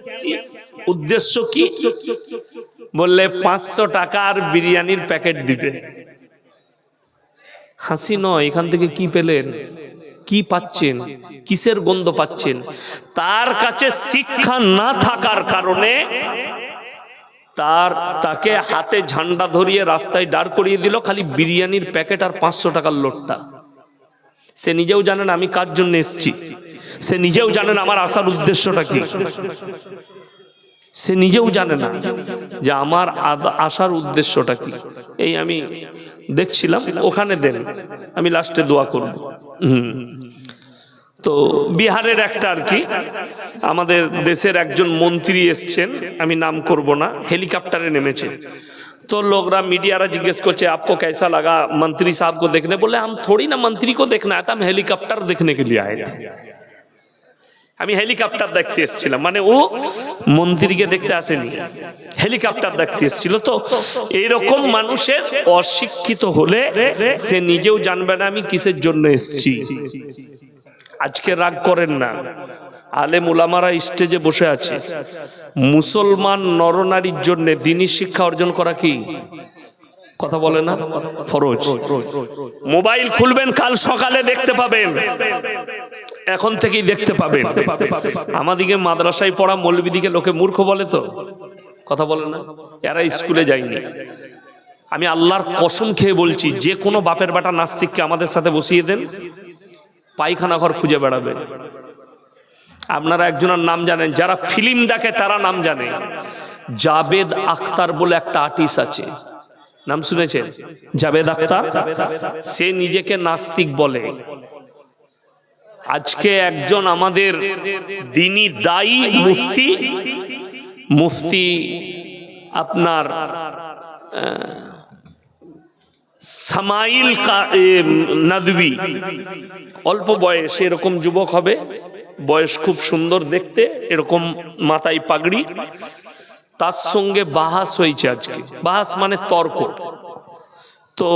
এসছিস? উদ্দেশ্য কি? বললে 500 টাকার বিরিয়ানির প্যাকেট দিবে। হাসি নয়, এখান থেকে কি পেলেন, কি পাচ্ছেন, কিসের গন্ধ পাচ্ছেন? তার কাছে শিক্ষা না থাকার কারণে তাকে হাতে ঝান্ডা ধরিয়ে রাস্তায় দাঁড় করিয়ে দিল, খালি বিরিয়ানির প্যাকেট আর 500 টাকার লোটটা। সে নিজেও জানেন আমি কার জন্য এসেছি, সে নিজেও জানেন আমার আসার উদ্দেশ্যটা কি, সে নিজেও জানে না যে আমার আসার উদ্দেশ্যটা কি। এই আমি দেখছিলাম, ওখানে দেন, আমি লাস্টে দোয়া করব। তো বিহারের একটা আর কি আমাদের দেশের একজন মন্ত্রী এসছেন, আমি নাম করব না, হেলিকপ্টারে নেমেছে। तो लोग मीडिया जिज्ञेस करছে आपको कैसा लगा मंत्री साहब को देखने? बोले हम थोड़ी ना मंत्री को देखना आया था, हम हेलीकॉप्टर देखने के लिए आए थे। আমি হেলিকপ্টার দেখতে এসেছিলাম, মানে ও মন্ত্রীকে দেখতে আসেনি, হেলিকপ্টার দেখতে এসেছিল। তো এইরকম মানুষের অশিক্ষিত হলে সে নিজেও জানবে না আমি কিসের জন্য এসেছি। আজকে রাগ করেন না, আলেম উলামারা স্টেজে বসে আছে। মুসলমান নরনারীর জন্য দ্বীনি শিক্ষা অর্জন করা কি কথা বলে না, ফরজ। মোবাইল খুলবেন, কাল সকালে দেখতে পাবেন, এখন থেকেই দেখতে পাবেন। আমাদিকে মাদ্রাসায় পড়া মৌলবীদিকে লোকে মূর্খ বলে, তো কথা বলে না, এরা স্কুলে যায়নি। আমি আল্লাহর কসম খেয়ে বলছি, যে কোনো বাপের বেটা নাস্তিককে আমাদের সাথে বসিয়ে দেন, পায়খানা ঘর খুঁজে বেড়াবে। আপনারা একজনের নাম জানেন, যারা ফিল্ম দেখে তারা নাম জানে, জাবেদ আখতার বলে একটা আর্টিস্ট আছে, নাম শুনেছেন? জাবেদ আখতার। সে নিজেকে নাস্তিক বলে। আজকে একজন আমাদের দ্বীনি দায়ী মুফতি আপনার সামাইল নদভী, অল্প বয়স, এরকম যুবক হবে, বয়স খুব সুন্দর দেখতে, এরকম মাথায় পাগড়ি। তার সঙ্গে বাহাস হয়েছে আজকে, বাহাস মানে তর্ক। তো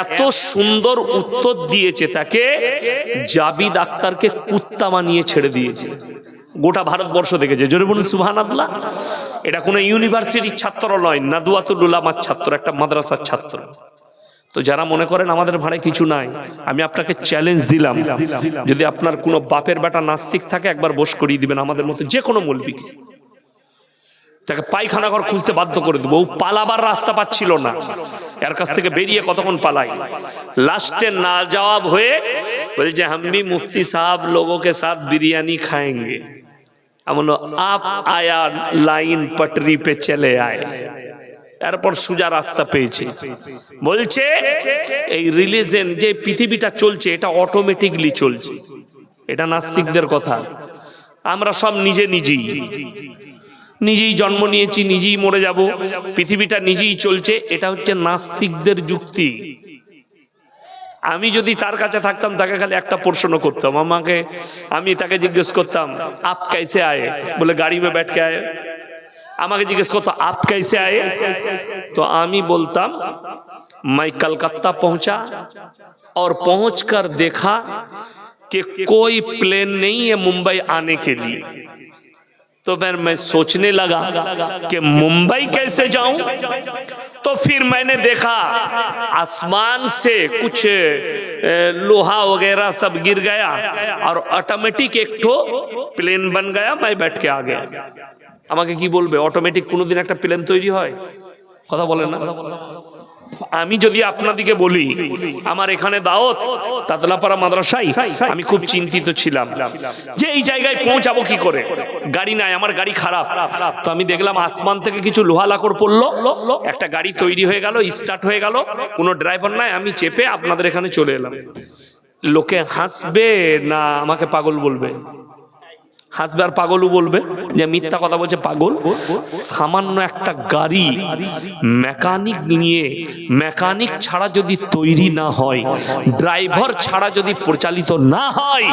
এত সুন্দর উত্তর দিয়েছে তাকে, জাবেদ আখতারকে কুত্তা বানিয়ে ছেড়ে দিয়েছে। গোটা ভারতবর্ষ দেখেছে, জোরে বলুন সুবহানাল্লাহ। এটা কোনো ইউনিভার্সিটির ছাত্র নয়, নাদওয়াতুল উলামার ছাত্র, একটা মাদ্রাসার ছাত্র। তো যারা মনে করেন আমাদের ভাড়ে কিছু নাই, আমি আপনাকে চ্যালেঞ্জ দিলাম, যদি আপনার কোনো বাপের বেটা নাস্তিক থাকে একবার বস করিয়ে দিবেন আমাদের মতো যে কোনো মৌলবীকে, তাকে পায়খানা ঘর খুঁজতে বাধ্য করে দেবো। ও পালাবার রাস্তা পাচ্ছিল না, এর কাছ থেকে বেরিয়ে কতক্ষণ পালাই, লাস্টে না জবাব হয়ে বলছে हम भी मुफ्ती साहब लोगों के साथ बिरयानी खाएंगे। আমলো আপ আয়া লাইন পটরি পে চলে আয়। এরপর সোজা রাস্তা পেয়েছে। বলছে এই রিলিজন যে পৃথিবীটা চলছে এটা অটোমেটিকলি চলছে, এটা নাস্তিকদের কথা। আমরা সব নিজেই জন্ম নিয়েছি, নিজেই মরে যাব, পৃথিবীটা নিজেই চলছে, এটা হচ্ছে নাস্তিকদের যুক্তি। আমি যদি তার কাছে থাকতাম, তাকে খালি একটা প্রশ্ন করতাম, আমি তাকে জিজ্ঞেস করতাম আপ कैसे आए? বলে গাড়ি में बैठ के आए। আমাকে জিজ্ঞেস করতো आप कैसे आए? तो আমি বলতাম मैं कलकत्ता पहुंचा और पहुंचकर देखा कि कोई प्लेन नहीं है मुंबई आने के लिए। तो फिर मैं सोचने लगा कि मुंबई कैसे जाऊं। तो फिर मैंने देखा आसमान से कुछ लोहा वगैरह सब गिर गया और ऑटोमेटिक एक ठो प्लेन बन गया, मैं बैठ के आ गया। আমাকে কি বলবে, অটোমেটিক কোনোদিন একটা প্লেন তৈরি হয়? কথা বলেন না। আমি যদি আপনাদিকে বলি আমার এখানে দাওয়াত তাতলাপাড়া মাদ্রাসায়, আমি খুব চিন্তিত ছিলাম যে এই জায়গায় পৌঁছাবো কি করে, গাড়ি নাই, আমার গাড়ি খারাপ। তো আমি দেখলাম আসমান থেকে কিছু লোহা লাকড় পড়লো, একটা গাড়ি তৈরি হয়ে গেল, স্টার্ট হয়ে গেল, কোনো ড্রাইভার নাই, আমি চেপে আপনাদের এখানে চলে এলাম। লোকে হাসবে না আমাকে পাগল বলবে? হাসবে আর পাগলও বলবে যে মিথ্যা কথা বলছে, পাগল। সামান্য একটা গাড়ি মেকানিক ছাড়া যদি তৈরি না হয়, ড্রাইভার ছাড়া যদি পরিচালিত না হয়,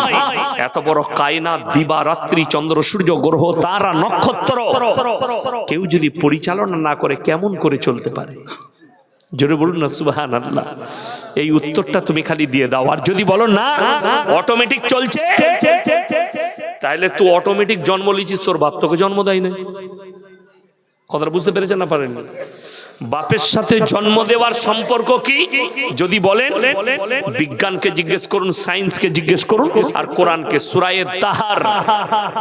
এত বড় কায়নাত, দিবা রাত্রি, চন্দ্র সূর্য গ্রহ তারা নক্ষত্র কেউ যদি পরিচালনা না করে কেমন করে চলতে পারে? জোরে বলুন না সুবহানাল্লাহ। এই উত্তরটা তুমি খালি দিয়ে দাও। আর যদি বলো না অটোমেটিক চলছে, তাহলে তুই অটোমেটিক জন্ম লিছিস, তোর বাপ তোকে জন্ম দেয় না। কথাটা বুঝতে পেরেছেন না পারেন? বাপের সাথে জন্ম দেওয়ার সম্পর্ক কি যদি বলেন, বিজ্ঞানকে জিজ্ঞেস করুন, সায়েন্সকে জিজ্ঞেস করুন, আর কোরআনকে। সূরা দাহার,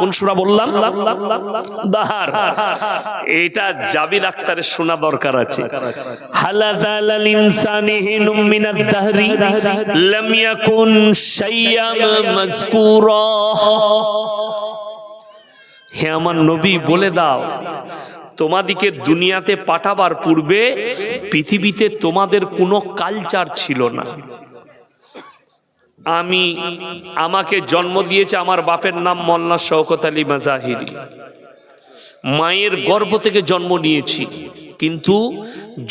কোন সূরা বললাম? দাহার। এটা জাবির আক্তারের শোনা দরকার আছে। হালাদালাল ইনসানি হিনুম মিনাদ দাহরি লাম ইয়াকুন শাইয়াম মাযকুরা। হে আমার নবী, বলে দাও, তোমাদিকে দুনিয়াতে পাঠাবার পূর্বে পৃথিবীতে তোমাদের কোনো কালচার ছিল না। আমাকে জন্ম দিয়েছে আমার বাপের নাম মোল্লা শওকত আলী মাজাহিরি। মায়ের গর্ভ থেকে জন্ম নিয়েছি, কিন্তু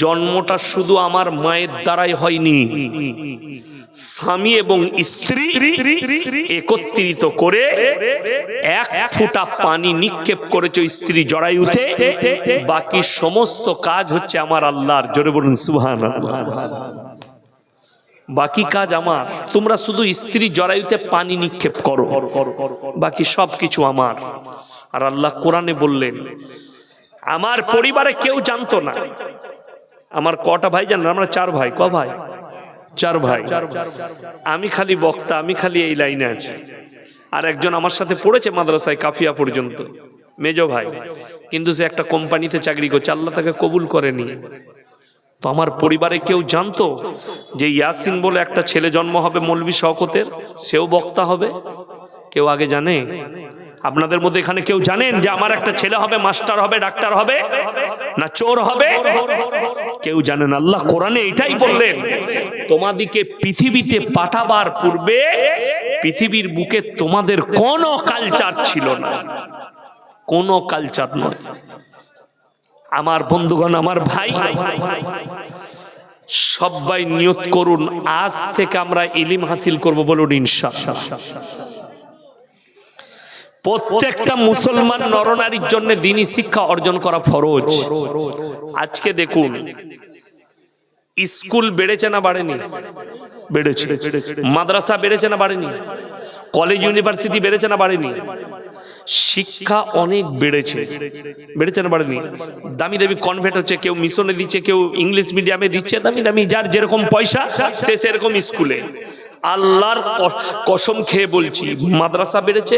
জন্মটা শুধু আমার মায়ের দ্বারাই হয়নি। স্বামী এবং স্ত্রী একত্রিত করে এক ফোঁটা পানি নিক্ষেপ করেছে স্ত্রী জরায়ুতে। বাকি সমস্ত কাজ হচ্ছে আমার আল্লাহর। জোরে বলুন সুবহানাল্লাহ। বাকি কাজ আমার। তোমরা শুধু স্ত্রী জরায়ুতে পানি নিক্ষেপ করো, বাকি সব কিছু আমার। আর আল্লাহ কোরআনে বললেন, আমার পরিবারে কেউ জানতো না। আমার কটা ভাই জানেন? আমরা 4 ভাই। ক ভাই? 4 ভাই। আমি খালি বক্তা, আমি খালি এই লাইনে আছি। আর একজন আমার সাথে পড়েছে মাদ্রাসায় কাফিয়া পর্যন্ত, মেজো ভাই, কিন্তু সে একটা কোম্পানিতে চাকরি করছে, আল্লাহ তাকে কবুল করেনি। তো আমার পরিবারে কেউ জানতো যে ইয়াসিন বলে একটা ছেলে জন্ম হবে মৌলভী শওকতের, সেও বক্তা হবে? কেউ আগে জানে? আপনাদের মধ্যে এখানে কেউ জানেন যে আমার একটা ছেলে হবে মাস্টার হবে, ডাক্তার হবে, না চোর হবে? কেউ জানেন? আল্লাহ কোরআনে এটাই বললেন, তোমাদিকে পৃথিবীতে পাঠাবার পূর্বে পৃথিবীর বুকে তোমাদের কোনো কালচার ছিল না, কোনো কালচার নয়। আমার বন্ধুগণ, আমার ভাই, সবাই নিয়ত করুন, আজ থেকে আমরা ইলম হাসিল করব, বলুন ইনশাআল্লাহ। প্রত্যেকটা মুসলমান নরনারীর জন্য দ্বীনি শিক্ষা অর্জন করা ফরজ। আজকে দেখুন, স্কুল বেড়েছে না বাড়েনি? বেড়েছে। মাদ্রাসা বেড়েছে না বাড়েনি? কলেজ ইউনিভার্সিটি বেড়েছে না বাড়েনি? শিক্ষা অনেক বেড়েছে। বেড়েছে না বাড়েনি? দামি দামি কনভেন্ট হচ্ছে, কেউ মিশনে দিচ্ছে, কেউ ইংলিশ মিডিয়ামে দিচ্ছে, দামি দামি, যার যেরকম পয়সা সে সেরকম স্কুলে। আল্লাহর কসম খেয়ে বলছি, মাদ্রাসা বেড়েছে,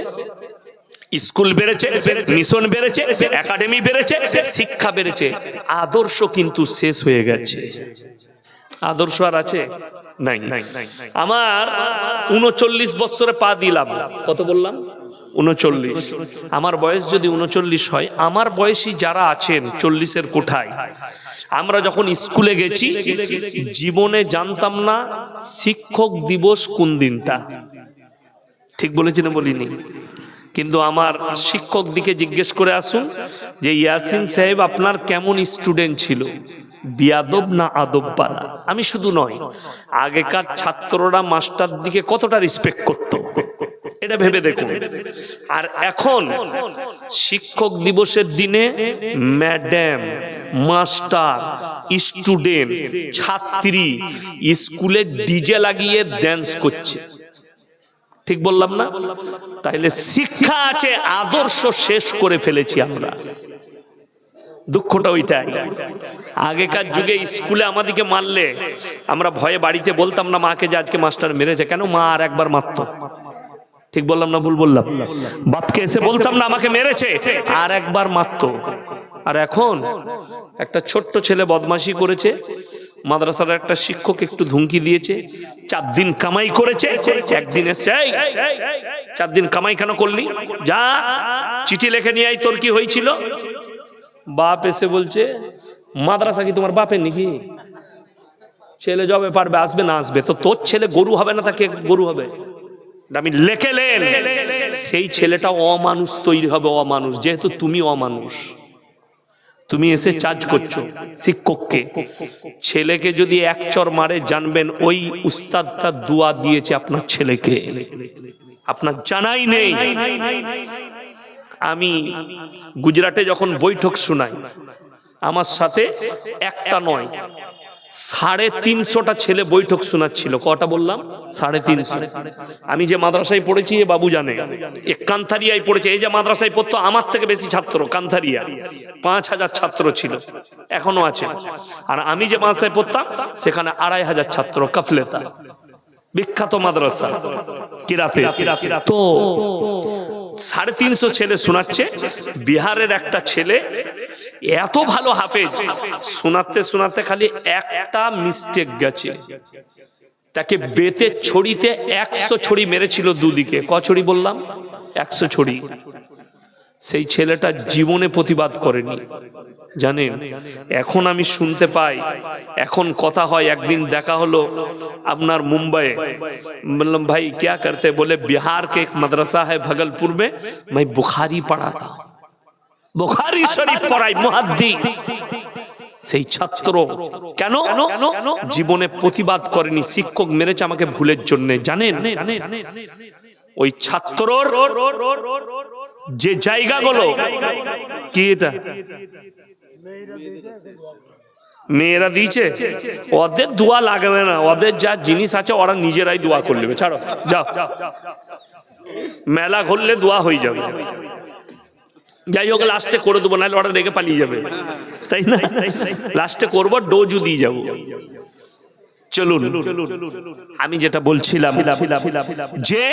স্কুল বেড়েছে, মিশন বেড়েছে, একাডেমি বেড়েছে, শিক্ষা বেড়েছে। আদর্শ কিন্তু শেষ হয়ে গেছে। আদর্শ আর আছে? নাই। আমার 39 বছরে পা দিলাম। কত বললাম? 39। আমার বয়স যদি 39 হয়, আমার বয়সী যারা আছেন 40-এর কোঠায়, আমরা যখন স্কুলে গেছি, জীবনে জানতাম না শিক্ষক দিবস কোন দিনটা। ঠিক বলেছি না বলিনি? কিন্তু আমার শিক্ষক দিকে জিজ্ঞেস করে আসুন যে ইয়াসিন সাহেব আপনার কেমন স্টুডেন্ট ছিল, বিয়াদব না আদব পালা? আমি শুধু নয়, আগেকার ছাত্ররা মাস্টার দিকে কতটা রেসপেক্ট করত, এটা ভেবে দেখুন। আর এখন শিক্ষক দিবসের দিনে ম্যাডাম, মাস্টার, স্টুডেন্ট, ছাত্রী স্কুলে ডিজে লাগিয়ে ড্যান্স করছে। ঠিক বললাম না? তাইলে শিক্ষা আছে, আদর্শ শেষ করে ফেলেছি আমরা। দুঃখটা ওইটাই। আগেকার যুগে স্কুলে আমাদেরকে মারলে আমরা ভয়ে বাড়িতে বলতাম না মাকে যে আজকে মাস্টার মেরেছে। কেন? মা আর একবার মারত। ঠিক বললাম না ভুল বললাম? বাপকে এসে বলতাম না আমাকে মেরেছে, আর একবার মারত। আর এখন একটা ছোট্ট ছেলে বদমাশি করেছে, মাদ্রাসার একটা শিক্ষক একটু ধুমকি দিয়েছে, 4 দিন কামাই করেছে, একদিন এসে 4 দিন কামাই কেন করলি, যা চিঠি লিখে নিয়ে আয়, তোর কি হয়েছিল? বাপ এসে বলছে, মাদ্রাসা কি তোমার বাপের নাকি? ছেলে যাবে পারবে, আসবে না আসবে, তো তোর ছেলে গরু হবে না, তাকে গরু হবে? আমি লেখেলেন, সেই ছেলেটা অমানুষ তৈরি হবে, অমানুষ। যেহেতু তুমি অমানুষ, তুমি এসে চার্জ করছো শিক্ষককে। ছেলেকে যদি 1 চর মারে, জানবেন ওই উস্তাদটা দোয়া দিয়েছে আপনার ছেলেকে, আপনার জানাই নেই। আমি গুজরাটে যখন বৈঠক শোনাই, আমার সাথে একটা নয় 350টা ছেলে বৈঠক শোনাচ্ছিল। কটা বললাম? 350। আমি যে মাদ্রাসায় পড়েছি এ বাবু জানে, এ কান্থারিয়ায় পড়েছে। এই যে মাদ্রাসায় পড়তো আমার থেকে বেশি ছাত্র কান্থারিয়া, 5000 ছাত্র ছিল, এখনো আছে। আর আমি যে মাদ্রাসায় পড়তাম সেখানে 2500 ছাত্র, কাফলেতা, বিখ্যাত মাদ্রাসা কিরাতে। তো 350 ছেলে শোনাচ্ছে। বিহারের একটা ছেলে এত ভালো হাফেজ, শোনাতে শোনাতে খালি একটা মিস্টেক গেছে, তাকে বেতে ছড়িতে 100 ছড়ি মেরেছিল দুদিকে। ক ছড়ি বললাম? 100 ছড়ি। সেই ছেলেটা জীবনে প্রতিবাদ করেনি, জানেন? এখন আমি শুনতে পাই, এখন কথা হয়। একদিন দেখা হলো আপনার মুম্বাইয়ে, বললাম ভাই क्या करते? बोले बिहार के एक मदरसा है भागलपुर में, मैं बुखारी पढ़ाता, बुखारी शरीफ पढ़ाई, मुहद्दिस। সেই ছাত্র কেন জীবনে প্রতিবাদ করেনি? শিক্ষক মেরেছে আমাকে ভুলের জন্য, জানেন? ওই ছাত্রর যে জায়গাগুলো কি, এটা মেয়েরা দিয়েছে, ওদের দোয়া লাগবে না, ওদের যা জিনিস আছে ওরা নিজেরাই দোয়া করে নেবে। ছাড়ো, যাও, মেলা ঘুরলে দোয়া হয়ে যাবে। যাই হোক, লাস্টে করে দেবো, নাহলে ওরা রেগে পালিয়ে যাবে, তাই না? লাস্টে করবো, ডোজও দিয়ে যাবো। চলুন, আমি যেটা বলছিলাম যে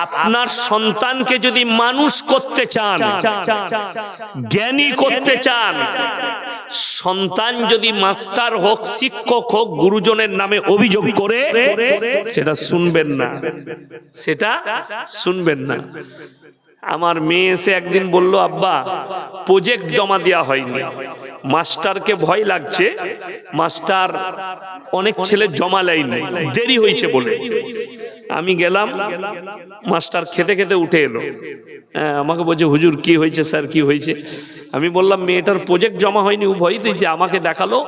আপনার সন্তানকে যদি মানুষ করতে চান, জ্ঞানী করতে চান, সন্তান যদি মাস্টার হোক, শিক্ষক হোক, গুরুজনের নামে অভিযোগ করে, সেটা শুনবেন না, সেটা শুনবেন না। আমার মেয়ে এসে একদিন বলল, আব্বা প্রজেক্ট জমা দেওয়া হয়নি, মাস্টারকে ভয় লাগছে, মাস্টার অনেক ছেলে জমা লাইনি, দেরি হয়েছে বলে। আমি গেলাম, মাস্টার খেতে খেতে উঠে এলো, আমাকে বলছে হুজুর কি হয়েছে স্যার, কি হয়েছে? আমি বললাম মেয়েটার প্রজেক্ট জমা হয়নি। ও ভয় দিয়েছে, আমাকে দেখালো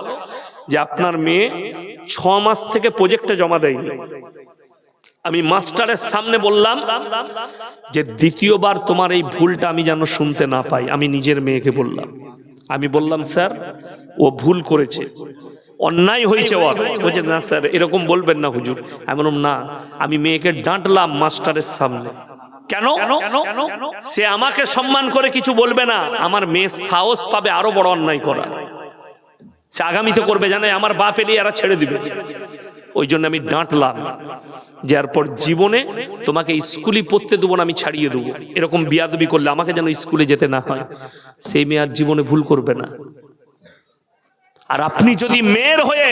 যে আপনার মেয়ে 6 মাস থেকে প্রজেক্টটা জমা দেয়নি। আমি মাস্টারের সামনে বললাম যে দ্বিতীয়বার তোমার এই ভুলটা আমি যেন শুনতে না পাই। আমি নিজের মেয়েকে বললাম, আমি বললাম স্যার ও ভুল করেছে, অন্যায় হয়েছে ওর। বলছে না স্যার এরকম বলবেন না হুজুর। আমি বললাম না, আমি মেয়েকে ডাঁটলাম মাস্টারের সামনে। কেন? সে আমাকে সম্মান করে কিছু বলবে না, আমার মেয়ে সাহস পাবে আরো বড় অন্যায় করা। সে আগামীতে করবে, জানে আমার বাপ এলে এরা ছেড়ে দিবে। ওই জন্য আমি ডাঁটলাম, যে এরপর জীবনে তোমাকে স্কুলে পড়তে দেবো না, আমি ছাড়িয়ে দেবো। এরকম বিয়াদবি করলে আমাকে যেন স্কুলে যেতে না হয়। সেই মেয়ে আর জীবনে ভুল করবে না। আর আপনি যদি মেয়ের হয়ে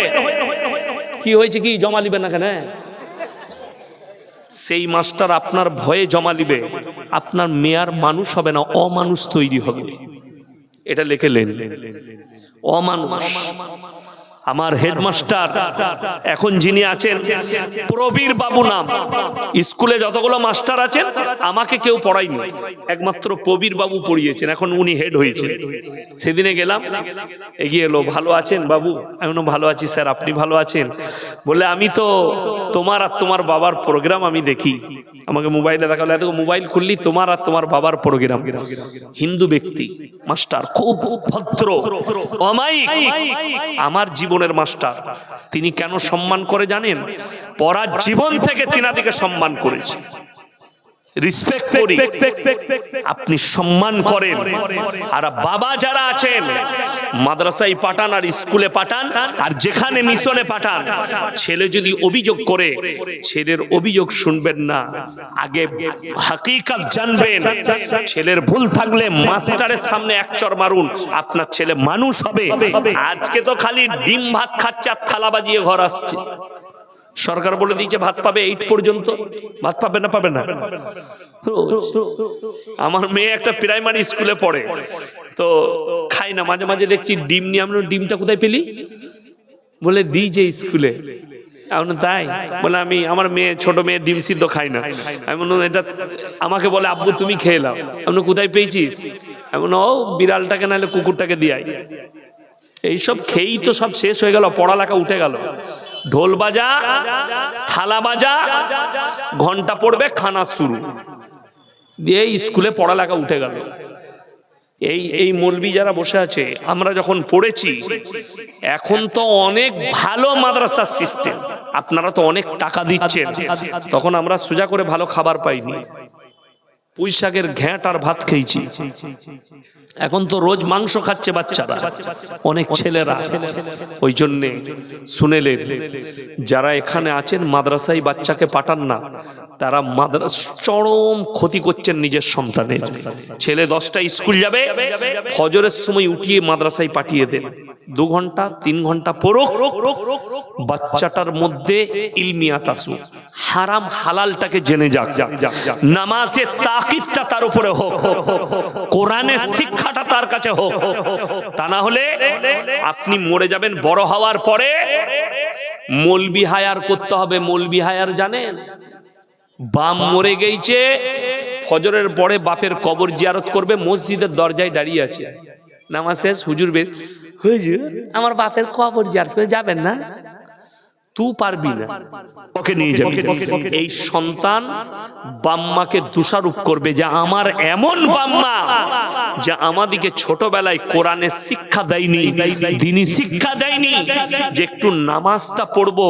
কি হয়েছে কি জমা লিবে না কেন, সেই মাস্টার আপনার ভয়ে জমা লিবে, আপনার মেয়ার মানুষ হবে না, অমানুষ তৈরি হবে। এটা লিখে নেন, অমানুষ। আমার হেডমাস্টার এখন যিনি আছেন প্রবীর বাবু নাম, স্কুলে যতগুলো মাস্টার আছেন আমাকে কেউ পড়ায়নি, একমাত্র প্রবীর বাবু পড়িয়েছেন, এখন উনি হেড হয়েছেন। সেদিনে গেলাম, এগিয়ে এলো, ভালো আছেন বাবু? আমি বললাম ভালো আছি স্যার, আপনি ভালো আছেন? বলে আমি তো তোমার আর তোমার বাবার প্রোগ্রাম আমি দেখি। আমাকে মোবাইলে দেখালো, এত মোবাইল খুললি তোমার আর তোমার বাবার প্রোগ্রাম। হিন্দু ব্যক্তি, মাস্টার, খুব ভদ্র, অমায়িক, আমার জীবনের মাস্টার। তিনি কেন সম্মান করে জানেন? পড়ার জীবন থেকে তিনাদিকে সম্মান করেছে, রিসপেক্ট করি, আপনি সম্মান করেন। আর বাবা যারা আছেন মাদ্রাসায় পাঠান আর স্কুলে পাঠান আর যেখানে মিশনে পাঠান, ছেলে যদি অভিযোগ করে ছেলের অভিযোগ শুনবেন না, আগে হাকিকত জানবেন। ছেলের ভুল থাকলে মাস্টারের সামনে এক চড় মারুন, আপনার ছেলে মানুষ হবে। আজকে তো খালি ডিম ভাত খাচ্ছে আর থালা বাজিয়ে ঘর আসছে। সরকার বলে দিয়েছে ভাত পাবে 8 পর্যন্ত, ভাত পাবে না, পাবে না। আমার মেয়ে একটা প্রাইমারি স্কুলে পড়ে, তো খাই না, মাঝে মাঝে দেখছি ডিম নিয়ে। আমি ডিমটা কোথায় পেলি? বলে দিয়েছে স্কুলে। তাই বলে আমি, আমার মেয়ে, ছোট মেয়ে ডিম সিদ্ধ খাই না। আমি বললাম এটা, আমাকে বলে আব্বু তুমি খেয়ে নাও। আমি কোথায় পেয়েছিস? আমি বললাম ও বিড়ালটাকে নাহলে কুকুরটাকে দিয়াই। এইসব খেয়েই তো সব শেষ হয়ে গেল, পড়ালেখা উঠে গেল। ঢোল বাজা, থালা বাজা, ঘন্টা পড়বে, খানা শুরু দিয়ে স্কুলে পড়ালেখা উঠে গেল। এই মৌলবি যারা বসে আছে, আমরা যখন পড়েছি, এখন তো অনেক ভালো মাদ্রাসার সিস্টেম, আপনারা তো অনেক টাকা দিচ্ছেন, তখন আমরা সোজা করে ভালো খাবার পাইনি, পুঁই শাকের ঘ্যাঁট আর ভাত খেয়েছি। এখন তো রোজ মাংস খাচ্ছে বাচ্চারা, অনেক ছেলেরা। ওই জন্যে শুনেলেন, যারা এখানে আছেন মাদ্রাসায় বাচ্চাকে পাঠান না, তারা চরম ক্ষতি করছেন নিজের সন্তানের। ছেলে 10টায় স্কুল যাবে, ফজরের সময় উঠিয়ে মাদ্রাসায় পাঠিয়ে দেন, 2 ঘন্টা 3 ঘন্টা পড়ুক, বাচ্চাটার মধ্যে ইলমিয়াত আসুক, হারাম হালালটাকে জেনে যাক, নামাজের তাকিদটা তার উপরে হোক, কোরআনের শিক্ষাটা তার কাছে হোক। তা না হলে আপনি মরে যাবেন। বড় হওয়ার পরে মৌলবি হায়ার করতে হবে। মৌলবি হায়ার জানেন? বাম মরে গেছে, ফজরের পরে বাপের কবর জিয়ারত করবে, মসজিদের দরজায় দাঁড়িয়ে আছে, নামাজ শেষ, হুজুর বের, হুজুর আমার বাপের কবর জিয়ারত করে যাবেন না? তুই পারবি না, ওকে নিয়ে যাবি। এই সন্তান বাম্মাকে দোষারোপ করবে যে আমার এমন বাম্মা যে আমাদিকে ছোটবেলায় কোরআনের শিক্ষা দেয়নি, দ্বীনি শিক্ষা দেয়নি, যে একটু নামাজটা পড়বো,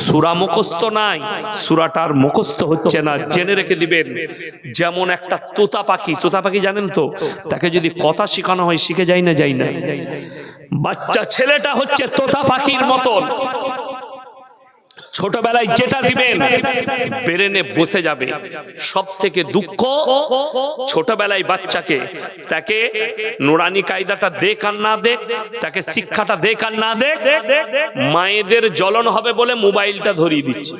সূরা মুখস্থ নাই, সূরাটার মুখস্থ হচ্ছে না। জেনে রেখে দিবেন, যেমন একটা তোতা পাখি, তোতা পাখি জানেন তো, তাকে যদি কথা শেখানো হয় শিখে যায় না? যায় না। বাচ্চা ছেলেটা হচ্ছে তোতা পাখির মতন, ছোটবেলায় যেটা দিবেন ব্রেনে বসে যাবে। সব থেকে দুঃখ, ছোটবেলায় বাচ্চাকে তাকে নুরানি কায়দাটা দেখ আর না দেখ, তাকে শিক্ষাটা দেখ আর না দেখ, মায়েদের জ্বলন হবে বলে মোবাইলটা ধরিয়ে দিচ্ছে।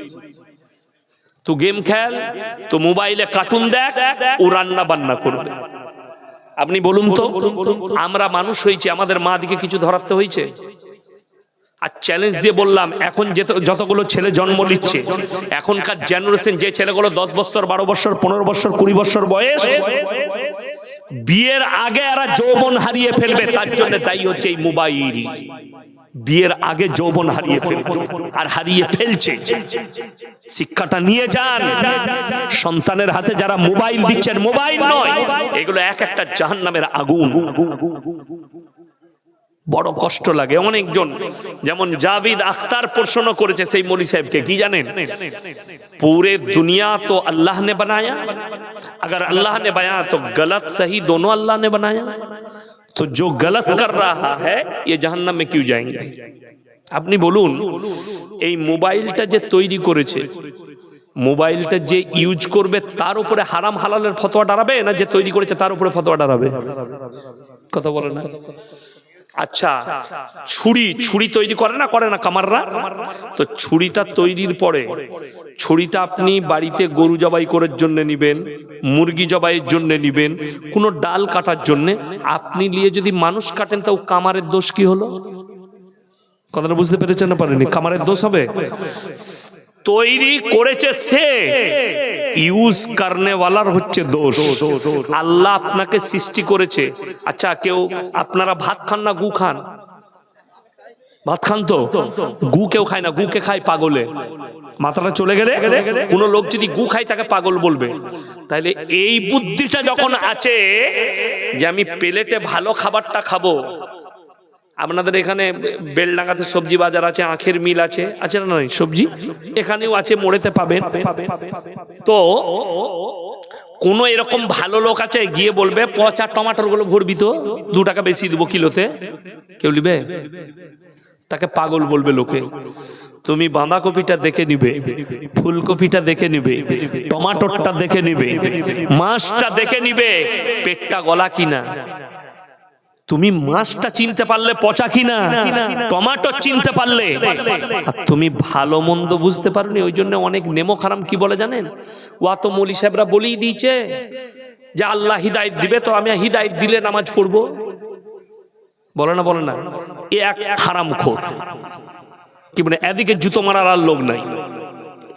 তুই গেম খেল, তো মোবাইলে কার্টুন দেখ, ও রান্না বান্না করবে। আপনি বলুন তো, আমরা মানুষ হয়েছি, আমাদের মা দিকে কিছু ধরাতে হয়েছে? আর চ্যালেঞ্জ দিয়ে বললাম, এখন যতগুলো ছেলে জন্ম নিচ্ছে, এখনকার জেনারেশন, যে ছেলেগুলো 10 বছর 12 বছর 15 বছর 20 বছর বয়স, বিয়ের আগে এরা যৌবন হারিয়ে ফেলবে, তার জন্য দায়ী হচ্ছে এই মোবাইল। বিয়ের আগে যৌবন হারিয়ে ফেলবে, আর হারিয়ে ফেলছে। শিক্ষাটা নিয়ে যান, সন্তানের হাতে যারা মোবাইল দিচ্ছেন, মোবাইল নয়, এগুলো এক একটা জাহান্নামের আগুন। বড় কষ্ট লাগে। অনেকজন, যেমন জাবিদ আখতার প্রশ্ন করেছে সেই মৌলী সাহেবকে, কি জানেন? पूरे दुनिया तो अल्लाह ने बनाया, अगर अल्लाह ने बनाया तो गलत सही दोनों अल्लाह ने बनाया, तो जो गलत कर रहा है ये जहन्नम में क्यों जाएंगे? আপনি বলুন, এই মোবাইলটা যে তৈরি করেছে, মোবাইলটা যে ইউজ করবে তার উপরে হারাম হালালের ফতোয়া দাঁড়াবে, না যে তৈরি করেছে তার উপরে ফতোয়া দাঁড়াবে? কথা বলে না। আচ্ছা, ছুরি তৈরি করে না কামাররা? তো ছুরিটা তৈরির পরে, ছুরিটা আপনি বাড়িতে গরু জবাই করার জন্য নিবেন, মুরগি জবাইয়ের জন্য নিবেন, কোনো ডাল কাটার জন্য, আপনি নিয়ে যদি মানুষ কাটেন, তাও কামারের দোষ কি হলো? কথাটা বুঝতে পেরেছেন না পারেনি? কামারের দোষ হবে? তৈরি করেছে সে, ইউজ করনে ওয়ালার হচ্ছে দোষ। আল্লাহ আপনাকে সৃষ্টি করেছে। আচ্ছা, কেউ, আপনারা ভাত খান না গু খান? ভাত খান তো? গু কেউ খায় না, গুকে খায় পাগলে। মাথাটা চলে গেলে কোন লোক যদি গু খায় তাকে পাগল বলবে। তাইলে এই বুদ্ধিটা যখন আছে যে আমি প্লেটে ভালো খাবারটা খাবো, আপনাদের এখানে বেলডাঙ্গাতে সবজি বাজার আছে, আখের মিল আছে, আছে না নয়? সবজি এখানেও আছে, মোড়েতে পাবেন। তো কোন এরকম ভালো লোক আছে, গিয়ে বলবে পচা টমাটোর গুলো ভরবি তো, 2 টাকা বেশি দেবো কিলোতে? কেউ নিবে? তাকে পাগল বলবে লোকে। তুমি বাঁধাকপিটা দেখে নিবে, ফুলকপিটা দেখে নিবে, টমাটোরটা দেখে নিবে, মাছটা দেখে নিবে পেটটা গলা কিনা। তুমি মাছটা চিনতে পারলে পচা কিনা, টমাটো চিনতে পারলে, আর তুমি ভালো মন্দ বুঝতে পারোনি। ওই জন্য অনেক নেমো খারাম কি বলে জানেন? ওয়া তো মৌলী সাহেবরা বলেই দিয়েছে যে আল্লাহ হিদায়ত দিবে, তো আমি হিদায়ত দিলে নামাজ পড়বো। বলে না? এ এক হারামখোর। কি মানে, এদিকে জুতো মারার আর লোক নাই,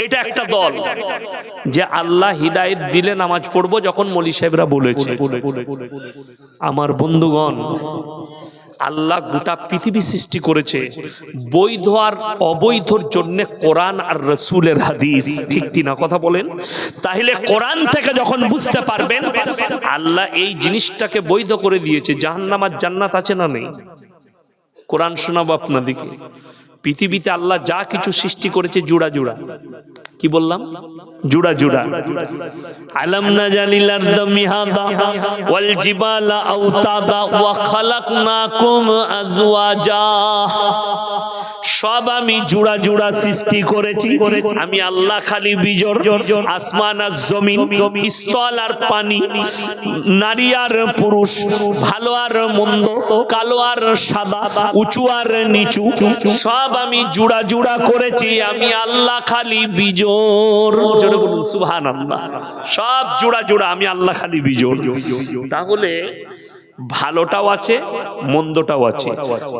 এটা একটা দল যে আল্লাহ হিদায়েত দিলে নামাজ পড়বো যখন মৌলী সাহেবরা বলেছে। আমার বন্ধুগণ, আল্লাহ গোটা পৃথিবী সৃষ্টি করেছে বৈধ আর অবৈধর জন্য কোরআন আর রাসূলের হাদিস, ঠিক কি না কথা বলেন? তাহলে কোরআন থেকে যখন বুঝতে পারবেন আল্লাহ এই জিনিসটাকে বৈধ করে দিয়েছে, জাহান্নাম আর জান্নাত আছে না নেই? কোরআন শোনাবো আপনাদেরকে। পৃথিবীতে আল্লাহ যা কিছু সৃষ্টি করেছে জুড়া জুড়া, কি বললাম? জুড়া জুড়া। আলাম নাজালিল আরদা মিহাদা ওয়াল জিবালা আওতাদা ওয়া খালাকনাকুম আজওয়াজা। সব আমি জুড়া জুড়া সৃষ্টি করেছি। আমি আল্লাহ খালি বিজোড়, আসমান আর জমিন, স্থল আর পানি, নারী আর পুরুষ, ভালো আর মন্দ, কালো আর সাদা, উঁচু আর নিচু, সব আমি জুড়া জুড়া করেছি। আমি আল্লাহ খালি বিজোড়। জোরে বলুন সুবহানাল্লাহ। সব জোড়া জোড়া, আমি আল্লাহ খালি বিজোড়। তাহলে ভালোটাও আছে মন্দটাও আছে।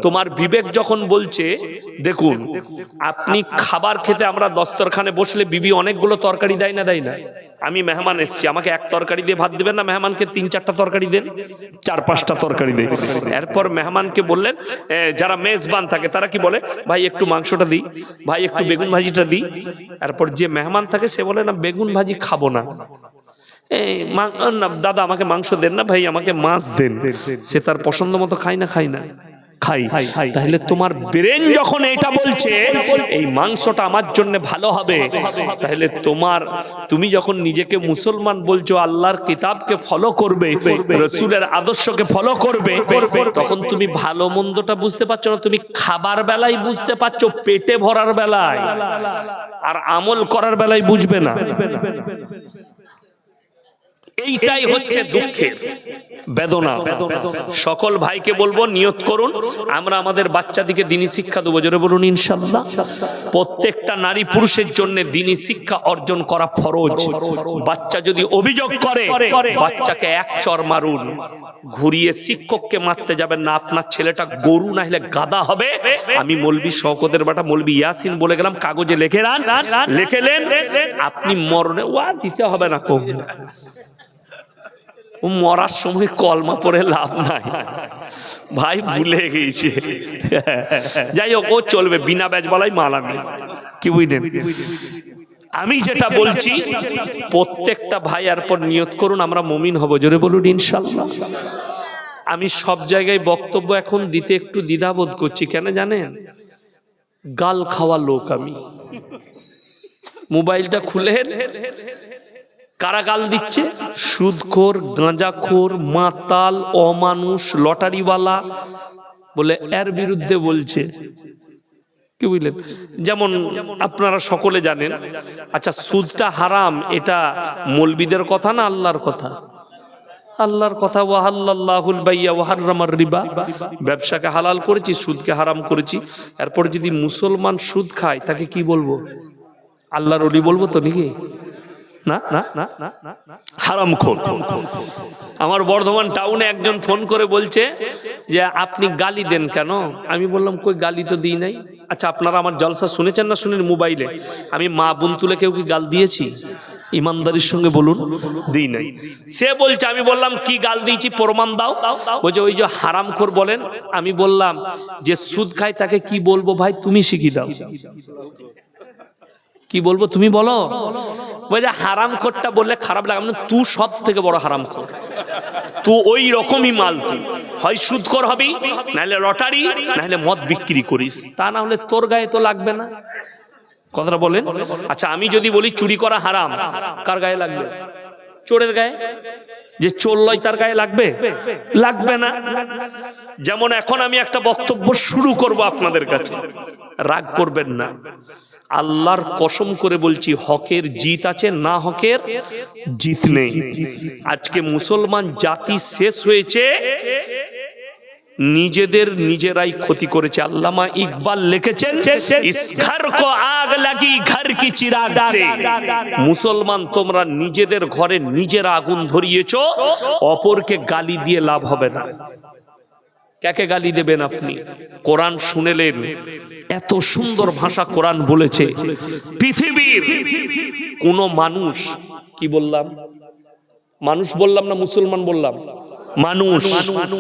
তোমার বিবেক যখন বলছে, দেখুন আপনি খাবার খেতে, আমরা দস্তরখানে বসলে বিবি অনেকগুলো তরকারি দেয় না, দেয় না? আমি মেহমান এসছি, আমাকে এক তরকারি দিয়ে ভাত দেবেন না, মেহমানকে 3-4টা তরকারি দেন, 4-5টা তরকারি দেন। এরপর মেহমানকে বললেন, যারা মেজবান থাকে তারা কি বলে, ভাই একটু মাংসটা দিই, ভাই একটু বেগুন ভাজিটা দিই। এরপর যে মেহমান থাকে সে বলে, না বেগুন ভাজি খাবো না, দাদা আমাকে মাংস দেন না, ভাই আমাকে মাছ দেন। সে তার পছন্দ মতো খাই না, খাই না, খাই। তাহলে তোমার ব্রেন যখন এটা বলছে এই মাংসটা আমার জন্য ভালো হবে, তাহলে তুমি যখন নিজেকে মুসলমান বলছো, আল্লাহর কিতাবকে ফলো করবে, রাসূলের আদর্শকে ফলো করবে, তখন তুমি ভালো মন্দটা বুঝতে পারছো না। তুমি খাবার বেলায় বুঝতে পারছো, পেটে ভরার বেলায়, আর আমল করার বেলায় বুঝবে না। এইটাই হচ্ছে দুঃখের বেদনা। সকল ভাইকে বলবো, নিয়ত করুন আমরা আমাদের বাচ্চাদিকে দ্বীনি শিক্ষা দেবো। জোরে বলুন ইনশাআল্লাহ। প্রত্যেকটা নারী পুরুষের জন্য দ্বীনি শিক্ষা অর্জন করা ফরজ। বাচ্চা যদি অভিযোগ করে, বাচ্চাকে এক চর মারুন, ঘুরিয়ে শিক্ষককে মারতে যাবেন না। আপনার ছেলেটা গরু না হলে গাদা হবে। আমি মৌলবি শওকতের বেটা মৌলবি ইয়াসিন বলে গেলাম, কাগজে লিখে রান, লিখেলেন, আপনি মরণে ওয়া দিতে হবে না। ও মরার সময় কলমা পড়ে লাভ নাই, ভাই ভুলে গেছে। যাই হোক, ও চলবে, বিনা বেজবালাই মালামি, কি বুঝলেন? আমি যেটা বলছি, প্রত্যেকটা ভাই এরপর নিয়ত করুন আমরা মুমিন হব। জোরে বলুন ইনশাআল্লাহ। আমি সব জায়গায় বক্তব্য এখন দিতে একটু দ্বিধাবোধ করছি, কেন জানেন? গাল খাওয়া লোক আমি। মোবাইলটা খুলে কারা গাল দিচ্ছে? সুদখোর, গাঁজাখোর, মাতাল, অমানুষ, লটারিওয়ালা বলে এর বিরুদ্ধে বলছে, কি বুঝলেন? যেমন আপনারা সকলে জানেন। আচ্ছা, সুদটা হারাম, এটা মৌলবীদের কথা না আল্লাহর কথা? আল্লাহর কথা। ওয়াহাল্লাল্লাহুল বাইয়া ওয়া হাররামার রিবা, ব্যবসাকে হালাল করেছি, সুদকে হারাম করেছি। এরপর যদি মুসলমান সুদ খায় তাকে কি বলবো? আল্লাহর ওলি বলবো তো নাকি? না না না না না, হারামখোর। আমার বর্ধমান টাউনে একজন ফোন করে বলছে যে আপনি গালি দেন কেন? আমি বললাম কই গালি তো দিই নাই। আচ্ছা, আপনারা আমার জলসা শুনেছেন না শুনেন মোবাইলে? আমি মা বোন তুলে কেউ কি গাল দিয়েছি? ইমানদারির সঙ্গে বলুন, দিই নাই। সে বলছে, আমি বললাম কি গাল দিয়েছি প্রমাণ দাও। বলছে ওই যে হারামখোর বলেন। আমি বললাম যে সুদ খায় তাকে কি বলবো ভাই? তুমি শিখিয়ে দাও। কি বলবো তুমি বলো? বলে হারামখোরটা বললে খারাপ লাগে। মানে তুই সব থেকে বড় হারামখোর, তুই ওই রকমই মাল। তুই হয় সুদখোর হবি, নাহলে লটারি, নাহলে মদ বিক্রি করিস, তা না হলে তোর গায়ে তো লাগবে না। কথাটা বলেন। আচ্ছা, আমি যদি বলি চুরি করা হারাম, কার গায়ে লাগবে? চোরের গায়ে। যে চোর লয় তার গায়ে লাগবে? লাগবে না। যেমন এখন আমি একটা বক্তব্য শুরু করব আপনাদের কাছে, রাগ করবেন না। আল্লাহর কসম করে বলছি, হকের জিত আছে, না হকের জিত নেই। আজকে মুসলমান জাতি শেষ হয়েছে, নিজেদের নিজেরাই ক্ষতি করেছে। আল্লামা ইকবাল লিখেছেন, ইস ঘর কো আগ লাগি ঘর কি চিরাগ সে। মুসলমান তোমরা নিজেদের ঘরে নিজেরা আগুন ধরিয়েছো, অপরকে গালি দিয়ে লাভ হবে না। কাকে গালি দেবেন আপনি? কোরআন শুনেলেন, এত সুন্দর ভাষা কোরআন বলেছে। পৃথিবীর কোন মানুষ, কি বললাম, মানুষ বললাম না মুসলমান বললাম? মানুষ,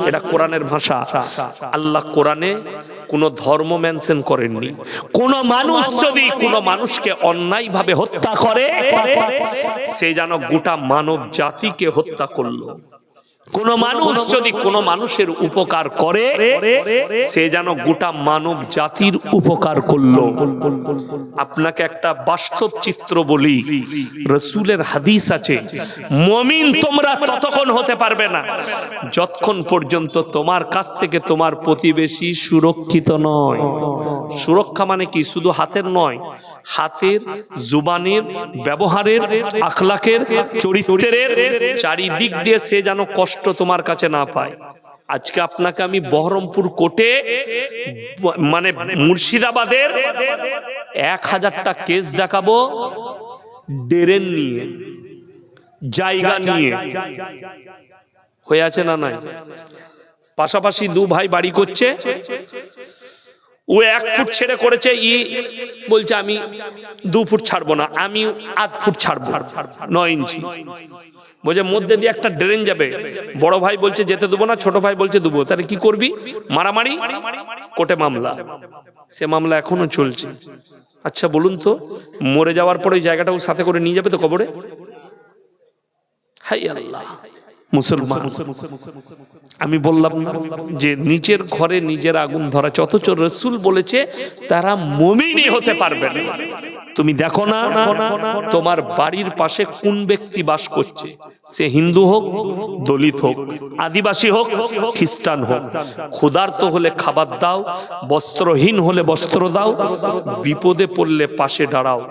এটা কোরআনের ভাষা। আল্লাহ কোরআনে কোন ধর্ম মেনশন করেননি। কোন মানুষ যদি কোন মানুষকে অন্যায়ভাবে হত্যা করে, সে যেন গোটা মানব জাতিকে হত্যা করলো। কোন মানুষ যদি কোন মানুষের উপকার করে, সে যেন গোটা মানব জাতির উপকার করলো। আপনাকে একটা বাস্তব চিত্র বলি, রাসূলের হাদিস আছে, মুমিন তোমরা ততক্ষণ হতে পারবে না যতক্ষণ পর্যন্ত তোমার কাছ থেকে তোমার প্রতিবেশী সুরক্ষিত নয়। সুরক্ষা মানে কি? শুধু হাতের নয়, হাতের, জুবানের, ব্যবহারের, আখলাকের, চরিত্রের, চারিদিক দিয়ে সে যেন কষ্ট তোমার কাছে না পায়। আজকে আপনাকে আমি বহরমপুর কোর্টে, মানে মুর্শিদাবাদের 1000টা কেস দেখাবো, ড্রেন নিয়ে, জায়গা নিয়ে। হয়ে আছে না নাই? পাশাপাশি দু ভাই বাড়ি করছে, ও 1 ফুট ছেড়ে করেছে, ই বলছে আমি 2 ফুট ছাড়বো না, আমি 8 ফুট ছাড়বো, 9 ইঞ্চি। বলছে মধ্যে দিয়ে একটা ড্রেন যাবে, বড় ভাই বলছে যেতে দেবো না, ছোট ভাই বলছে দেবো। তাহলে কি করবি? মারামারি, কোর্টে মামলা। সে মামলা এখনো চলছে। আচ্ছা বলুন তো, মরে যাওয়ার পরে ওই জায়গাটা ও সাথে করে নিয়ে যাবে তো কবরে? হাই আল্লাহ! মুসলমান, আমি বললাম না যে নিজের ঘরে নিজের আগুন ধরা, অথচ রাসূল বলেছে তারা মুমিনই হতে পারবে না। তুমি দেখো না তোমার বাড়ির পাশে কোন ব্যক্তি বাস করছে, সে হিন্দু হোক, দলিত হোক, আদিবাসী হোক, খ্রিস্টান হোক, ক্ষুধার্ত হলে খাবার দাও, বস্ত্রহীন হলে বস্ত্র দাও, বিপদে পড়লে পাশে দাঁড়াও।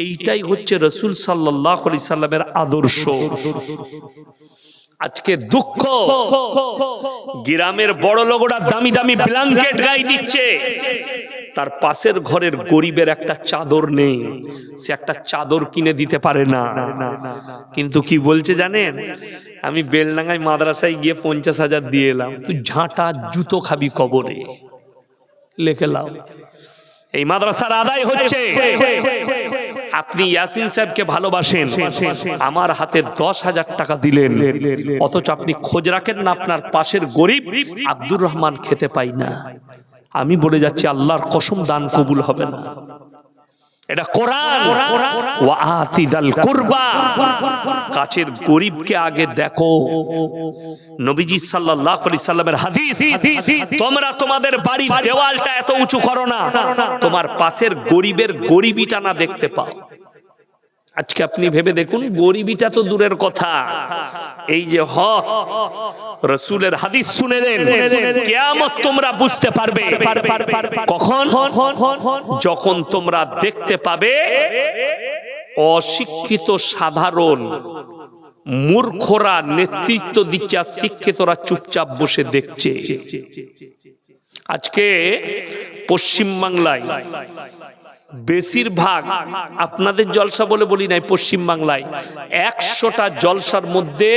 এইটাই হচ্ছে রাসূল সাল্লাল্লাহু আলাইহি সাল্লামের আদর্শ। আজকে দুঃখ, গ্রামের বড় লোকরা দামি দামি ব্ল্যাঙ্কেট গায়ে দিচ্ছে, তার পাশের ঘরের গরিবের একটা চাদর নেই, সে একটা চাদর কিনে দিতে পারে না। কিন্তু কি বলছে জানেন? আমি বেলডাঙ্গায় মাদ্রাসায় গিয়ে 50,000 দিয়ে এলাম, তুই ঝাঁটা জুতো খাবি কবরে, লিখে লাও। এই মাদ্রাসার আদায় হচ্ছে। আপনি ইয়াসিন সাহেবকে ভালোবাসেন, আমার হাতে 10,000 টাকা দিলেন, অথচ আপনি খোঁজ রাখেন না আপনার পাশের গরিব আব্দুর রহমান খেতে পাই না। আমি বলে যাচ্ছি আল্লাহর কসম, দান কবুল হবে না। এটা কোরআন। ওয়া আতিদাল কুরবা, কাছের গরিবকে আগে দেখো। নবীজি সাল্লাল্লাহু আলাইহি সাল্লামের হাদিস, তোমরা তোমাদের বাড়ির দেওয়ালটা এত উঁচু করো না তোমার পাশের গরিবের গরিবিটা না দেখতে পাও। আজকে আপনি ভেবে দেখুন, গরিবিটা তো দূরের কথা, এই যে হক রাসূলের হাদিস শুনে নেন, কিয়ামত তোমরা বুঝতে পারবে কখন? যখন তোমরা দেখতে পাবে অশিক্ষিত সাধারণ মূর্খরা নেতৃত্ব দিচ্ছে, শিক্ষিতরা চুপচাপ বসে দেখছে। আজকে পশ্চিম বাংলায় বেশিরভাগ, আপনাদের জলসা বলে বলি নাই, পশ্চিম বাংলায় 100টা জলসার মধ্যে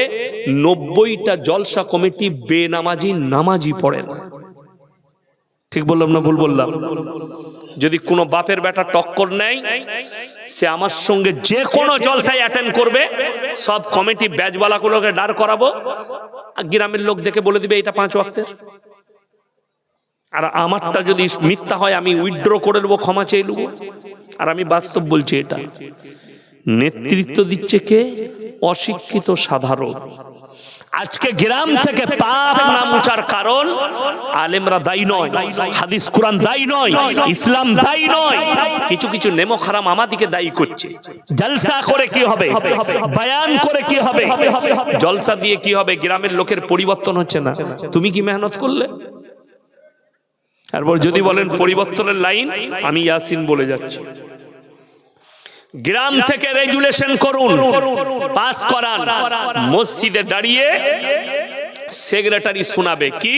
90টা জলসা কমিটি বেনামাজি, নামাজি পড়ে না। ঠিক বললাম না ভুল বললাম? যদি কোনো বাপের বেটা টক্কর নেয়, সে আমার সঙ্গে যে কোনো জলসায় অ্যাটেন্ড করবে, সব কমিটি ব্যাচওয়ালাগুলোকে দাঁড় করাবো, গ্রামের লোক দেখে বলে দিবে এটা 5 ওয়াক্তের। আর আমারটা যদি মিথ্যা হয় আমি উইথড্র করে নেবো, ক্ষমা চেয়ে নেবো। আর আমি বাস্তব বলছি, এটা নেতৃত্ব দিচ্ছে কে? অশিক্ষিত সাধারণ। আজকে গ্রাম থেকে পাপ না মুছার কারণ আলেমরা দায়ী নয়, হাদিস কোরআন দায়ী নয়, ইসলাম দায়ী নয়, কিছু কিছু নেমক হারাম আমাদিকে দায়ী করছে। জলসা করে কি হবে? বয়ান করে কি হবে? জলসা দিয়ে কি হবে? গ্রামের লোকের পরিবর্তন হচ্ছে না। তুমি কি মেহনত করলে? তারপর যদি বলেন পরিবর্তনের লাইন, আমি ইয়াসিন বলে যাচ্ছি। গ্রাম থেকে রেজুলেশন করুন, পাস করান, মসজিদে দাঁড়িয়ে সেক্রেটারি শোনাবে কি?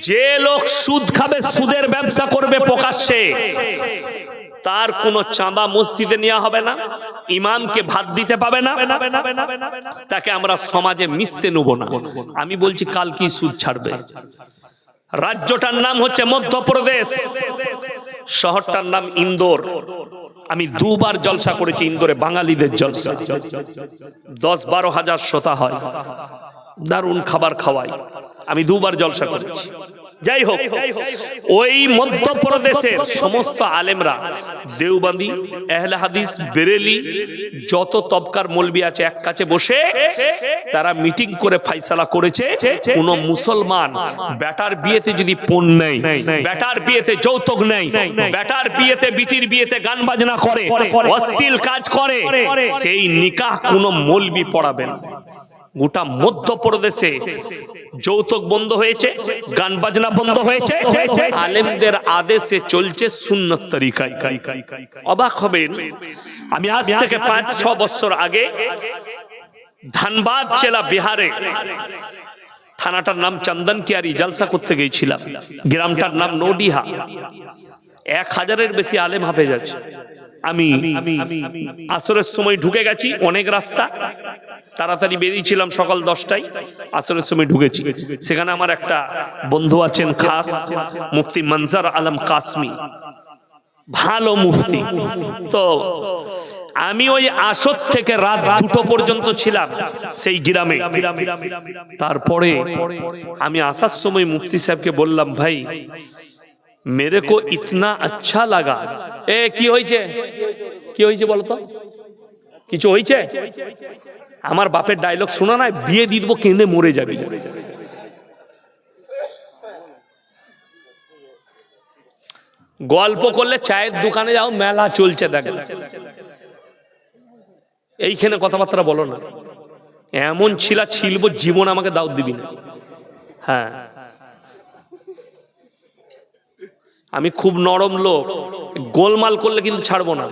যে লোক সুদ খাবে, সুদের ব্যবসা করবে প্রকাশ্যে, তার কোনো চাঁদা মসজিদে নেওয়া হবে না, ইমামকে ভাত দিতে পাবে না, তাকে আমরা সমাজে মিশতে নেব না। আমি বলছি কাল কি সুদ ছাড়বে? রাজ্যটার নাম হচ্ছে মধ্যপ্রদেশ, শহরটার নাম ইন্দোর। আমি দুবার জলসা করেছি ইন্দোরে, বাঙালিদের জলসা। 10-12 হাজার শ্রোতা হয়, দারুণ খাবার খাওয়াই। আমি দুবার জলসা করেছি। যাই হোক, ওই মধ্যপ্রদেশের সমস্ত আলেমরা, দেওবন্দি, আহলে হাদিস, বেরেলি, যত তবকার মৌলবি আছে এক কাছে বসে তারা মিটিং করে ফাইসালা করেছে, কোন মুসলমান বেটার বিয়েতে যদি পণ নেই, বেটার বিয়েতে যৌতুক নেই, বেটার বিয়েতে বিটির বিয়েতে গান বাজনা করে, অশ্লীল কাজ করে, সেই নিকাহ কোন মৌলবি পড়াবেন। গোটা মধ্যপ্রদেশে যৌতুক বন্ধ হয়েছে, গান বাজনা বন্ধ হয়েছে, আলেমদের আদেশে চলছে সুন্নত তরিকায়। অবাক হবেন, আমি আজ থেকে 5-6 বছর আগে ধানবাদ জেলা, বিহারে, থানাটার নাম চন্দনকিয়ারি, জলসা করতে গিয়েছিলাম। গ্রামটার নাম নোডিহা। 1000-এর বেশি আলেম হাফেজ আছে। আমি আসরের সময় ঢুকে গেছি, অনেক রাস্তা, তাড়াতাড়ি বেরিয়েছিলাম সকাল 10টায়, আসরের সময় ঢুকেছি। সেখানে আমার একটা বন্ধু আছেন খাস, মুফতি মনজার আলম কাসমি, ভালো মুফতি। তো আমি ওই আসর থেকে রাত 2টো পর্যন্ত ছিলাম সেই গ্রামে। তারপরে আমি আসার সময় মুফতি সাহেবকে বললাম, ভাই মেরে কো ইতনা আচ্ছা লাগা। কি হয়েছে, কি হয়েছে বলতো? কিছু হয়েছে? আমার বাপের ডায়লগ শোনা নাই, বিয়ে দিয়ে দেবো, কেঁদে মরে যাবে। গল্প করলে চায়ের দোকানে যাও, মেলা চলছে দেখো, এইখানে কথাবার্তা বলো না। এমন ছিলা ছিলব, জীবন আমাকে দাওয়াত দিবি না। হ্যাঁ, আমি খুব নরম লোক, গোলমাল করলে কিন্তু ছাড়বো না।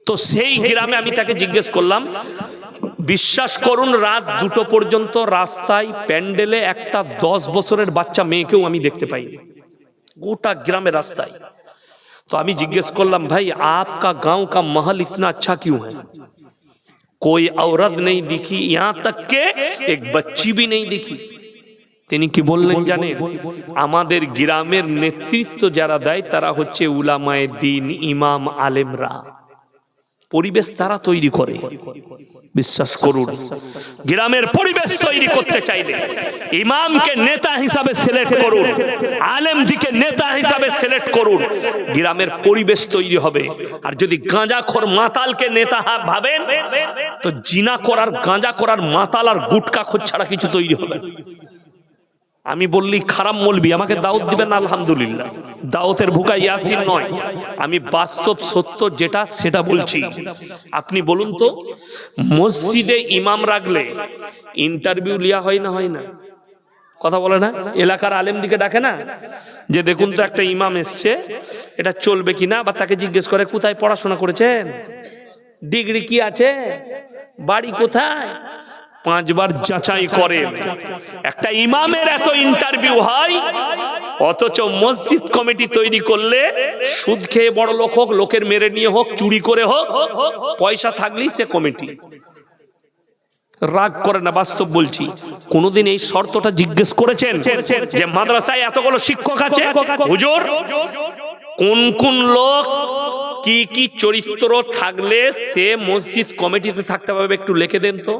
তো সেই গ্রামে আমি তাকে জিজ্ঞেস করলাম, বিশ্বাস করুন রাত 2টো পর্যন্ত রাস্তায় প্যান্ডেলে একটা 10 বছরের বাচ্চা মেয়েকেও আমি দেখতে পাই, গোটা গ্রামে রাস্তায়। তো আমি জিজ্ঞেস করলাম, ভাই आपका गांव का महल इतना अच्छा क्यों है? कोई औरत नहीं दिखी, यहां तक के एक बच्ची भी नहीं दिखी। তিনি কি বললেন জানেন? আমাদের গ্রামের নেতৃত্ব যারা দেয় তারা হচ্ছে উলামায়ে দ্বীন, ইমাম, আলেমরা। পরিবেশ তারা তৈরি করে। বিশ্বাস করুন, গ্রামের পরিবেশ তৈরি করতে চাইলে ইমামকে নেতা হিসাবে সিলেক্ট করুন, আলেমদিকে নেতা হিসাবে সিলেক্ট করুন, গ্রামের পরিবেশ তৈরি হবে। আর যদি গাঁজাখোর মাতালকে নেতা ভাবেন, তো জিনা করার, গাঁজা করার মাতাল আর গুটকাখোর ছাড়া কিছু তৈরি হবে। আমি বললি খারাপ মৌলবি, আমাকে দাওয়াত দিবেন, আলহামদুলিল্লাহ। দাওয়াতের ভুকা ইয়াসিন নয়, আমি বাস্তব সত্য যেটা সেটা বলছি। আপনি বলুন তো, মসজিদে ইমাম রাখলে ইন্টারভিউ লিয়া হয় না, হয় না? কথা বলে না? এলাকার আলেম দিকে ডাকে না, যে দেখুন তো একটা ইমাম এসছে, এটা চলবে কিনা, বা তাকে জিজ্ঞেস করে কোথায় পড়াশোনা করেছেন, ডিগ্রি কি আছে, বাড়ি কোথায়, 5 বার যাচাই করে। একটা ইমামের এত ইন্টারভিউ হয়, অথচ মসজিদ কমিটি তৈরি করলে সুদ খেয়ে বড় লোক হোক, লোকের মেরে নিয়ে হোক, চুরি করে হোক, পয়সা থাকলেই সে কমিটি। রাগ করে না, বাস্তব বলছি। কোনদিন এই শর্তটা জিজ্ঞেস করেছেন যে মাদ্রাসায় এতগুলো শিক্ষক আছে, হুজুর কোন কোন লোক কি কি চরিত্র থাকলে সে মসজিদ কমিটিতে থাকতে পারবে, একটু লিখে দেন তো?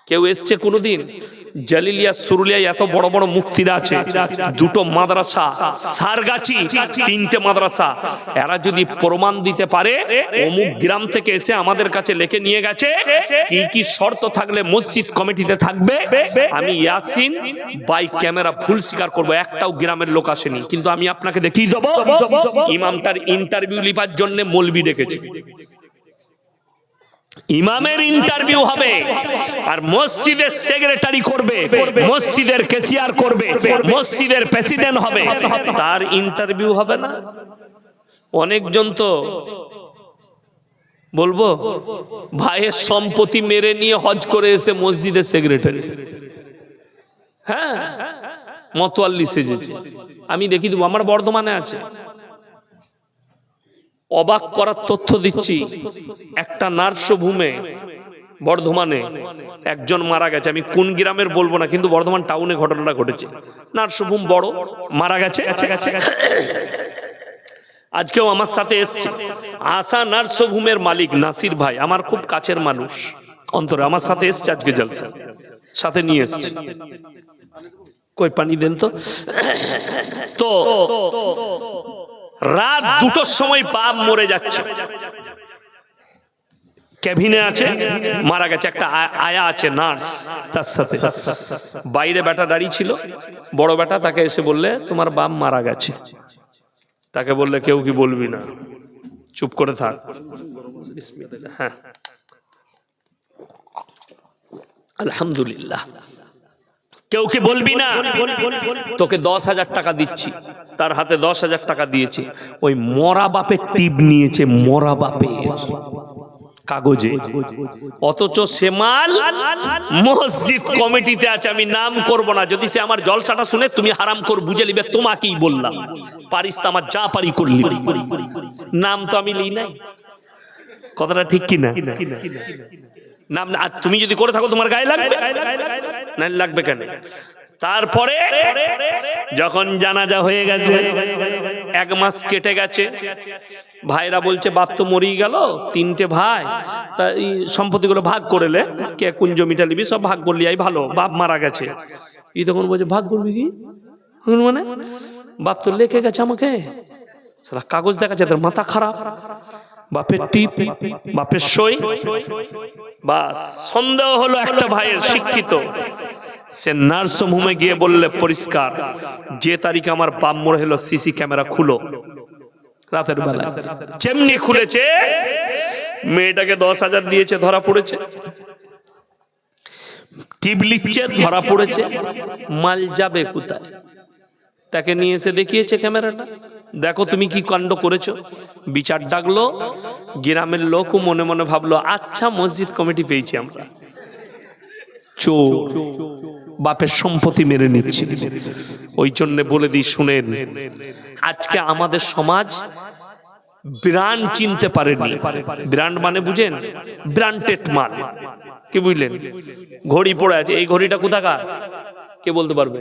কেউ এসছে কোনদিন? জালিলিয়া, সুরুলিয়া, এত বড় বড় মুক্তিরা আছে, 2টো মাদ্রাসা, সারগাছি 3টে মাদ্রাসা, এরা যদি প্রমাণ দিতে পারে অমুক গ্রাম থেকে এসে আমাদের কাছে লিখে নিয়ে গেছে কি কি শর্ত থাকলে মসজিদ কমিটিতে থাকবে, আমি ইয়াসিন বাই ক্যামেরা ভুল স্বীকার করব, একটাও গ্রামের লোক আসেনি। কিন্তু আমি আপনাকে দেখিয়ে দেবো, ইমামটার ইন্টারভিউ লিবার জন্য মৌলবি ডেকেছি। ইমামের ইন্টারভিউ হবে, আর মসজিদের সেক্রেটারি করবে, মসজিদের ক্যাশিয়ার করবে, মসজিদের প্রেসিডেন্ট হবে, তার ইন্টারভিউ হবে না? অনেকজন তো বলবো ভাইয়ের সম্পত্তি মেরে নিয়ে হজ করে এসে মসজিদের সেক্রেটারি, হ্যাঁ, মতোয়াল্লি সেজেছে। আমি দেখি দেবো, আমার বর্ধমানে আছে। অবাক করার তথ্য দিচ্ছি, একটা নার্সভূমে বর্ধমানে একজন মারা গেছে, আমি কোন গ্রামের বলবো না, কিন্তু বর্ধমান টাউনে ঘটনাটা ঘটেছে। নার্সিংহোম বড়, মারা গেছে। আজকেও আমার সাথে এসছে আশা নার্সিংহোমের মালিক নাসির ভাই, আমার খুব কাছের মানুষ অন্তরে, আমার সাথে এসছে আজকে জলসা, সাথে নিয়ে এসছে। কই পানি দেন তো। তো রাত 2টোর সময় বাপ মরে যাচ্ছে, কেবিনে আছে, মারা গেছে। একটা আয়া আছে নার্স, তার সাথে বাইরে বেটা দাঁড়িয়ে ছিল, বড় বেটা, তাকে এসে বললে তোমার বাপ মারা গেছে। তাকে বললে কেউ কি বলবি না, চুপ করে থাক। হ্যাঁ, আলহামদুলিল্লাহ, কেউ কি বলবি না, তোকে 10,000 টাকা দিচ্ছি। তার হাতে 10,000 টাকা দিয়েছে, ওই মরা বাপের টিপ নিয়েছে, মরা বাপের কাগজে, অথচ সে মাল মসজিদ কমিটিতে আছে, আমি নাম করব না। যদি সে আমার জলসাটা শুনে তুমি হারাম কর বুঝে নিবে, তোমাকেই বললাম, পারিস তো আমার যা পারি করলি, নাম তো আমি লিই নাই। কথাটা ঠিক কি না? নাম তুমি যদি করে থাকো তোমার গায়ে লাগবে না, লাগবে কেন? তারপরে যখন জানাজা হয়ে গেছে, 1 মাস কেটে গেছে, ভাইরা বলছে বাপ তো মরেই গেল, 3টে ভাই, তা এই সম্পত্তিগুলো ভাগ করলে, কে কোন জমিটা নিবি সব ভাগ করলি, আই ভালো, বাপ মারা গেছে। ই তখন বলছে ভাগ করবি কি মানে, বাপ তো লেখে গেছে আমাকে, সারা কাগজ দেখাচ্ছে, তার মাথা খারাপ, বাপের টিপ, বাপের সই। বাস সন্দেহ হলো একটা ভাইয়ের, শিক্ষিত, সে নার্সিংহোমে গিয়ে বললে পরিষ্কার, যে তারিখে আমার বাপ মরে হলো সিসি ক্যামেরা খুলো। রাতের বেলা যেমনি খুলেছে, মেয়েটাকে 10,000 দিয়েছে, ধরা পড়েছে, টিপ লিখছে, ধরা পড়েছে। মাল যাবে কোথায়? তাকে নিয়ে এসে দেখিয়েছে ক্যামেরাটা, দেখো তুমি কি কাণ্ড করেছো। বিচার ডাকলো, গ্রামের লোকও মনে মনে ভাবলো আচ্ছা মসজিদ কমিটি পেয়েছি আমরা, চোর বাপের সম্পত্তি মেরে নিচ্ছে। ওই জন্য বলে দিই শুনেন, আজকে আমাদের সমাজ ব্র্যান্ড চিনতে পারেনি। ব্র্যান্ড মানে বুঝেন, ব্র্যান্ডেড মাল, কি বুঝলেন? ঘড়ি পড়ে আছে, এই ঘড়িটা কোথাকার কে বলতে পারবে?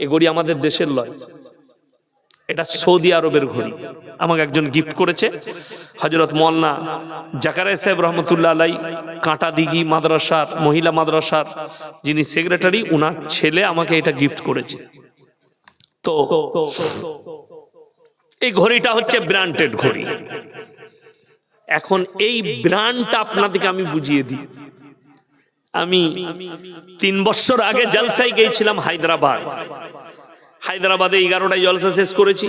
এই ঘড়ি আমাদের দেশের নয়, এটা সৌদি আরবের ঘড়ি। আমাকে একজন গিফট করেছে, হযরত মাওলানা জাকারিয়া সাহেব রহমতুল্লাহ আলাই, কাঁটা দিঘি মাদ্রাসার, মহিলা মাদ্রাসার যিনি সেক্রেটারি, উনার ছেলে আমাকে এটা গিফট করেছে। তো এই ঘড়িটা হচ্ছে ব্র্যান্ডেড ঘড়ি। এখন এই ব্র্যান্ডটা আপনাদেরকে আমি বুঝিয়ে দিই। আমি 3 বছর আগে জলসায় গিয়েছিলাম হায়দ্রাবাদ। হায়দ্রাবাদে 11টায় জলসা শেষ করেছি,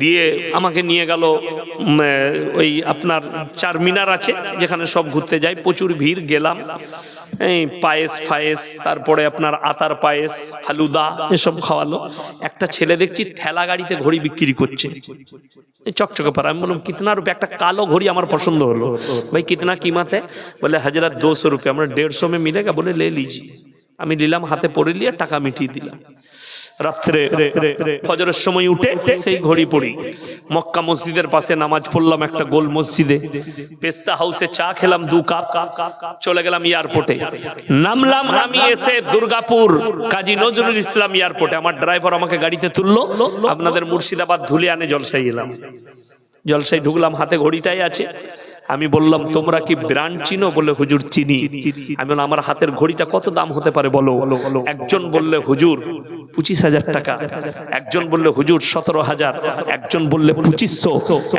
দিয়ে আমাকে নিয়ে গেল ওই আপনার চারমিনার আছে, যেখানে সব ঘুরতে যায়, প্রচুর ভিড়। গেলাম, এই পায়েস ফায়েস, তারপরে আপনার আতার পায়েস, ফালুদা এসব খাওয়ালো। একটা ছেলে দেখছি ঠেলা গাড়িতে ঘড়ি বিক্রি করছে, এই চকচকে পারা। আমি বললাম কিতনা রুপে? একটা কালো ঘড়ি আমার পছন্দ হলো। ভাই কিতনা কিমাত है? বলে হযরত 200 रुपये। আমরা 150 में मिलेगा? बोले ले लीजिए। আমি নিলাম, হাতে পরে নিয়ে টাকা মিটিয়ে দিলাম। রাত্রে ফজরের সময় উঠে সেই ঘড়ি পড়ি, মক্কা মসজিদের পাশে নামাজ পড়লাম, একটা গোল মসজিদে। পেস্তা হাউসে চা খেলাম 2 কাপ, চলে গেলাম এয়ারপোর্টে। নামলাম আমি এসে দুর্গাপুর কাজী নজরুল ইসলাম এয়ারপোর্টে। আমার ড্রাইভার আমাকে গাড়িতে তুললো, আপনাদের মুর্শিদাবাদ ধুলিয়ানে জলসায় এলাম। জলসায় ঢুকলাম, হাতে ঘড়িটাই আছে। আমি বললাম তোমরা কি ব্র্যান্ড চিনো? বলে হুজুর চিনি। আমি বললাম আমার হাতের ঘড়িটা কত দাম হতে পারে বলো। একজন বললে হুজুর 25,000 টাকা, একজন বললে হুজুর 17,000, একজন বললে 2500,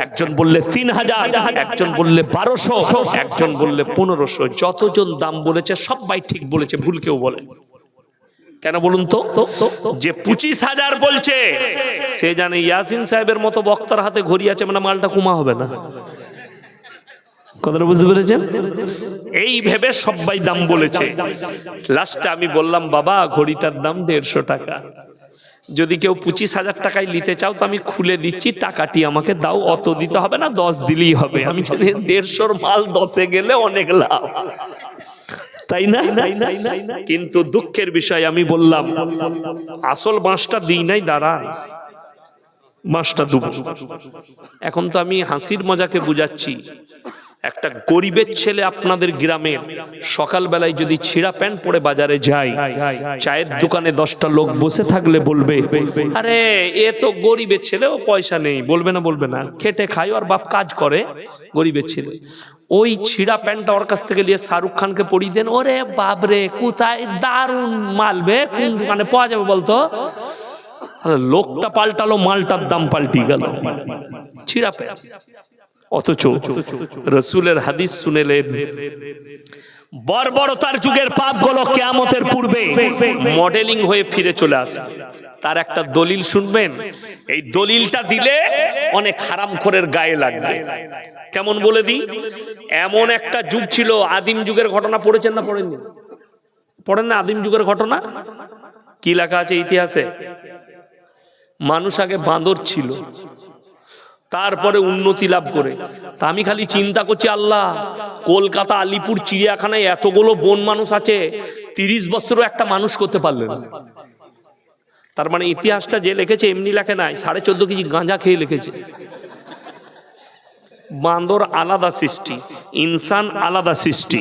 একজন বললে 3,000, একজন বললে 1200, একজন বললে 1500। যতজন দাম বলেছে সবাই ঠিক বলেছে, ভুল কেউ বলে। কেন বলুন তো? যে 25,000 বলছে সে জানে ইয়াসিন সাহেবের মতো বক্তার হাতে ঘড়ি আছে, মানে মালটা কমা হবে না। কথাটা বুঝতে পেরেছেন? এই ভেবে সবাই দাম বলেছে। লাস্টে আমি বললাম বাবা ঘড়িটার দাম 150 টাকা, যদি কেউ 25,000 টাকায় নিতে চাও তো আমি খুলে দিচ্ছি, টাকাটি আমাকে দাও। অত দিতে হবে না, 10 দিলেই হবে। আমি জানি 150 মাল 10-এ গেলে অনেক লাভ, তাই না? কিন্তু দুঃখের বিষয় আমি বললাম আসল বাঁশটা দিই নাই, দাঁড়ান বাঁশটা দেব। এখন তো আমি হাসির মজাকে বুঝাচ্ছি, একটা গরিবের ছেলে আপনাদের গ্রামে সকালবেলায় যদি ছিঁড়া প্যান্ট পরে বাজারে যায়, চায়ের দোকানে 10টা লোক বসে থাকলে বলবে, আরে এ তো গরিবের ছেলে, ও পয়সা নেই। বলবে না? বলবে না? খেটে খায়, আর বাপ কাজ করে, গরিবের ছেলে। ওই ছিঁড়া প্যান্টটা ওর কাছ থেকে নিয়ে শাহরুখ খানকে পরিয়ে দেন, ওরে বাবরে কোথায় দারুণ মালবে, কোন দোকানে পাওয়া যাবে বলতো? লোকটা পাল্টালো, মালটার দাম পাল্টি গেল। ছিঁড়া প্যান্ট। অথচ রাসূলের হাদিস শুনেলেন, বর্বরতার যুগের পাপগুলো কিয়ামতের পূর্বে মডেলিং হয়ে ফিরে চলে আসবে। তার একটা দলিল শুনবেন, এই দলিলটা দিলে অনেক হারামখোরের গায়ে লাগবে। কেমন বলে দিই, এমন একটা যুগ ছিল, আদিম যুগের ঘটনা পড়েছেন না পড়েননি? পড়েন না আদিম যুগের ঘটনা? কি লেখা আছে ইতিহাসে? মানুষ আগে বাঁদর ছিল, তারপরে উন্নতি লাভ করে। তা আমি খালি চিন্তা করছি, আল্লাহ, কলকাতা আলিপুর চিড়িয়াখানায় এতগুলো বন মানুষ আছে, 30 বছরও একটা মানুষ করতে পারলেন। তার মানে ইতিহাসটা যে লিখেছে এমনি লেখে নাই, 14.5 কেজি গাঁজা খেয়ে লিখেছে। বান্দর আলাদা সৃষ্টি, ইনসান আলাদা সৃষ্টি,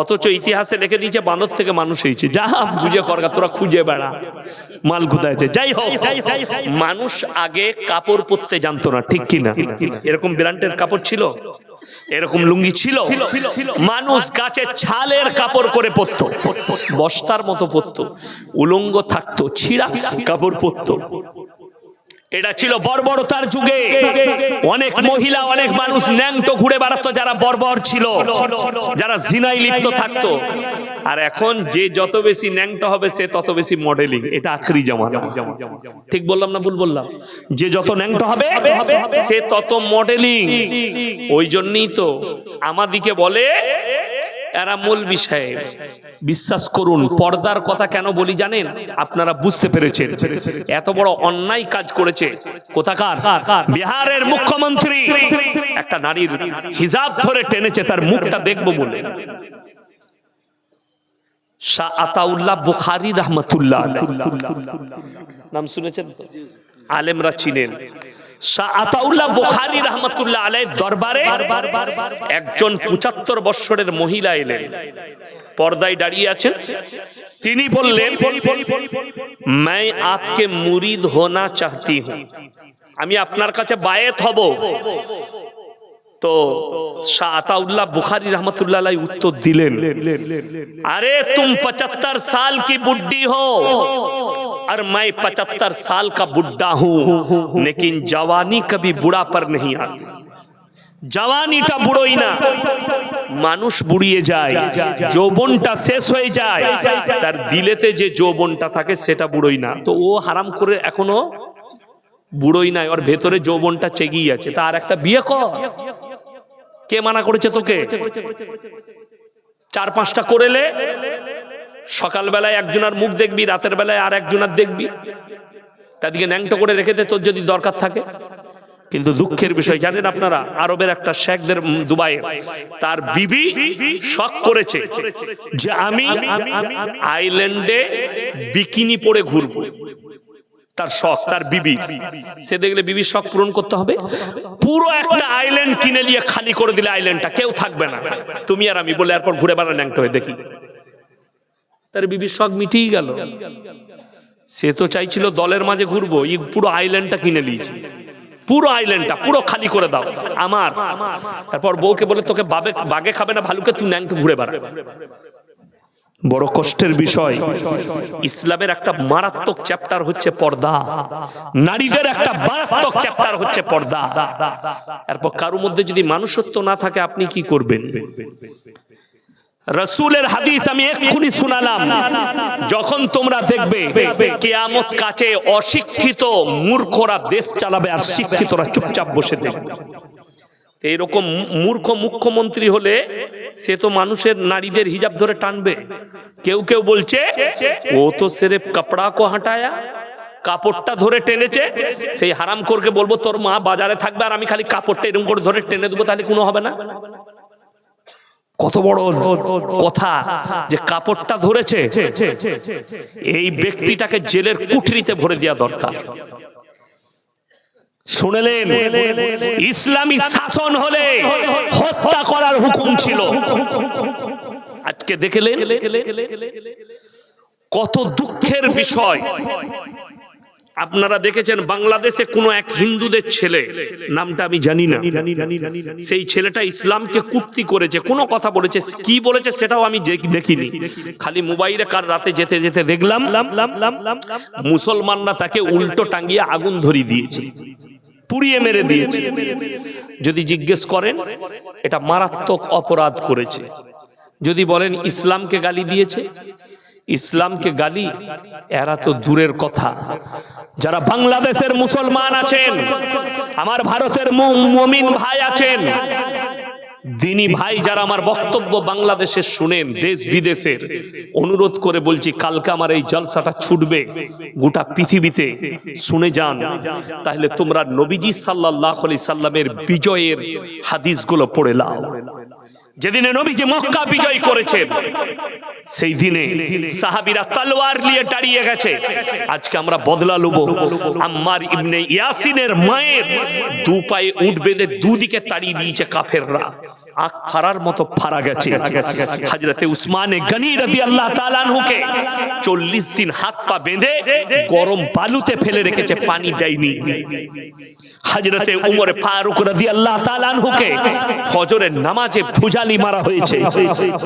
অথচ ইতিহাসে লিখে দিয়েছে বান্দর থেকে মানুষ হয়েছে। যা বুঝে করগা, তোরা খুঁজে বেড়া মাল কোথায় আছে। যাই হোক, মানুষ আগে কাপড় পরতে জানতো না, ঠিক কিনা? এরকম ব্র্যান্ডের কাপড় ছিল, এরকম লুঙ্গি ছিল। মানুষ গাছের ছালের কাপড় করে পরতো, বস্তার মতো পরতো, উলঙ্গ থাকতো, ছিঁড়া কাপড় পরতো। এটা ছিল বর্বরতার যুগে। অনেক মহিলা, অনেক মানুষ ন্যাংটো ঘুরে বেড়াতো, যারা বর্বর ছিল, যারা জিনায় লিপ্ত থাকতো। আর এখন যে যত বেশি ন্যাংটো হবে সে তত বেশি মডেলিং। এটা আখরি জামানা। ঠিক বললাম না ভুল বললাম? যে যত ন্যাংটো হবে সে তত মডেলিং। ওই জন্যই তো আমাদিকে বলে এরা মৌলবি সাহেব, বিশ্বাস করুন, পর্দার কথা কেন বলি জানেন? আপনারা বুঝতে পেরেছেন। এত বড় অন্যায় কাজ করেছে কোথাকার বিহারের মুখ্যমন্ত্রী, একটা নারীর হিজাব ধরে টেনেছে, তার মুখটা দেখবো বলে। শাহ আতাউল্লাহ বুখারী রাহমাতুল্লাহ নাম শুনেছেন তো? আলেমরা চিনেন। শাহ আতাউল্লাহ বুখারী রাহমাতুল্লাহ আলাইহির দরবারে একজন 75 বছরের মহিলা এলেন, পর্দায় দাঁড়িয়ে আছেন। তিনি বললেন, मैं आपके मुरीद होना चाहती हूं, আমি আপনার কাছে বায়েত হব। তো শাহ আতাউল্লাহ বুখারী রাহমাতুল্লাহ আলাইহি উত্তর দিলেন, अरे तुम 75 साल की बुड्ढी हो और मैं 75 साल का बुड्ढा हूं, लेकिन जवानी कभी बुढ़ा पर नहीं आती। जवानीটা বুড়োই না, মানুষ বুড়িয়ে যায়, যৌবনটা শেষ হয়ে যায়, তার দিলেতে যে যৌবনটা থাকে সেটা বুড়োই না। তো ও হারাম করে এখনো বুড়োই নাই, ওর ভেতরে যৌবনটা চেগিয়ে আছে। তার একটা বিয়ে কর। কে মানা করেছে তোকে? 4-5টা করেলে সকালবেলায় একজনের মুখ দেখবি, রাতের বেলায় আর একজনের দেখবি, তাদেরকে ন্যাংটো করে রেখে দে তোর যদি দরকার থাকে। কিন্তু দুঃখের বিষয় জানেন আপনারা, আরবের একটা শেখদের দুবাইয়ে তার বিবি শখ করেছে যে আমি আইল্যান্ডে বিকিনি পরে ঘুরবো। তার শখ, তার বিবি। সে দেখলে বিবির শখ পূরণ করতে হবে, পুরো একটা আইল্যান্ড কিনে নিয়ে খালি করে দিলে আইল্যান্ডটা কেউ থাকবে না, তুমি আর আমি বলে, এরপর ঘুরে বেড়া ন্যাংটো হয়ে দেখি। তার বিবির শখ মিটিয়ে গেল। সে তো চাইছিল দলের মাঝে ঘুরবো, এই পুরো আইল্যান্ডটা কিনে নিয়েছে, পুরো আইল্যান্ডটা পুরো খালি করে দাও আমার। তারপর বউকে বলে, তোকে বাগে খাবে না ভালুকে, তুই ন্যাংটো ঘুরে বেড়া। বড় কষ্টের বিষয়, ইসলামের একটা মারাত্মক চ্যাপ্টার হচ্ছে পর্দা, নারীদের একটা মারাত্মক চ্যাপ্টার হচ্ছে পর্দা। এরপর কারোর মধ্যে যদি মানুষত্ব না থাকে আপনি কি করবেন? রাসূলের হাদিস আমি এক্ষুনি শোনালাম, যখন তোমরা দেখবে কিয়ামত কাছে অশিক্ষিত মূর্খরা দেশ চালাবে আর শিক্ষিতরা চুপচাপ বসে দেখবে। এইরকম মূর্খ মুখ্যমন্ত্রী হলে সে তো মানুষের নারীদের হিজাব ধরে টানবে। কেউ কেউ বলছে ও তো সির্ফ কাপড়া কো হটায়া, কাপড়টা ধরে টেনেছে। সেই হারামখোরকে বলবো তোর মা বাজারে থাকবে আর আমি খালি কাপড়টা এরকম করে ধরে টেনে দেবো, তাহলে কোনো হবে না? কত বড় কথা যে কাপড়টা ধরেছে। এই ব্যক্তিটাকে জেলের কুঠরিতে ভরে দেওয়া দরকার। শুনলেন, ইসলামী শাসন হলে হত্যা করার হুকুম ছিল। আজকে দেখলেন কত দুঃখের বিষয়। আপনারা দেখেছেন বাংলাদেশে কোনো এক হিন্দুদের ছেলে, নামটা আমি জানি না, সেই ছেলেটা ইসলামকে কুর্তি করেছে, কোনো কথা বলেছে, কি বলেছে সেটাও আমি দেখিনি, খালি মোবাইলে কার রাতে যেতে যেতে দেখলাম মুসলমানরা তাকে উল্টো টাঙ্গিয়ে আগুন ধরিয়ে দিয়েছে, পুড়িয়ে মেরে দিয়েছে। যদি জিজ্ঞেস করেন এটা মারাত্মক অপরাধ করেছে। যদি বলেন ইসলামকে গালি দিয়েছে, ইসলামকে গালি এরা তো দূরের কথা। যারা বাংলাদেশের মুসলমান আছেন, আমার ভারতের মুমিন ভাই আছেন, দিনী ভাই যারা আমার বক্তব্য বাংলাদেশে শুনেন, দেশ বিদেশের, অনুরোধ করে বলছি কালকে আমার এই জলসাটা ছুটবে গোটা পৃথিবীতে, শুনে যান। তাহলে তোমরা নবীজি সাল্লাল্লাহু আলাইহি সাল্লামের বিজয়ের হাদিসগুলো পড়ে নাও। যেদিনে নবীজি মক্কা বিজয় করেছেন, সেই দিনে সাহাবীরা তলোয়ার নিয়ে দাঁড়িয়ে গেছে। আজকে আমরা বদলা লব। আম্মার ইবনে ইয়াসিনের মায়ের দু পায়ে উট বেঁধে দুদিকে তাড়িয়ে দিয়েছে কাফেররা, আখ ফারার মতো ফারা গেছে। হযরতে উসমানে গনি রাদিয়াল্লাহু তাআলা আনহুকে 40 দিন হাত পা বেঁধে গরম বালুতে ফেলে রেখেছে, পানি দেয়নি। হযরতে উমর ফারুক রাদিয়াল্লাহু তাআলা আনহুকে ফজরের নামাজে ভুজালি মারা হয়েছে।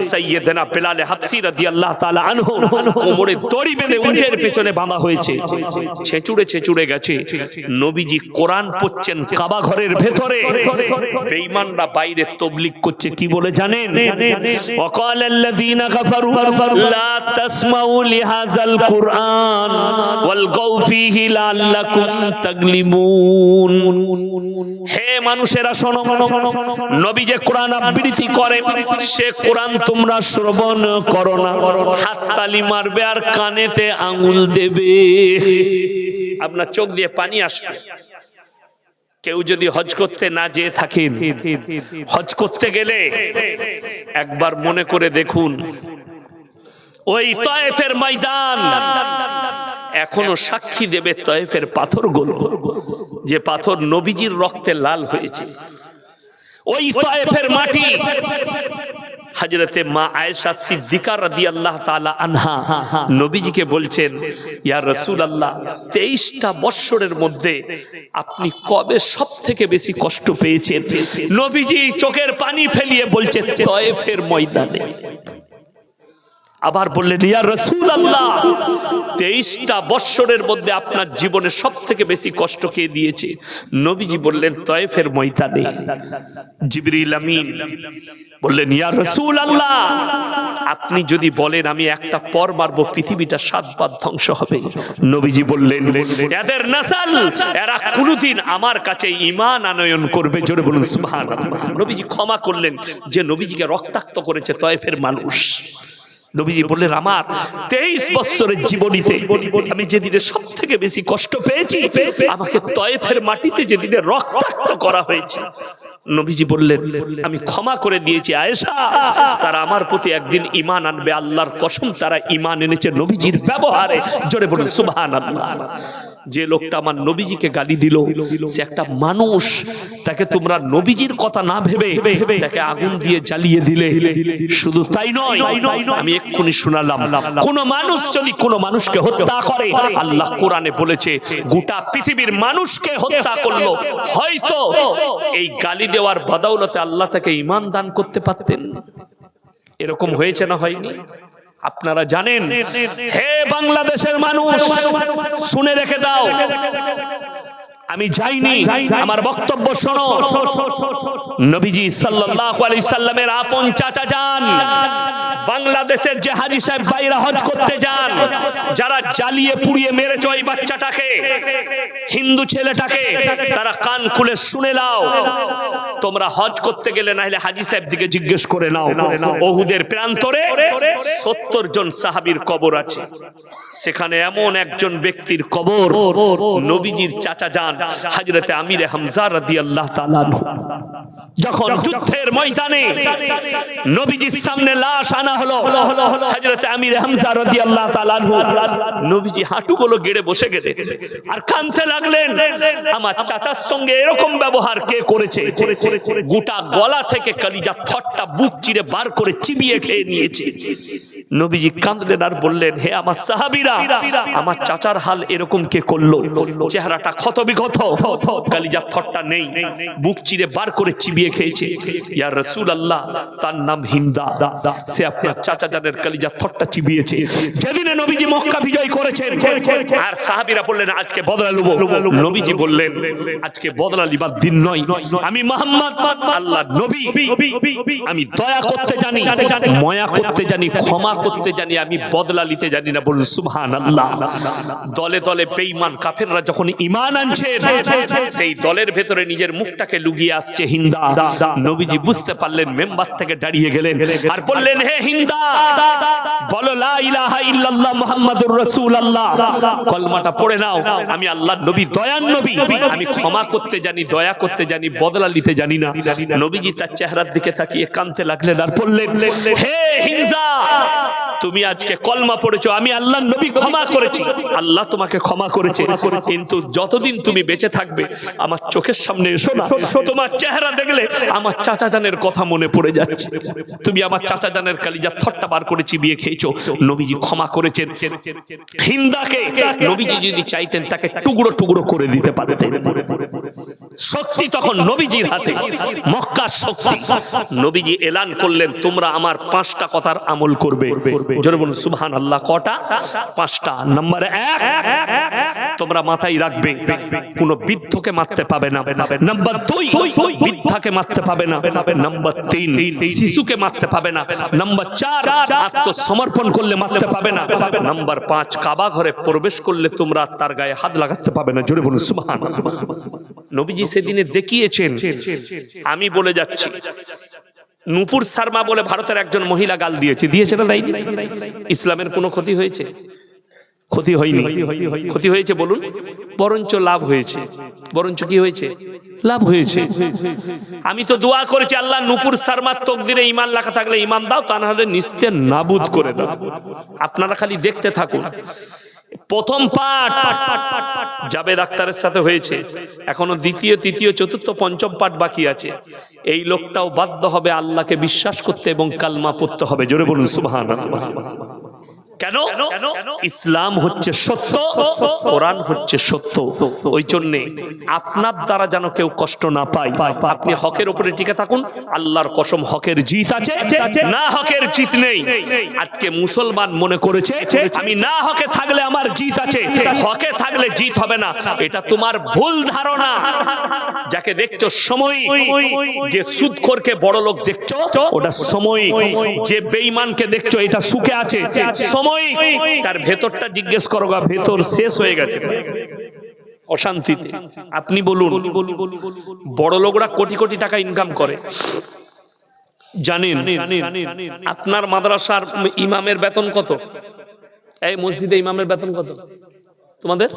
সাইয়েদনা বেলাল হাবশী রাদিয়াল্লাহু তাআলা আনহু কোমরে দড়ি বেঁধে উটের পেছনে বাঁধা হয়েছে, ছেঁচুড়ে ছেঁচুড়ে গেছে। নবীজি কোরআন পড়ছেন কাবা ঘরের ভেতরে, বেঈমানরা বাইরে তাবলীগ করছে, কি বলে জানেন? ওয়াকালাল্লাযীনা কাফারু লা তাসমাউ লিহাযাল কুরআন ওয়ালগাউ ফীহি লাআল্লাকুম তাগলিবুন। হে মানুষেরা শোনো, নবী যে কোরআন আবৃত্তি করে সে কোরআন তোমরা শ্রবণ করো না, হাততালি মারবে আর কানেতে আঙুল দেবে, আপনার চোখ দিয়ে পানি আসবে। কেউ যদি হজ করতে না যেয়ে থাকেন, হজ করতে গেলে একবার মনে করে দেখুন, ওই তায়েফের ময়দান এখনো সাক্ষী দেবে তায়েফের পাথরগুলো, যে পাথর নবীজির রক্তে লাল হয়েছে। ওই তায়েফের মাটি হযরতে মা আয়েশা সিদ্দিকা রাদিয়াল্লাহু তাআলা আনহা নবীজিকে বলছেন, ইয়া রাসূলুল্লাহ, 23টা বছরের মধ্যে আপনি কবে সবথেকে বেশি কষ্ট পেয়েছেন? নবীজি চোখের পানি ফেলিয়ে বলছে, তায়েফের ময়দানে। আবার বললেন, ইয়া রাসূলুল্লাহ, 23টা বছরের মধ্যে আপনার জীবনে সবথেকে বেশি কষ্ট কে দিয়েছে? নবীজি বললেন, তায়েফের ময়দানে। জিবরিল আমিন বললেন, ইয়া রাসূলুল্লাহ, আপনি যদি বলেন আমি একটা পর মারব, পৃথিবীটা 7 বার ধ্বংস হবে। নবীজি বললেন, এদের নসল, এরা কোনদিন আমার কাছে ঈমান আনয়ন করবে। জোরে বলুন সুবহানাল্লাহ। নবীজি ক্ষমা করলেন যে নবীজিকে রক্তাক্ত করেছে তায়েফের মানুষ। নবীজি বললেন, আমার 23 বছরের জীবনীতে আমি যেদিনে সব থেকে বেশি কষ্ট পেয়েছি, আমাকে তায়েফের মাটিতে যেদিনে রক্তাক্ত করা হয়েছে। নবীজি বললেন, আমি ক্ষমা করে দিয়েছি আয়েশা, তারা আমার প্রতি একদিন ঈমান আনবে। আল্লাহর কসম, তারা ঈমান এনেছে নবীজির ব্যবহারে। জোরে বলুন সুবহানাল্লাহ। যে লোকটা আমার নবীজিকে গালি দিল, সে একটা মানুষ, তাকে তোমরা নবীজির কথা না ভেবে তাকে আগুন দিয়ে জ্বালিয়ে দিলে। শুধু তাই নয়, আমি এক্ষুনি শোনালাম, কোন মানুষ যদি কোন মানুষকে হত্যা করে, আল্লাহ কোরআনে বলেছে গোটা পৃথিবীর মানুষকে হত্যা করলো, হয়তো এই গালি দেওয়ার বদৌলতে আল্লাহ তাকে ঈমান দান করতে পারতেন। এরকম হয়েছে না হয়নি? আপনারা জানেন। হে বাংলাদেশের মানুষ, শুনে রেখে দাও, আমি যাইনি, আমার বক্তব্য শোনো। নবীজি সাল্লাল্লাহু আলাইহি সাল্লামের আপন চাচা যান, বাংলাদেশের যে হাজী সাহেব ভাইরা হজ করতে যান, যারা জ্বালিয়ে পুড়িয়ে মেরেছে ওই বাচ্চাটাকে, হিন্দু ছেলেটাকে, তারা কান খুলে শুনে নাও। তোমরা হজ করতে গেলে না হলে হাজী সাহেব দিকে জিজ্ঞেস করে নাও, উহুদের প্রান্তরে 70 জন সাহাবীর কবর আছে। সেখানে এমন একজন ব্যক্তির কবর, নবীজির চাচা যান হযরতে আমিরে হামজা রাদিয়াল্লাহু তাআলা আনহু। যখন যুদ্ধের ময়দানে নবীজির সামনে লাশ আনা হলো, হযরত আমির হামজা রাদিয়াল্লাহু তাআলা আনহু নবীজি হাঁটুগুলো গেড়ে বসে গেলেন আর কাঁদতে লাগলেন, আমার চাচার সঙ্গে এরকম ব্যবহার কে করেছে? গোটা গলা থেকে কলিজা থরটা বুক চিরে বার করে চিবিয়ে খেয়ে নিয়েছে। নবীজি কাঁদলেন আর বললেন, হে আমার সাহাবীরা, আমার চাচার হাল এরকম কে করলো? চেহারাটা ক্ষত বিক্ষত, কলিজা থরটা নেই, বুক চিরে বার করে চিবিয়ে খেয়েছে। ইয়া রাসূলুল্লাহ, তার নাম হিন্দা, সে আপনার চাচা জানের কলিজা থরটা চিবিয়েছে। যেদিনে নবীজি মক্কা বিজয় করেছেন আর সাহাবীরা বললেন আজকে বদলা নেব, নবীজি বললেন আজকে বদলা লিবার দিন নয়, আমি মুহাম্মদ আল্লাহর নবী, আমি দয়া করতে জানি, মায়া করতে জানি, ক্ষমা করতে জানি, আমি বদলা নিতে জানি না। বলুন সুবহানাল্লাহ। দলে দলে বেঈমান কাফেররা যখন ঈমান আনছেন, সেই দলের ভেতরে নিজের মুখটাকে লুকিয়ে আসছে হিন্দা। নবীজি বুঝতে পারলেন, মেম্বার থেকে দাঁড়িয়ে গেলেন আর বললেন, হে হিন্দা, বলো লা ইলাহা ইল্লাল্লাহ মুহাম্মাদুর রাসূলুল্লাহ, কলমাটা পড়ে নাও, আমি আল্লাহর নবী, দয়ার নবী, আমি ক্ষমা করতে জানি, দয়া করতে জানি, বদলা নিতে জানি না। নবীজি তার চেহারার দিকে তাকিয়ে কাঁদতে লাগলেন আর বললেন, হে হিন্দা, তুমি আজকে কলমা পড়েছো, আমি আল্লাহর নবী ক্ষমা করেছি, আল্লাহ তোমাকে ক্ষমা করেছে, কিন্তু যতদিন তুমি বেঁচে থাকবে আমার চোখের সামনে এসো না, তোমার চেহারা দেখলে আমার চাচা জানের কথা মনে পড়ে যাচ্ছে, তুমি আমার চাচা জানের কলিজা থরটা বার করে চিবিয়ে খেয়েছো। নবীজি ক্ষমা করেছেন হিন্দাকে। নবীজি যদি চাইতেন তাকে টুকরো টুকরো করে দিতে পারতেন। শক্তি তখন নবীজির হাতে, মক্কার শক্তি। নবীজি এলান করলেন, তোমরা আমার 5টা কথার আমল করবে। জোরে বলুন সুবহানাল্লাহ। কটা? 5টা। নাম্বার 1, তোমরা মাথায় রাখবে, কোন বৃদ্ধকে মারতে পাবে না। নাম্বার 2, বৃদ্ধাকে মারতে পাবে না। নাম্বার 3, শিশুকে মারতে পাবে না। নাম্বার 4, আত্মসমর্পণ করলে মারতে পাবে না। নাম্বার 5, কাবা ঘরে প্রবেশ করলে তোমরা তার গায়ে হাত লাগাতে পাবে না। জোরে বলুন সুবহানাল্লাহ। নবীজি সেদিনে দেখিয়েছেন। আমি বলে যাচ্ছি, নূপুর শর্মা বলে ভারতের একজন মহিলা গাল দিয়েছে না? দেয়নি? ইসলামের কোনো ক্ষতি হয়েছে? ক্ষতি হয়নি। ক্ষতি হয়েছে বলুন? বরঞ্চ লাভ হয়েছে। বরঞ্চ কি হয়েছে? লাভ হয়েছে। আমি তো দোয়া করেছি, আল্লাহ নূপুর শর্মার তকদিরে ঈমান লেখা থাকলে ঈমান দাও, তা না হলে নিস্তে নাবুদ করে দাও। আপনারা খালি দেখতে থাকুন। প্রথম পাঠ জাবেদ আক্তারের সাথে হয়েছে, এখনো দ্বিতীয়, তৃতীয়, চতুর্থ, পঞ্চম পাঠ বাকি আছে। এই লোকটাও বাধ্য হবে আল্লাহকে বিশ্বাস করতে এবং কালমা পড়তে হবে। জোরে বলুন সুবহানাল্লাহ। কেন? ইসলাম হচ্ছে সত্য, কোরআন হচ্ছে সত্য। ওই জন্যে আপনার দ্বারা যেন কেউ কষ্ট না পায়, আপনি হকের উপরে টিকে থাকুন। আল্লাহর কসম, হকের জিত আছে, না হকের জিত নেই। আজকে মুসলমান মনে করেছে আমি না হকে থাকলে আমার জিত আছে, হকে থাকলে জিত হবে না। এটা তোমার ভুল ধারণা। যাকে দেখছো সময়, যে সুদখোরকে বড় লোক দেখছো ওটা সময়, যে বেঈমানকে দেখছো এটা সুখে আছে সময়। তার ভেতরটা জিজ্ঞেস করো, ভেতর শেষ হয়ে গেছে অশান্তিতে। আপনি বলুন, বড় লোকরা কোটি কোটি টাকা ইনকাম করে, জানেন? আপনার মাদ্রাসার ইমামের বেতন কত? এই মসজিদে ইমামের বেতন কত তোমাদের?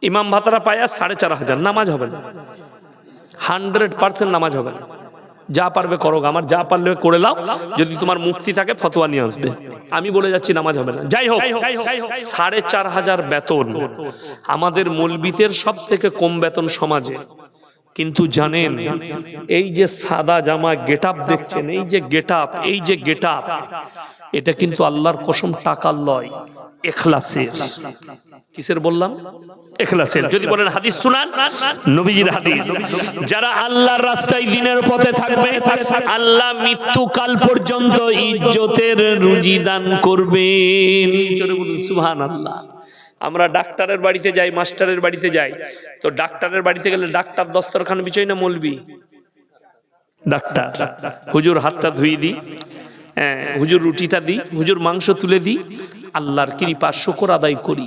ইমাম ভাতারা পায় আর 4,500। নামাজ হবে না, 100% নামাজ হবে না। যা পারবে করো, আমার যা পারলে করে লাও। যদি তোমার মুফতি থাকে ফতোয়া নিয়ে আসবে। আমি বলে যাচ্ছি নামাজ হবে না। যাই হোক, 4,500 বেতন আমাদের মৌলবীদের সব থেকে কম বেতন সমাজে। কিন্তু জানেন, এই যে সাদা জামা গেটআপ দেখছেন, এই যে গেটআপ, এই যে গেটআপ, এটা কিন্তু আল্লাহর কসম টাকার লয়, ইখলাসের। কিসের বললাম? ইখলাসের। যদি বলেন হাদিস শুনান, নবীজির হাদিস, যারা আল্লাহর রাস্তায় দিনের পথে থাকবে আল্লাহ মৃত্যুকাল পর্যন্ত ইজ্জতের রুজি দান করবেন। জোরে বলুন সুবহানাল্লাহ। আমরা ডাক্তারের বাড়িতে যাই, মাস্টারের বাড়িতে যাই, তো ডাক্তারের বাড়িতে গেলে ডাক্তার দস্তরখান বিছাই না মৌলবি? ডাক্তার হুজুর হাতটা ধুয়ে দিই, হুজুর রুটিটা দিই, হুজুর মাংস তুলে দিই, আল্লাহর কৃপা শুকর আদায় করি।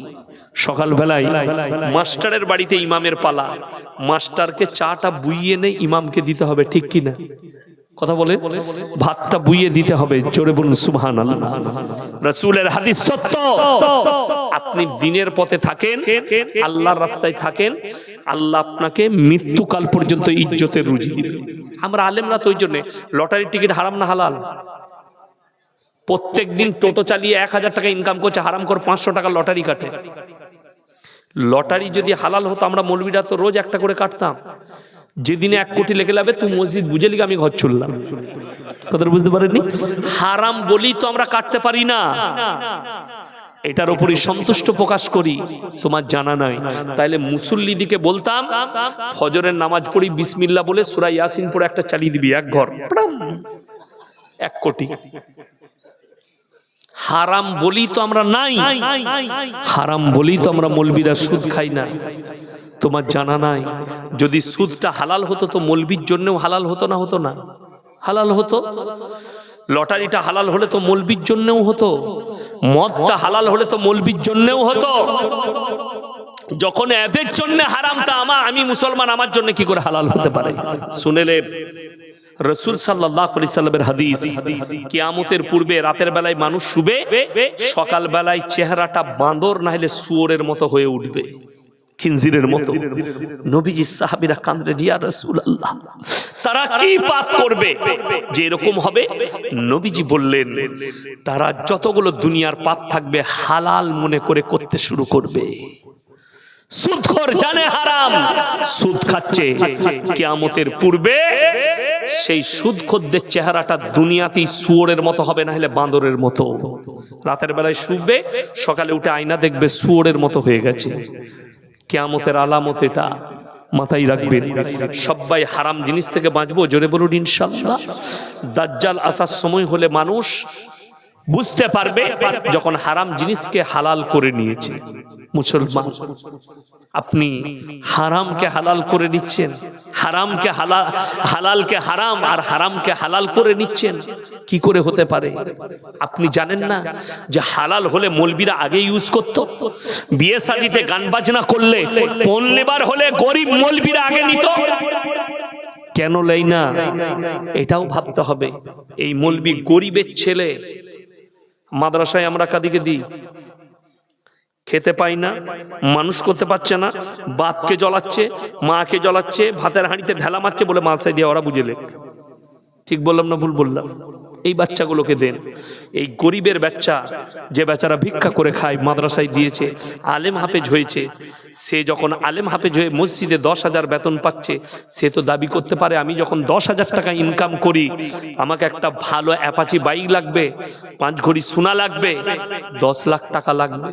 সকালবেলায় মাস্টারের বাড়িতে ইমামের পালা, মাস্টারকে চাটা বুইয়ে নেই, ইমামকে দিতে হবে, ঠিক কিনা? কথা বলে, ভাতটা বুইয়ে দিতে হবে। জোরে বলুন সুবহানাল্লাহ। রাসূলের হাদিস সত্য। আপনি দিনের পথে থাকেন, আল্লাহর রাস্তায় থাকেন, আল্লাহ আপনাকে মৃত্যুকাল পর্যন্ত ইজ্জতের রুজি দিবেন। আমরা আলেমরা তো ওই জন্য, লটারির টিকিট হারাম না হালাল? প্রত্যেক দিন টোটো চালিয়ে 1000 টাকা ইনকাম করছে, হারাম করে 500 টাকা লটারি কাটে। লটারি যদি হালাল হতো আমরা মৌলবীরা তো রোজ একটা করে কাটতাম। যেদিনে 1 কোটি লেগে যাবে তুই মসজিদ বুঝে লিখে আমি ঘর চললাম। কথা বুঝতে পারেননি? হারাম বলি তো আমরা কাটতে পারি না, এটার উপরই সন্তুষ্ট প্রকাশ করি, তোমার জানা নাই। তাইলে মুসল্লিদিকে বলতাম ফজরের নামাজ পড়ি বিসমিল্লাহ বলে সূরা ইয়াসিন পড়ে একটা চালিয়ে দিবি, এক ঘর 1 কোটি। হারাম বলি তো আমরা নাই, হারাম বলি তো আমরা মৌলবীরা সুদ খাই না, তোমার জানা নাই। যদি সুদটা হালাল হতো তো মৌলবীর জন্যও হালাল হতো না? হতো না? হালাল হতো। লটারিটা হালাল হলে তো মৌলবীর জন্যও হতো, মদটা হালাল হলে তো মৌলবীর জন্যও হতো। যখন এদের জন্য হারামটা আমি মুসলমান, আমার জন্য কি করে হালাল হতে পারে? শুনেলে রাসূল সাল্লাল্লাহু আলাইহি সাল্লামের হাদিস, কিয়ামতের পূর্বে রাতের বেলায় মানুষ শুবে, সকাল বেলায় চেহারাটা বাঁদর না হলে শুয়োরের মতো হয়ে উঠবে, খিনজিরের মতো। নবীজি সাহাবীরা কাঁদলেন, ইয়া রাসূলুল্লাহ তারা কি পাপ করবে যে এরকম হবে? নবীজি বললেন, তারা যতগুলো দুনিয়ার পাপ থাকবে হালাল মনে করে করতে শুরু করবে। সুদখোর জানে হারাম, সুদ খাচ্ছে, কিয়ামতের পূর্বে সেই সুদখোরদের চেহারাটা দুনিয়াতেই শুয়োরের মতো হবে, না হলে বাঁদরের মতো। রাতের বেলায় শুবে, সকালে উঠে আয়না দেখবে শুয়োরের মতো হয়ে গেছে। কিয়ামতের আলামত এটা, মাথায় রাখবেন। সবাই হারাম জিনিস থেকে বাঁচবো, জোরে বলুন ইনশাআল্লাহ। দাজ্জাল আসার সময় হলে মানুষ বুঝতে পারবে যখন হারাম জিনিসকে হালাল করে নিয়েছে। মুসলমান, আপনি হারামকে হালাল করে নিচ্ছেন, হারামকে হালালকে হারাম আর হারামকে হালাল করে নিচ্ছেন, কি করে হতে পারে? আপনি জানেন না যে হালাল হলে মৌলবীরা আগে ইউজ করত? বিয়ে শাদিতে গান বাজনা করলে পণ লেবার হলে গরিব মৌলবীরা আগে নিত, কেন লেই না? এটাও ভাবতে হবে। এই মৌলবী গরিবের ছেলে, মাদ্রাসায় আমরা কাদিকে দিই, খেতে পাই না, মানুষ করতে পারছে না, বাপকে জ্বলাচ্ছে, মাকে জ্বলাচ্ছে, ভাতের হাঁড়িতে ঢেলা মারছে বলে মাথায় দিয়ে ওরা বুঝেলে। ঠিক বললাম না ভুল বললাম? এই বাচ্চাগুলোকে দেন। এই গরিবের বাচ্চা, যে বেচারা ভিক্ষা করে খায়, মাদ্রাসায় দিয়েছে, আলেম হাফেজ হয়েছে, সে যখন আলেম হাফেজ হয়ে মসজিদে 10,000 বেতন পাচ্ছে, সে তো দাবি করতে পারে আমি যখন 10,000 টাকা ইনকাম করি, আমাকে একটা ভালো অ্যাপাচি বাইক লাগবে, 5 ঘড়ি সোনা লাগবে, 10 লাখ টাকা লাগবে।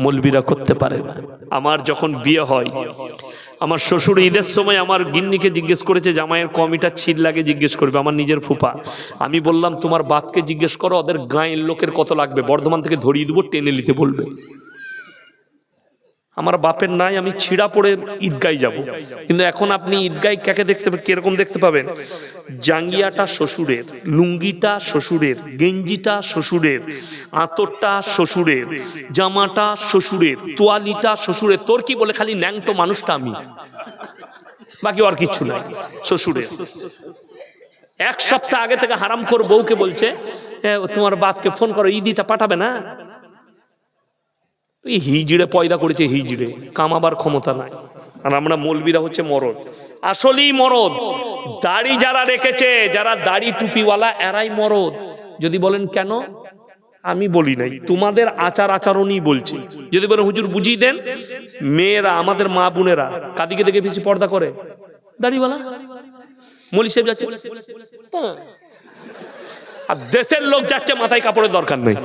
মৌলবীরা করতে পারে না। আমার যখন বিয়ে হয়, আমার শ্বশুর ঈদের সময় আমার গিন্নিকে জিজ্ঞেস করেছে জামাইয়ের কমিটা ছিল লাগে, জিজ্ঞেস করবে আমার নিজের ফুপা। আমি বললাম তোমার বাপকে জিজ্ঞেস করো ওদের গাঁয়ের লোকের কত লাগবে, বর্ধমান থেকে ধরিয়ে দেবো, টেনে নিতে বলবে। আমার বাপের নাই, আমি ছিঁড়া পড়ে ঈদগায় যাব। কিন্তু এখন আপনি ঈদগায় কাকে দেখতে, কিরকম দেখতে পাবেন? জাঙ্গিয়াটা শ্বশুরের, লুঙ্গিটা শ্বশুরের, গেঞ্জিটা শ্বশুরের, আতরটা শ্বশুরের, জামাটা শ্বশুরের, তোয়ালিটা শ্বশুরের। তোর কি বলে? খালি ন্যাংটো মানুষটা আমি, বাকি আর কিচ্ছু নাই, শ্বশুরের। 1 সপ্তাহ আগে থেকে হারাম কর বউকে বলছে তোমার বাপকে ফোন করো, ঈদিটা পাঠাবে না। হিজড়ে পয়দা করেছে, হিজড়ে, কামাবার ক্ষমতা নাই। আর আমরা মৌলবীরা হচ্ছে মরদ, আসলেই মরদ। দাড়ি যারা রেখেছে, যারা দাড়ি টুপিওয়ালা, এরাই মরদ। যদি বলেন কেন, আমি বলি নাই, তোমাদের আচার আচরণই বলছি। যদি বলেন হুজুর বুঝিয়ে দেন, মেয়েরা, আমাদের মা বোনেরা কাদিকে দেখে বেশি পর্দা করে? দাড়িওয়ালা মৌলী সাহেব যাচ্ছে, আর দেশের লোক যাচ্ছে, মাথায় কাপড়ের দরকার নেই।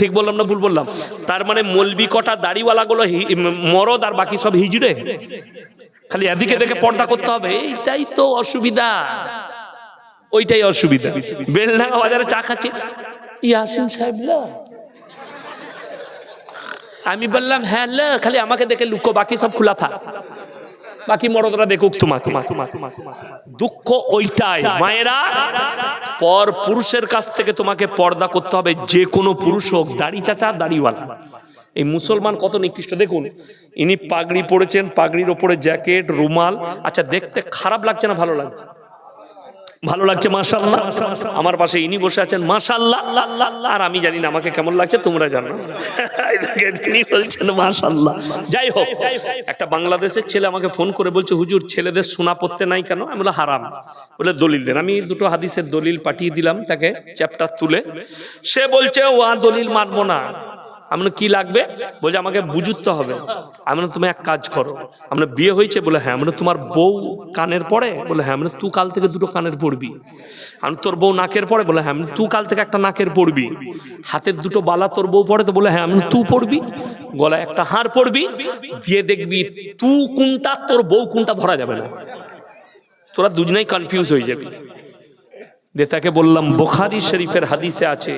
ঠিক বললাম না ভুল বললাম? তার মানে মৌলবি কটা দাড়িওয়ালা গুলো মরদ, আর বাকি সব হিজড়ে। খালি এদিকে দেখে পর্দা করতে হবে, এইটাই তো অসুবিধা, ওইটাই অসুবিধা। বেলডাঙ্গা বাজারে চা খাচ্ছে, ইয়াসিন সাহেব, আমি বললাম হ্যাঁ, খালি আমাকে দেখে লুকো, বাকি সব খোলা থাক, বাকি মরদরা দেখুক তোমাকে। দুঃখ ওইটাই মায়েরা, পর পুরুষের কাছ থেকে তোমাকে পর্দা করতে হবে, যে কোনো পুরুষ হোক, দাড়ি চাচা দাড়িওয়ালা। এই মুসলমান কত নিকৃষ্ট দেখুন, ইনি পাগড়ি পরেছেন, পাগড়ির ওপরে জ্যাকেট, রুমাল। আচ্ছা দেখতে খারাপ লাগছে না ভালো লাগছে? ভালো লাগছে মাশাআল্লাহ। আমার পাশে ইনি বসে আছেন মাশাআল্লাহ, আর আমি জানি না আমাকে কেমন লাগছে, তোমরা জানো। ইনি বলছেন মাশাআল্লাহ। যাই হোক, একটা বাংলাদেশের ছেলে আমাকে ফোন করে বলছে, হুজুর ছেলেদের সোনা পড়তে নাই কেন? আমি বললাম হারাম। বলে দলিল দেন। আমি দুটো হাদিসের দলিল পাঠিয়ে দিলাম তাকে, চ্যাপ্টার তুলে। সে বলছে ওয়া দলিল মানবো না। আমি কি লাগবে? বলছে আমাকে বুঝতে হবে। আমি তুমি এক কাজ করো, আমরা বিয়ে হয়েছে? বলে হ্যাঁ। আমরা তোমার বউ কানের পড়ে? বলে হ্যাঁ। আমরা তুই কাল থেকে দুটো কানের পড়বি। আমি তোর বউ নাকের পড়ে? বলে হ্যাঁ। তুই কাল থেকে একটা নাকের পড়বি। হাতের দুটো বালা তোর বউ পড়ে? তো বলে হ্যাঁ। আমি তুই পড়বি। গলায় একটা হার পড়বি, দিয়ে দেখবি তুই কোনটা তোর বউ কোনটা ধরা যাবে না, তোরা দুজনেই কনফিউজ হয়ে যাবি। দিয়ে তাকে বললাম বুখারী শরীফের হাদিসে আছে,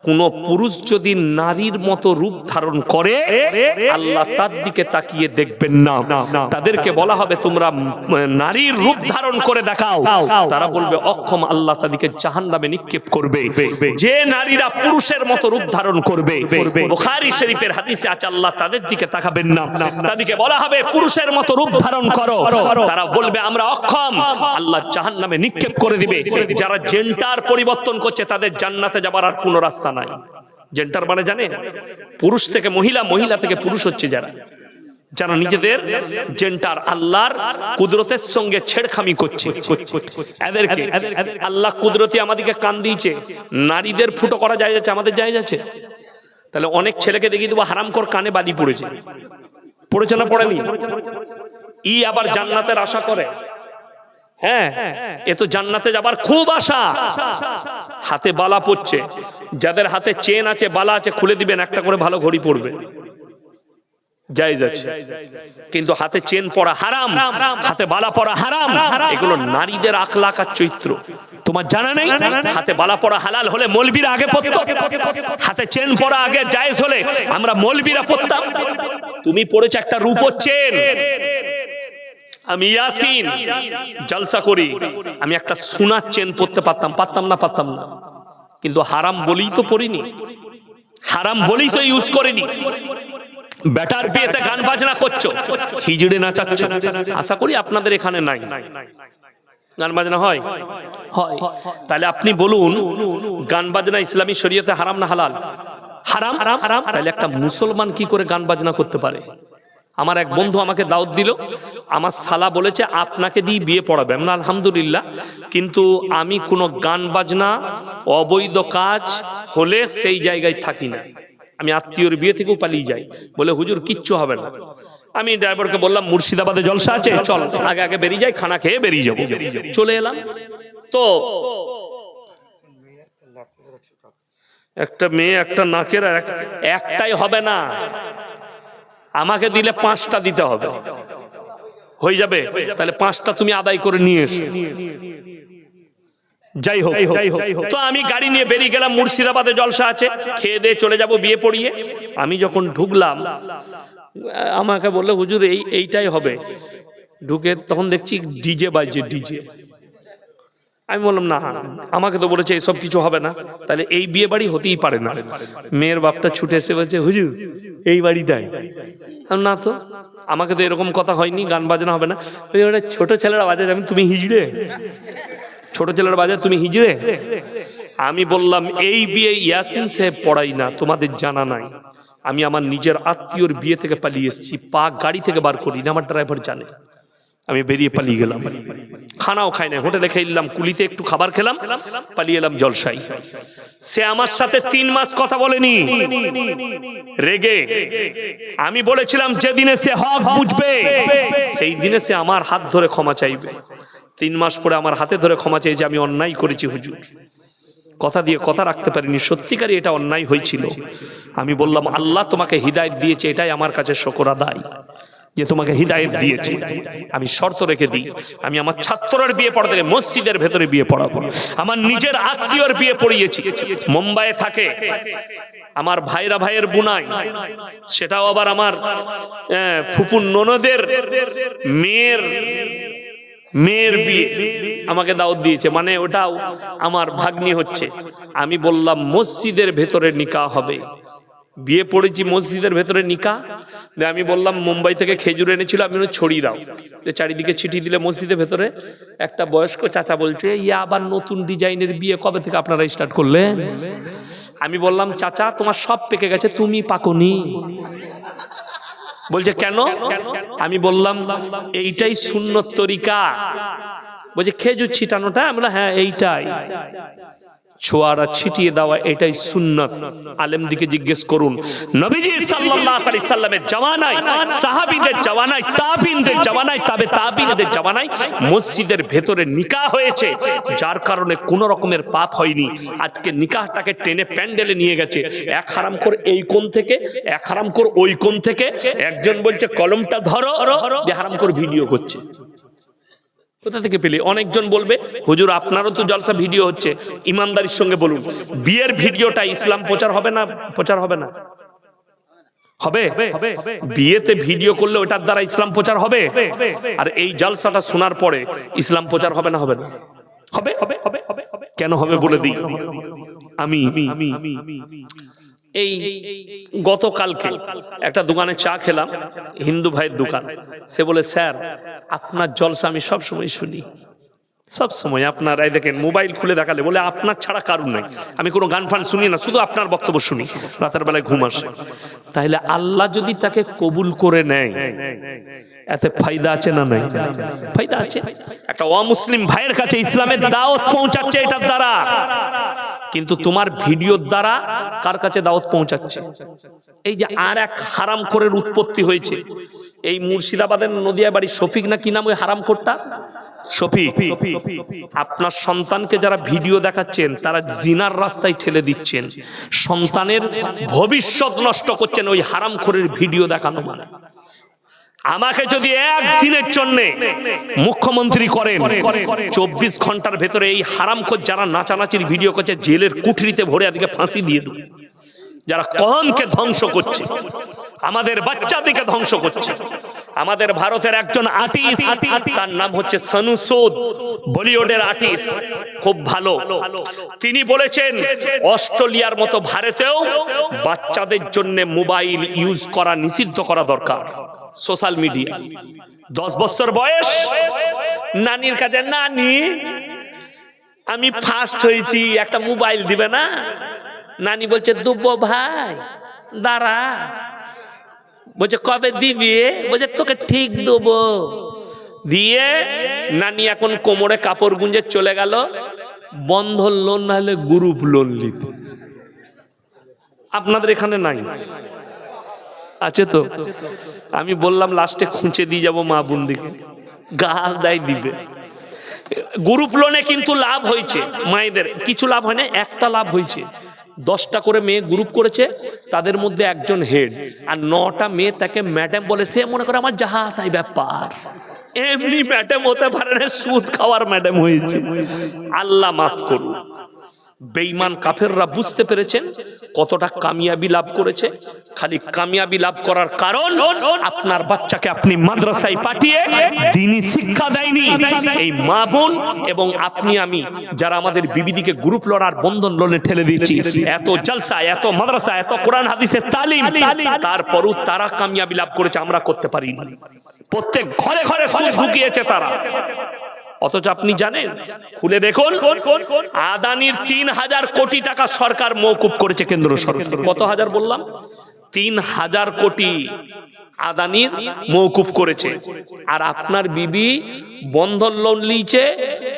কোন পুরুষ যদি নারীর মতো রূপ ধারণ করে আল্লাহ তার দিকে তাকিয়ে দেখবেন না। তাদেরকে বলা হবে তোমরা নারীর রূপ ধারণ করে দেখাও, তারা বলবে অক্ষম, আল্লাহ তাদেরকে জাহান্নামে নিক্ষেপ করবে। যে নারীরা পুরুষের মতো রূপ ধারণ করবে, বুখারী শরীফের হাদিসে আছে, আল্লাহ তাদের দিকে তাকাবেন না। তাদেরকে বলা হবে পুরুষের মতো রূপ ধারণ করো, তারা বলবে আমরা অক্ষম, আল্লাহ জাহান্নামে নিক্ষেপ করে দিবে। যারা জেন্ডার পরিবর্তন করছে তাদের জান্নাতে যাবার আর কোনো রাস্তা নাই। জেন্ডার মানে জানেন? পুরুষ থেকে মহিলা, মহিলা থেকে পুরুষ হচ্ছে যারা, যারা নিজেদের জেন্ডার আল্লাহর কুদরতের সঙ্গে ছেড়খামি করছে। এদেরকে আল্লাহ কুদরতি আমাদেরকে কান দিয়েছে, নারীদের ফুটো করা যায় যাচ্ছে, আমাদের যায় যাচ্ছে। তাহলে অনেক ছেলেকে দেখিয়ে দেবো হারামখোর কানে বালি পড়েছে, পড়েছে না পড়েনি? ই আবার জান্নাতের আশা করে। হ্যাঁ, এ তো জান্নাতে যাবার খুব আশা। হাতে বালা পড়ছে, যাদের হাতে চেন আছে বালা আছে খুলে দিবেন, একটা করে ভালো ঘড়ি পড়বে, জায়েজ আছে। কিন্তু হাতে চেন পরা হারাম, হাতে বালা পরা হারাম। এগুলো নারীদের আখলাক আর চরিত্র। তোমার জানা নেই? হাতে বালা পরা হালাল হলে মৌলবীরা আগে পড়তো, হাতে চেন পরা আগে জায়েজ হলে আমরা মৌলবীরা পড়তাম। তুমি পড়েছো একটা রূপোর চেন। আমি ইয়াসিন জলসা করি, আমি একটা সোনার চেন পড়তে পারতাম, পারতাম না? পারতাম না। কিন্তু হারাম বলেই তো পড়িনি, হারাম বলেই তো ইউজ করিনি। বেটার বিয়েতে গান বাজনা করছো, হিজড়ে নাচাচ্ছ। আশা করি আপনাদের এখানে নাই, গান বাজনা হয়? হয়। তাহলে আপনি বলুন, গান বাজনা ইসলামী শরীয়তে হারাম না হালাল? হারাম। তাহলে একটা মুসলমান কি করে গান বাজনা করতে পারে? আমার এক বন্ধু আমাকে দাওয়াত দিল, আমার শালা বলেছে আপনাকে দিয়ে বিয়ে পড়াবে। আমরা আলহামদুলিল্লাহ, কিন্তু আমি কোনো গান বাজনা অবৈধ কাজ হলে সেই জায়গায় থাকি না। আমি আত্মীয়র বিয়ে থেকেও পালিয়ে যাই। বলে হুজুর কিচ্ছু হবে না। আমি ড্রাইভারকে বললাম মুর্শিদাবাদে জলসা আছে, চল আগে আগে বেরিয়ে যাই, খানা খেয়ে বেরিয়ে যাবো। চলে এলাম। তো একটা মেয়ে একটা নাকের, একটাই হবে না, আমাকে দিলে 5টা দিতে হবে। হয়ে যাবে? তাহলে 5টা তুমি আদায় করে নিয়ে এসো। যাই হোক, তো আমি গাড়ি নিয়ে বেরিয়ে গেলাম, মুর্শিদাবাদে জলসা আছে, খেয়ে দিয়ে চলে যাব বিয়ে পড়িয়ে। আমি যখন ঢুকলাম, আমাকে বললো হুজুর এইটাই হবে। ঢুকে তখন দেখছি ডিজে বাজছে, ডিজে। আমি বললাম না, আমাকে তো বলেছে এইসব কিছু হবে না, তাহলে এই বিয়ে বাড়ি হতেই পারে না। মেয়ের বাপটা ছুটে এসে বলছে হুজুর এই বাড়িটাই। না তো, আমাকে তো এরকম কথা হয়নি, গান বাজনা হবে না। ওটা ছোট ছেলেরা বাজে, আমি তুমি হিজড়ে, ছোট ছেলেরা বাজে তুমি হিজড়ে। আমি বললাম এই বিয়ে ইয়াসিন সাহেব পড়াই না, তোমাদের জানা নাই। আমি আমার নিজের আত্মীয়র বিয়ে থেকে পালিয়ে এসেছি, পা গাড়ি থেকে বার করি না, আমার ড্রাইভার জানে। আমি বেরিয়ে পালিয়ে গেলাম, খানাও খাই না, হোটেলে খেলাম, কুলিতে একটু খাবার খেলাম, পালিয়ে এলাম জলসাই। সে আমার সাথে 3 মাস কথা বলেনি, রেগে। আমি বলেছিলাম যেদিনে সে হক বুঝবে সেই দিনে সে আমার হাত ধরে ক্ষমা চাইবে। 3 মাস পরে আমার হাতে ধরে ক্ষমা চাইছে, আমি অন্যায় করেছি হুজুর, কথা দিয়ে কথা রাখতে পারিনি, সত্যিকারই এটা অন্যায় হয়েছিল। আমি বললাম আল্লাহ তোমাকে হিদায়াত দিয়েছে, এটাই আমার কাছে শুকর আদায় যে তোমাকে হিদায়াত দিয়েছে। আমি শর্ত রেখে দিই, আমি আমার ছাত্রের বিয়ে পড়াতে মসজিদের ভেতরে বিয়ে পড়াবো। আমার নিজের আত্মীয়র বিয়ে পড়িয়েছি, মুম্বাইয়ে থাকে আমার ভাইরা, ভাইয়ের বুনাই, সেটাও আবার আমার ফুপুর ননদের মেয়ের বিয়ে আমাকে দাওয়াত দিয়েছে, মানে ওটাও আমার ভাগ্নি হচ্ছে। আমি বললাম মসজিদের ভেতরে নিকাহ হবে, বিয়ে পড়েছি মসজিদের ভেতরে নিকাহ। আমি বললাম মুম্বাই থেকে খেজুর এনেছিল, আমি ছড়িয়ে দাও। চারিদিকে চিঠি দিলে মসজিদের ভেতরে একটা বয়স্ক চাচা বলছে, ইয়া আবার নতুন ডিজাইনের বিয়ে কবে থেকে আপনারা স্টার্ট করলেন? আমি বললাম চাচা তোমার সব পেকে গেছে, তুমি পাকোনি। বলছে কেন? আমি বললাম এইটাই সুন্নত তরিকা। বলছে খেজুর ছিটানোটা? আমরা হ্যাঁ এইটাই, ছোয়ারা ছিটিয়ে দেওয়া এটাই সুন্নত। আলেমদিকে জিজ্ঞেস করুন, নবীজি সাল্লাল্লাহু আলাইহি সাল্লামের জামানায়, সাহাবীদের জামানায়, তাবিঈনদের জামানায়, তাবে তাবিঈনদের জামানায় মসজিদের ভেতরে নিকাহ হয়েছে, যার কারণে কোনো রকমের পাপ হয়নি। আজকে নিকাহটাকে টেনে প্যান্ডেলে নিয়ে গেছে, এক হারামখোর এই কোণ থেকে, এক হারামখোর ওই কোণ থেকে। একজন বলছে কলমটা ধরো, যে হারামখোর ভিডিও করছে। কোথা থেকে পেলে? অনেকজন বলবে হুজুর আপনারও তো জলসা ভিডিও হচ্ছে। ইমানদারির সঙ্গে বলুন, বিয়ের ভিডিওটা ইসলাম প্রচার হবে না? প্রচার হবে না? হবে। বিয়েতে ভিডিও করলে ওটার দ্বারা ইসলাম প্রচার হবে। আর এই জলসাটা শোনার পরে ইসলাম প্রচার হবে না? হবে না? হবে। কেন হবে বলে দিই। আমি এই গতকালকে একটা দোকানে চা খেলাম, হিন্দু ভাইয়ের দোকান। সে বলে স্যার আপনার জলসা আমি সব সময় শুনি, সব সময় আপনার। এই দেখেন মোবাইল খুলে দেখালে বলে আপনার ছাড়া কারণ নাই। আমি কোনো গান ফান শুনি না, শুধু আপনার বক্তব্য শুনি, রাতের বেলায় ঘুম আসে। তাহলে আল্লাহ যদি তাকে কবুল করে নেয়, এতে ফায়দা আছে না নাই? ফায়দা আছে। একটা অমুসলিম ভাইয়ের কাছে ইসলামের দাওয়াত পৌঁছাচ্ছে এটার দ্বারা, কিন্তু তোমার ভিডিওর দ্বারা কার কাছে দাওয়াত পৌঁছাচ্ছে? এই যে আর এক হারামখোরের উৎপত্তি হয়েছে। এই মুর্শিদাবাদের নদিয়া বাড়ি শফিক না কি নাম ওই হারামখোরটা? শফিক। আপনার সন্তানকে যারা ভিডিও দেখাচ্ছেন তারা জিনার রাস্তায় ঠেলে দিচ্ছেন, সন্তানের ভবিষ্যৎ নষ্ট করছেন ওই হারামখোরের ভিডিও দেখানো মানে। আমাকে যদি একদিনের জন্য মুখ্যমন্ত্রী করেন, 24 ঘন্টার ভেতরে এই হারামখোর যারা নাচানাচির ভিডিও করছে জেলের কুঠরিতে ভরে এদিকে ফাঁসি দিয়ে দেব। যারা কওমকে ধ্বংস করছে, আমাদের বাচ্চাদেরকে ধ্বংস করছে। আমাদের ভারতের একজন আর্টিস্ট, তার নাম হচ্ছে সনু সুদ, বলিউডের আর্টিস্ট, খুব ভালো। তিনি বলেছেন অস্ট্রেলিয়ার মতো ভারতেও বাচ্চাদের জন্য মোবাইল ইউজ করা নিষিদ্ধ করা দরকার। সোশ্যাল মিডিয়া 10 বছর বয়স, নানির কাছে নানি আমি ফার্স্ট হয়েছি, একটা মোবাইল দিবে না? নানি বলছে দুব্বো ভাই দাঁড়া। বলছে কবে দিবি? বলছে তোকে ঠিক দেবো। দিয়ে নানি এখন কোমরে কাপড় গুঁজে চলে গেল বন্ধন লোন না হলে গ্রুপ লোন নিতে। আপনাদের এখানে নাই? আছে তো? আমি বললাম লাস্টে খুঁচে দিয়ে যাবো মা বোনদিকে, গাল দেয় দিবে। গ্রুপ লোনে কিন্তু লাভ হয়েছে মায়েদের, কিছু লাভ হয় না, একটা লাভ হয়েছে। 10টা করে মেয়ে গ্রুপ করেছে, তাদের মধ্যে একজন হেড, আর 9টা মেয়ে তাকে ম্যাডাম বলে। সে মনে করে আমার যাহা তাই ব্যাপার, এমনি ম্যাডাম হতে পারে না, সুদ খাওয়ার ম্যাডাম হয়েছে। আল্লাহ মাফ করুন। বেঈমান কাফেররা বুঝতে পেরেছেন কতটা কামিয়াবি লাভ করেছে। খালি কামিয়াবি লাভ করার কারণ আপনার বাচ্চাকে আপনি মাদ্রাসায় পাঠিয়ে দ্বীনি শিক্ষা দেয়নি। এই মা বোন এবং আপনি আমি যারা আমাদের বিবিদিকে গ্রুপ লড়ার বন্ধন লোনে ঠেলে দিচ্ছি, এত জলসা, এত মাদ্রাসা, এত কোরআন হাদিসের তালিম, তারপরও তারা কামিয়াবি লাভ করেছে, আমরা করতে পারিনি। প্রত্যেক ঘরে ঘরে সুদ ঢুকিয়েছে তারা। অথচ আপনি জানেন, খুলে দেখুন, আদানির 3000 কোটি টাকা সরকার মওকুফ করেছে কেন্দ্র সরকার। কত হাজার বললাম? 3000 কোটি আদানির মওকুফ করেছে। আর আপনার বিবি বন্ধন লোন নিয়েছে,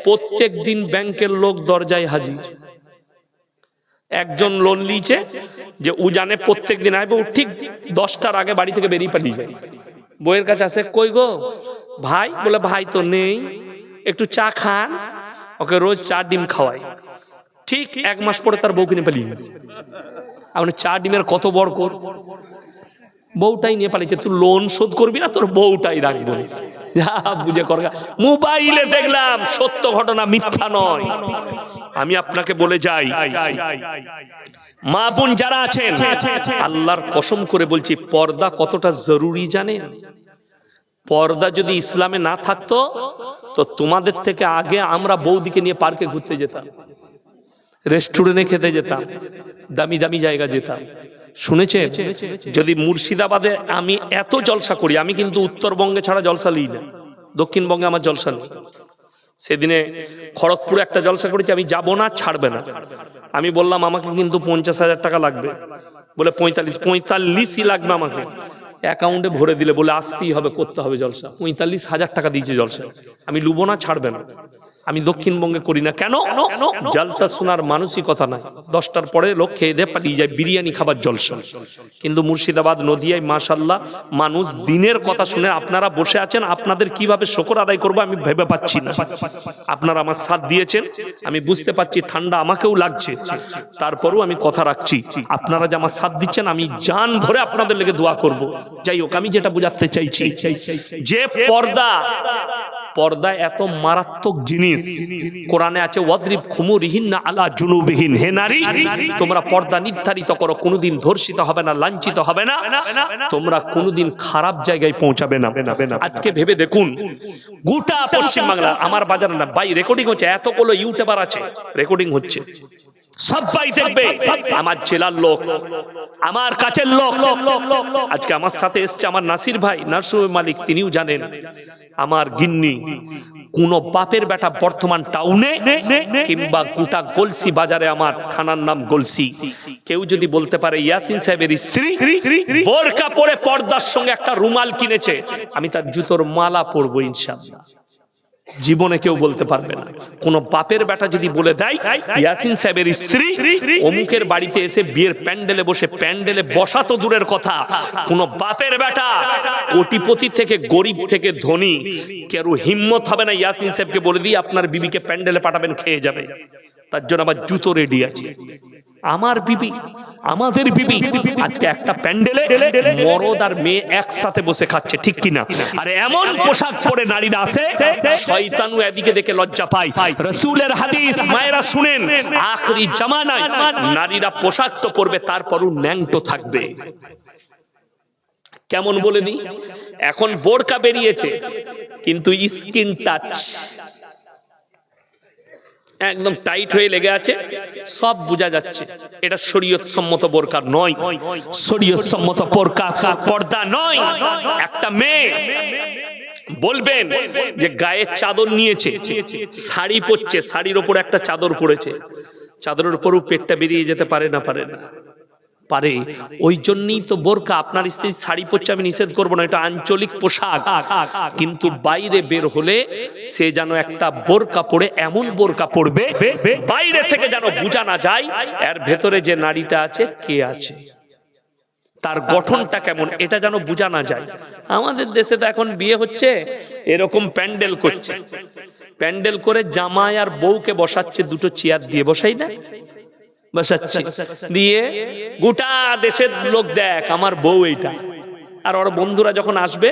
প্রত্যেক দিন ব্যাংকের লোক দরজায় হাজির। একজন লোন নিয়েছে যে ও জানে প্রত্যেক দিন আসবে, ও ঠিক 10টার আগে বাড়ি থেকে বেরিয়ে পালিয়ে যায়। বইয়ের কাছে আসে, কই গো ভাই? বলে ভাই তো নেই, একটু চা খান। ওকে রোজ 4 ডিম খাওয়াই। ঠিক 1 মাস পরে তার বউ কিনে পালিয়ে গেছে। আপনি 4 ডিমের কত বড় কর, বউটাই নিয়ে পালিয়েছে। তুই লোন শোধ করবি না, তোর বউটাই রাখবো। যা বুঝে কর। মোবাইলে দেখলাম, সত্য ঘটনা, মিথ্যা নয়। আমি আপনাকে বলে যাই, মা বোন যারা আছেন, আল্লাহর কসম করে বলছি, পর্দা কতটা জরুরি জানেন? পর্দা যদি ইসলামে না থাকতো তো তোমাদের থেকে আগে আমরা বৌদিকে নিয়ে পার্কে ঘুরতে যেতাম, রেস্টুরেন্টে খেতে যেতাম, দামি দামি জায়গা যেতাম। শুনেছেন? যদি মুর্শিদাবাদে আমি এত জলসা করি, আমি কিন্তু উত্তরবঙ্গে ছাড়া জলসা লিই না, দক্ষিণবঙ্গে আমার জলসা নেই। সেদিনে খড়গপুরে একটা জলসা করেছি, আমি যাব না, ছাড়বে না। আমি বললাম আমাকে কিন্তু 50,000 টাকা লাগবে, বলে 45ই লাগবে আমাকে, অ্যাকাউন্টে ভরে দিলে, বলে আসতেই হবে, করতে হবে জলসা। 45,000 টাকা দিয়েছে জলসা, আমি লুবো না, ছাড়বে না। আমি দক্ষিণবঙ্গে করি না, কেন? জলসা শোনার মানসিকতা নাই, 10টার পরে লোক খেয়ে দিয়ে পালিয়ে যায়, বিরিয়ানি খাবার জলসা। কিন্তু মুর্শিদাবাদ নদিয়ায় মাশাআল্লাহ মানুষ দিনের কথা শুনে, আপনারা বসে আছেন, আপনাদের কিভাবে শুকর আদায় করবো আমি ভেবে পাচ্ছি না। আপনারা আমার সাথ দিয়েছেন, আমি বুঝতে পারছি ঠান্ডা আমাকেও লাগছে, তারপরেও আমি কথা রাখছি, আপনারা যে আমার সাথ দিচ্ছেন, আমি জান ভরে আপনাদের লেগে দোয়া করব। যাই হোক, আমি যেটা বোঝাতে চাইছি, যে পর্দা এত মারাত্মক জিনিস, কোরআনে আছে ওয়াদরিব খুমুরিহিন্না আলা জুনুবিহিন, হে নারী তোমরা পর্দা নির্ধারিত করো, কোনোদিন ধর্ষিত হবে না, লাঞ্ছিত হবে না, তোমরা কোনোদিন খারাপ জায়গায় পৌঁছাবে না। আজকে ভেবে দেখুন, গোটা পশ্চিম বাংলা, আমার বাজার না ভাই, রেকর্ডিং হচ্ছে, এতগুলো ইউটিউবার আছে, রেকর্ডিং হচ্ছে, সবাই দেখবে, আমার জেলার লোক, আমার কাছের লোক। আজকে আমার সাথে এসছে আমার নাসির ভাই, নার্সিং মালিক, তিনিও জানেন। আমার গিন্নি কোন বাপের বেটা বর্তমান টাউনে কিংবা গোটা গলসি বাজারে, আমার থানার নাম গলসি, কেউ যদি বলতে পারে ইয়াসিন সাহেবের স্ত্রী বোরকা পরে পর্দার সঙ্গে একটা রুমাল কিনেছে, আমি তার জুতোর মালা পরবো ইনশাআল্লাহ। জীবনে কেউ বলতে পারবে না। কোন বাপের বেটা যদি বলে দেয় ইয়াসিন সাহেবের স্ত্রী অমুকের বাড়িতে এসে বিয়ের প্যান্ডেলে বসে, প্যান্ডেলে বসা তো দূরের কথা, কোন বাপের বেটা কোটিপতি থেকে গরিব থেকে ধনী কেউ হিম্মত হবে না ইয়াসিন সাহেবকে বলে দিয়ে আপনার বিবিকে প্যান্ডেলে পাঠাবেন, খেয়ে যাবে। তার জন্য আবার জুতো রেডি আছে। আমার বিবি, আমাদের বিবি আজকে একটা প্যান্ডেলে মরদ আর মেয়ে একসাথে বসে খাচ্ছে, ঠিক কিনা? আর এমন পোশাক পরে নারীরা আসে, শয়তানু এদিকে দেখে লজ্জা পায়। রাসূলের হাদিস মায়েরা শুনেন, আখরি জামানায় নারীরা পোশাক তো পরবে, তারপরও ন্যাংটো থাকবে। কেমন বলে দিই, এখন বোরকা বেরিয়েছে কিন্তু স্কিন টাচ একদম টাইট হয়ে লেগে আছে, সব বোঝা যাচ্ছে। এটা শরীয়ত সম্মত বোরকা নয়, শরীয়ত সম্মত পর্দা নয়। একটা মেয়ে বলবেন যে গায়ে চাদর নিয়েছে, শাড়ি পরছে, শাড়ির ওপর একটা চাদর পরেছে, চাদরের উপরও পেটটা বেরিয়ে যেতে পারে না? পারে না? পারে। ওই জন্যই তো বোরকা। আপনার স্ত্রী শাড়ি পরছে, আমি নিষেধ করবো না, এটা আঞ্চলিক পোশাক, কিন্তু বাইরে বের হলে সে যেন একটা বোরকা পরে, এমন বোরকা পরবে বাইরে থেকে যেন বোঝা না যায় এর ভেতরে যে নারীটা আছে কে আছে, তার গঠনটা কেমন, এটা যেন বোঝা না যায়। আমাদের দেশে তো এখন বিয়ে হচ্ছে এরকম প্যান্ডেল করছে, প্যান্ডেল করে জামাই আর বউকে বসাচ্ছে, দুটো চেয়ার দিয়ে বসাই না, বসাচ্ছে, দিয়ে গোটা দেশের লোক দেখ আমার বউ এইটা। আর ওর বন্ধুরা যখন আসবে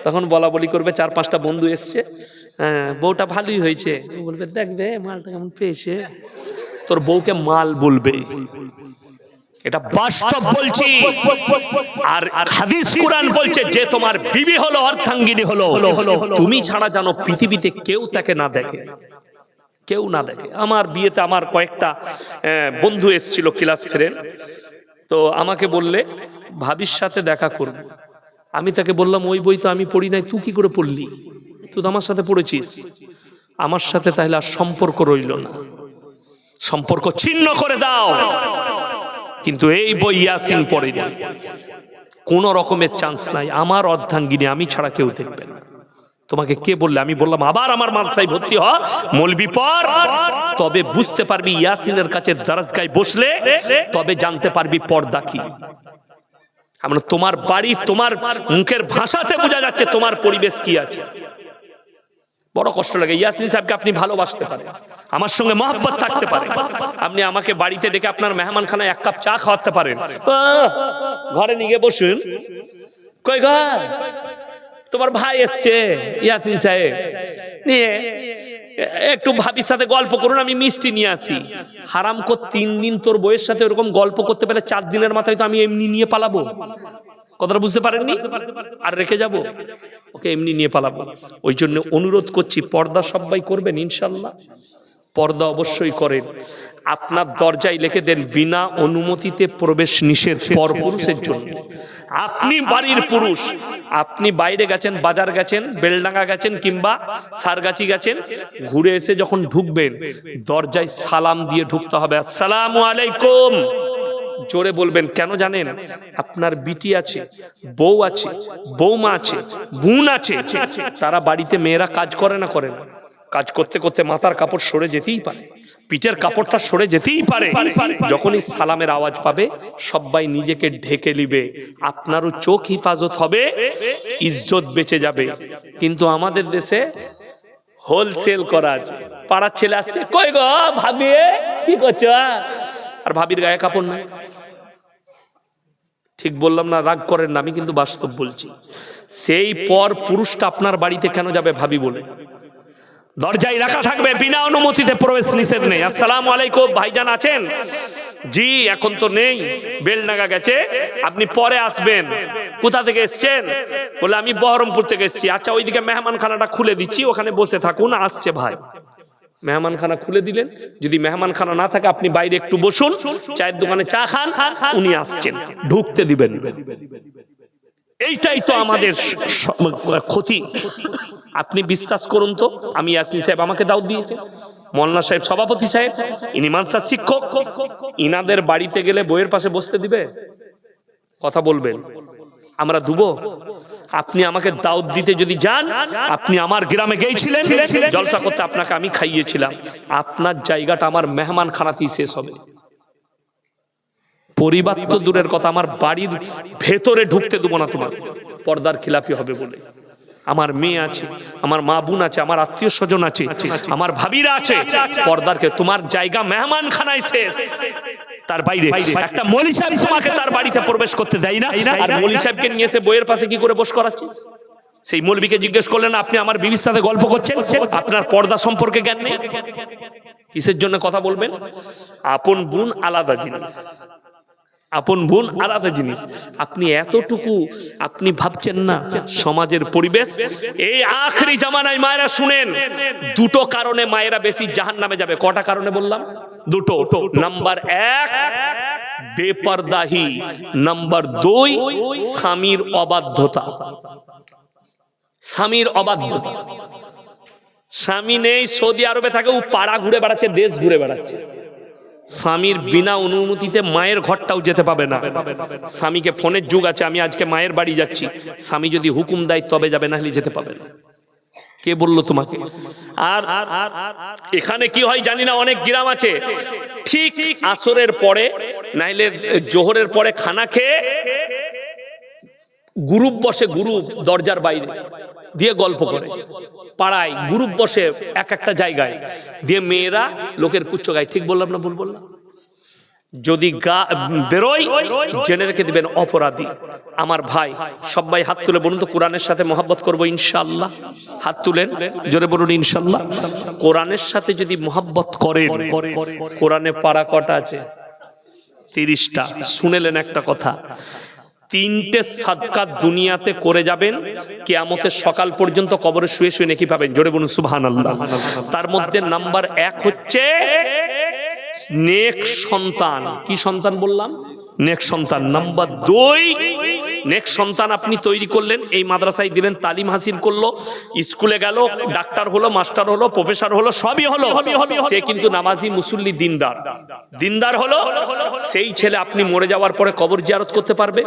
তখন বলা বলি করবে, 4-5টা বন্ধু এসছে, হ্যাঁ বউটা ভালোই হয়েছে, বলবে দেখবে মালটা কেমন পেয়েছে, তোর বউকে মাল বলবে। এটা বাস্তব বলছি। আর হাদিস কুরআন বলছে যে তোমার বিবি হলো, অর্ধাঙ্গিনী হলো, তুমি ছাড়া জানো পৃথিবীতে কেউ তাকে না দেখে, কেউ না দেখে। আমার বিয়েতে আমার কয়েকটা বন্ধু এসেছিল ক্লাস ফ্রেন্ড, তো আমাকে বললে ভাবির সাথে দেখা করব। আমি তাকে বললাম ওই বই তো আমি পড়ি নাই, তুই কি করে পড়লি? তুই তো আমার সাথে পড়েছিস। আমার সাথে তাহলে আর সম্পর্ক রইল না, সম্পর্ক ছিন্ন করে দাও। কিন্তু এই বই ইয়াসিন পড়েনি, কোন রকমের চান্স নাই। আমার অর্ধাঙ্গিনী আমি ছাড়া কেউ দেখবে না। তোমাকে কে বললে? আমি বললাম আবার আমার মাদ্রাসায় ভর্তি হ, মৌলবি পর, তবে বুঝতে পারবি ইয়াসিনের কাছে দরজগায় বসলে, তবে জানতে পারবি পর্দা কি। আমরা তোমার বাড়ি, তোমার মুখের ভাষাতে বোঝা যাচ্ছে তোমার পরিবেশ কি আছে। বড় কষ্ট লাগে। ইয়াসিন সাহেবকে আপনি ভালোবাসতে পারেন, আমার সঙ্গে মহব্বত থাকতে পারে, আপনি আমাকে বাড়িতে ডেকে আপনার মেহমানখানায় 1 কাপ চা খাওয়াতে পারেন, ঘরে নিয়ে গিয়ে বসুন, কই ঘর তোমার ভাই এসছে ইয়াসিন সাহেব, নিয়ে একটু ভাবির সাথে গল্প করুন, আমি মিষ্টি নিয়ে আসি। হারাম কর 3 দিন তোর বউয়ের সাথে ওরকম গল্প করতে পেলে 4 দিনের মাথায় তো আমি এমনি নিয়ে পালাবো। কথাটা বুঝতে পারেননি? আর রেখে যাব ওকে, এমনি নিয়ে পালাবো। ওই জন্য অনুরোধ করছি, পর্দা সবাই করবেন ইনশাল্লাহ। পর্দা অবশ্যই করেন। আপনার দরজায় লিখে দেন বিনা অনুমতিতে প্রবেশ নিষেধ পরপুরুষের জন্য। আপনি বাড়ির পুরুষ, আপনি বাইরে গেছেন, বাজার গেছেন, বেলডাঙ্গা গেছেন কিংবা সারগাছি গেছেন, ঘুরে এসে যখন ঢুকবেন দরজায় সালাম দিয়ে ঢুকতে হবে, আসসালামু আলাইকুম। জোরে বলবেন, কেন জানেন? আপনার বিটি আছে, বউ আছে, বৌমা আছে, বোন আছে, তারা বাড়িতে মেয়েরা কাজ করে না, করে না, কাজ করতে করতে মাথার কাপড় সরে যেতেই পারে, পিঠের কাপড়টা সরে যেতেই পারে। যখনই সালামের আওয়াজ পাবে সবাই নিজেকে ঢেকে নিবে, আপনারও চোখ হিফাজত হবে, ইজ্জত বেঁচে যাবে। কিন্তু আমাদের দেশে হোলসেল করা আছে। পাড়ার ছেলে আসছে, কই গো ভাবি, কি করছো? আর ভাবির গায়ে কাপড় নাই। ঠিক বললাম না? রাগ করেন না, আমি কিন্তু বাস্তব বলছি। সেই পর পুরুষটা আপনার বাড়িতে কেন যাবে ভাবি বলে? দরজায় রাখা থাকবে, বিনা অনুমতিতে প্রবেশ নিষেধ নেই। আসসালামু আলাইকুম, ভাইজান আছেন? জি এখন তো নেই, বেলডাঙ্গা গেছে, আপনি পরে আসবেন। কোথা থেকে এসছেন? বলে আমি বহরমপুর থেকে এসেছি। আচ্ছা ওইদিকে মেহমানখানাটা খুলে দিচ্ছি, ওখানে বসে থাকুন, আসছে ভাই। মেহমানখানা খুলে দিলেন। যদি মেহমানখানা না থাকে আপনি বাইরে একটু বসুন, চায়ের দোকানে চা খান, উনি আসছেন, ঢুকতে দিবেন। এইটাই তো আমাদের ক্ষতি। আপনি বিশ্বাস করুন তো, আমি ইয়াসিন সাহেব আমাকে দাওয়াত দিয়েছে, মোল্লা সাহেব সভাপতি সাহেব, ইনি মাদ্রাসার শিক্ষক, ইনাদের বাড়িতে গেলে বইয়ের পাশে বসতে দিবে? কথা বলবেন, আমরা দুবো? আপনি আমাকে দাওয়াত দিতে যদি যান, আপনি আমার গ্রামে গিয়েছিলেন জলসা করতে, আপনাকে আমি খাইয়েছিলাম, আপনার জায়গাটা আমার মেহমান খানাতেই শেষ হবে। পরিবার তো দূরের কথা, আমার বাড়ির ভেতরে ঢুকতে দেবো না তোমার, পর্দার খিলাফি হবে বলে। আমার মেয়ে আছে, আমার মা বোন আছে, আমার আত্মীয় স্বজন আছে, আমার ভাবিরা আছে, পর্দারকে তোমার জায়গা মেহমান খানায় শেষ, তার বাইরে একটা মৌলী সাহেব তোমাকে তার বাড়িতে প্রবেশ করতে দেয় না। আর মৌলী সাহেবকে নিয়ে এসে বইয়ের পাশে কি করে বস করাচ্ছিস? সেই মৌলবীকে জিজ্ঞেস করলেন, আপনি আমার বিবির সাথে গল্প করছেন, আপনার পর্দা সম্পর্কে জ্ঞান নেই? কিসের জন্য কথা বলবেন? আপন বোন আলাদা জিনিস, আপন বোন আলাদা জিনিস। আপনি এতটুকু আপনি ভাবছেন না সমাজের পরিবেশ? এই আখরি জামানায় মায়েরা শুনেন, দুটো কারণে মায়েরা বেশি জাহান্নামে যাবে। কটা কারণে বললাম? দুটো। নাম্বার 1 বেপরদাহি, নাম্বার 2 স্বামীর অবাধ্যতা। স্বামীর অবাধ্যতা। স্বামী নেই, সৌদি আরবে থাকে, ও পাড়া ঘুরে বেড়াচ্ছে, দেশ ঘুরে বেড়াচ্ছে। স্বামীর বিনা অনুমতিতে মায়ের ঘরটাও যেতে পাবে না। স্বামীকে ফোনের যুগ আছে, আমি আজকে মায়ের বাড়ি যাচ্ছি, স্বামী যদি হুকুম দেয় তবে যাবে, না হলে যেতে পাবে না। কে বললো তোমাকে? আর এখানে কি হয় জানি না, অনেক গ্রাম আছে ঠিক আসরের পরে নাইলে জোহরের পরে খানা খেয়ে গ্রুপ বসে, গ্রুপ দরজার বাইরে দিয়ে গল্প করে, পাড়ায় গ্রুপ বসে এক একটা জায়গায় দিয়ে মেয়েরা লোকের কুচ্চ গায়। ঠিক বললাম না ভুল বললাম? যদি বেরোয় জেনে রেখে দিবেন অপরাধী। আমার ভাই সবাই হাত তুলে বলুন তো, কোরআনের সাথে মহব্বত করবো ইনশাআল্লাহ? হাত তুলেন, জোরে বলুন ইনশাআল্লাহ। কোরআনের সাথে যদি মহব্বত করেন, কোরআনে পারা কটা আছে? 30টা। শুনেলেন একটা কথা, 3টে সাদকা দুনিয়াতে করে যাবেন, কিয়ামতের সকাল পর্যন্ত কবরে শুয়ে শুয়ে নেকি পাবেন। জোরে বলুন সুবহানাল্লাহ। তার মধ্যে নাম্বার 1 হচ্ছে নেক সন্তান। কি সন্তান বললাম? নেক সন্তান। নাম্বার 2, নেক সন্তান আপনি তৈরি করলেন, এই মাদ্রাসায় দিলেন, তালিম হাসিল করলো, স্কুলে গেল, ডাক্তার হলো, মাস্টার হলো, প্রফেসর হলো, সবই হলো, সে কিন্তু নামাজি, মুসল্লি, দিনদার হলো। সেই ছেলে আপনি মরে যাওয়ার পরে কবর জিয়ারত করতে পারবে,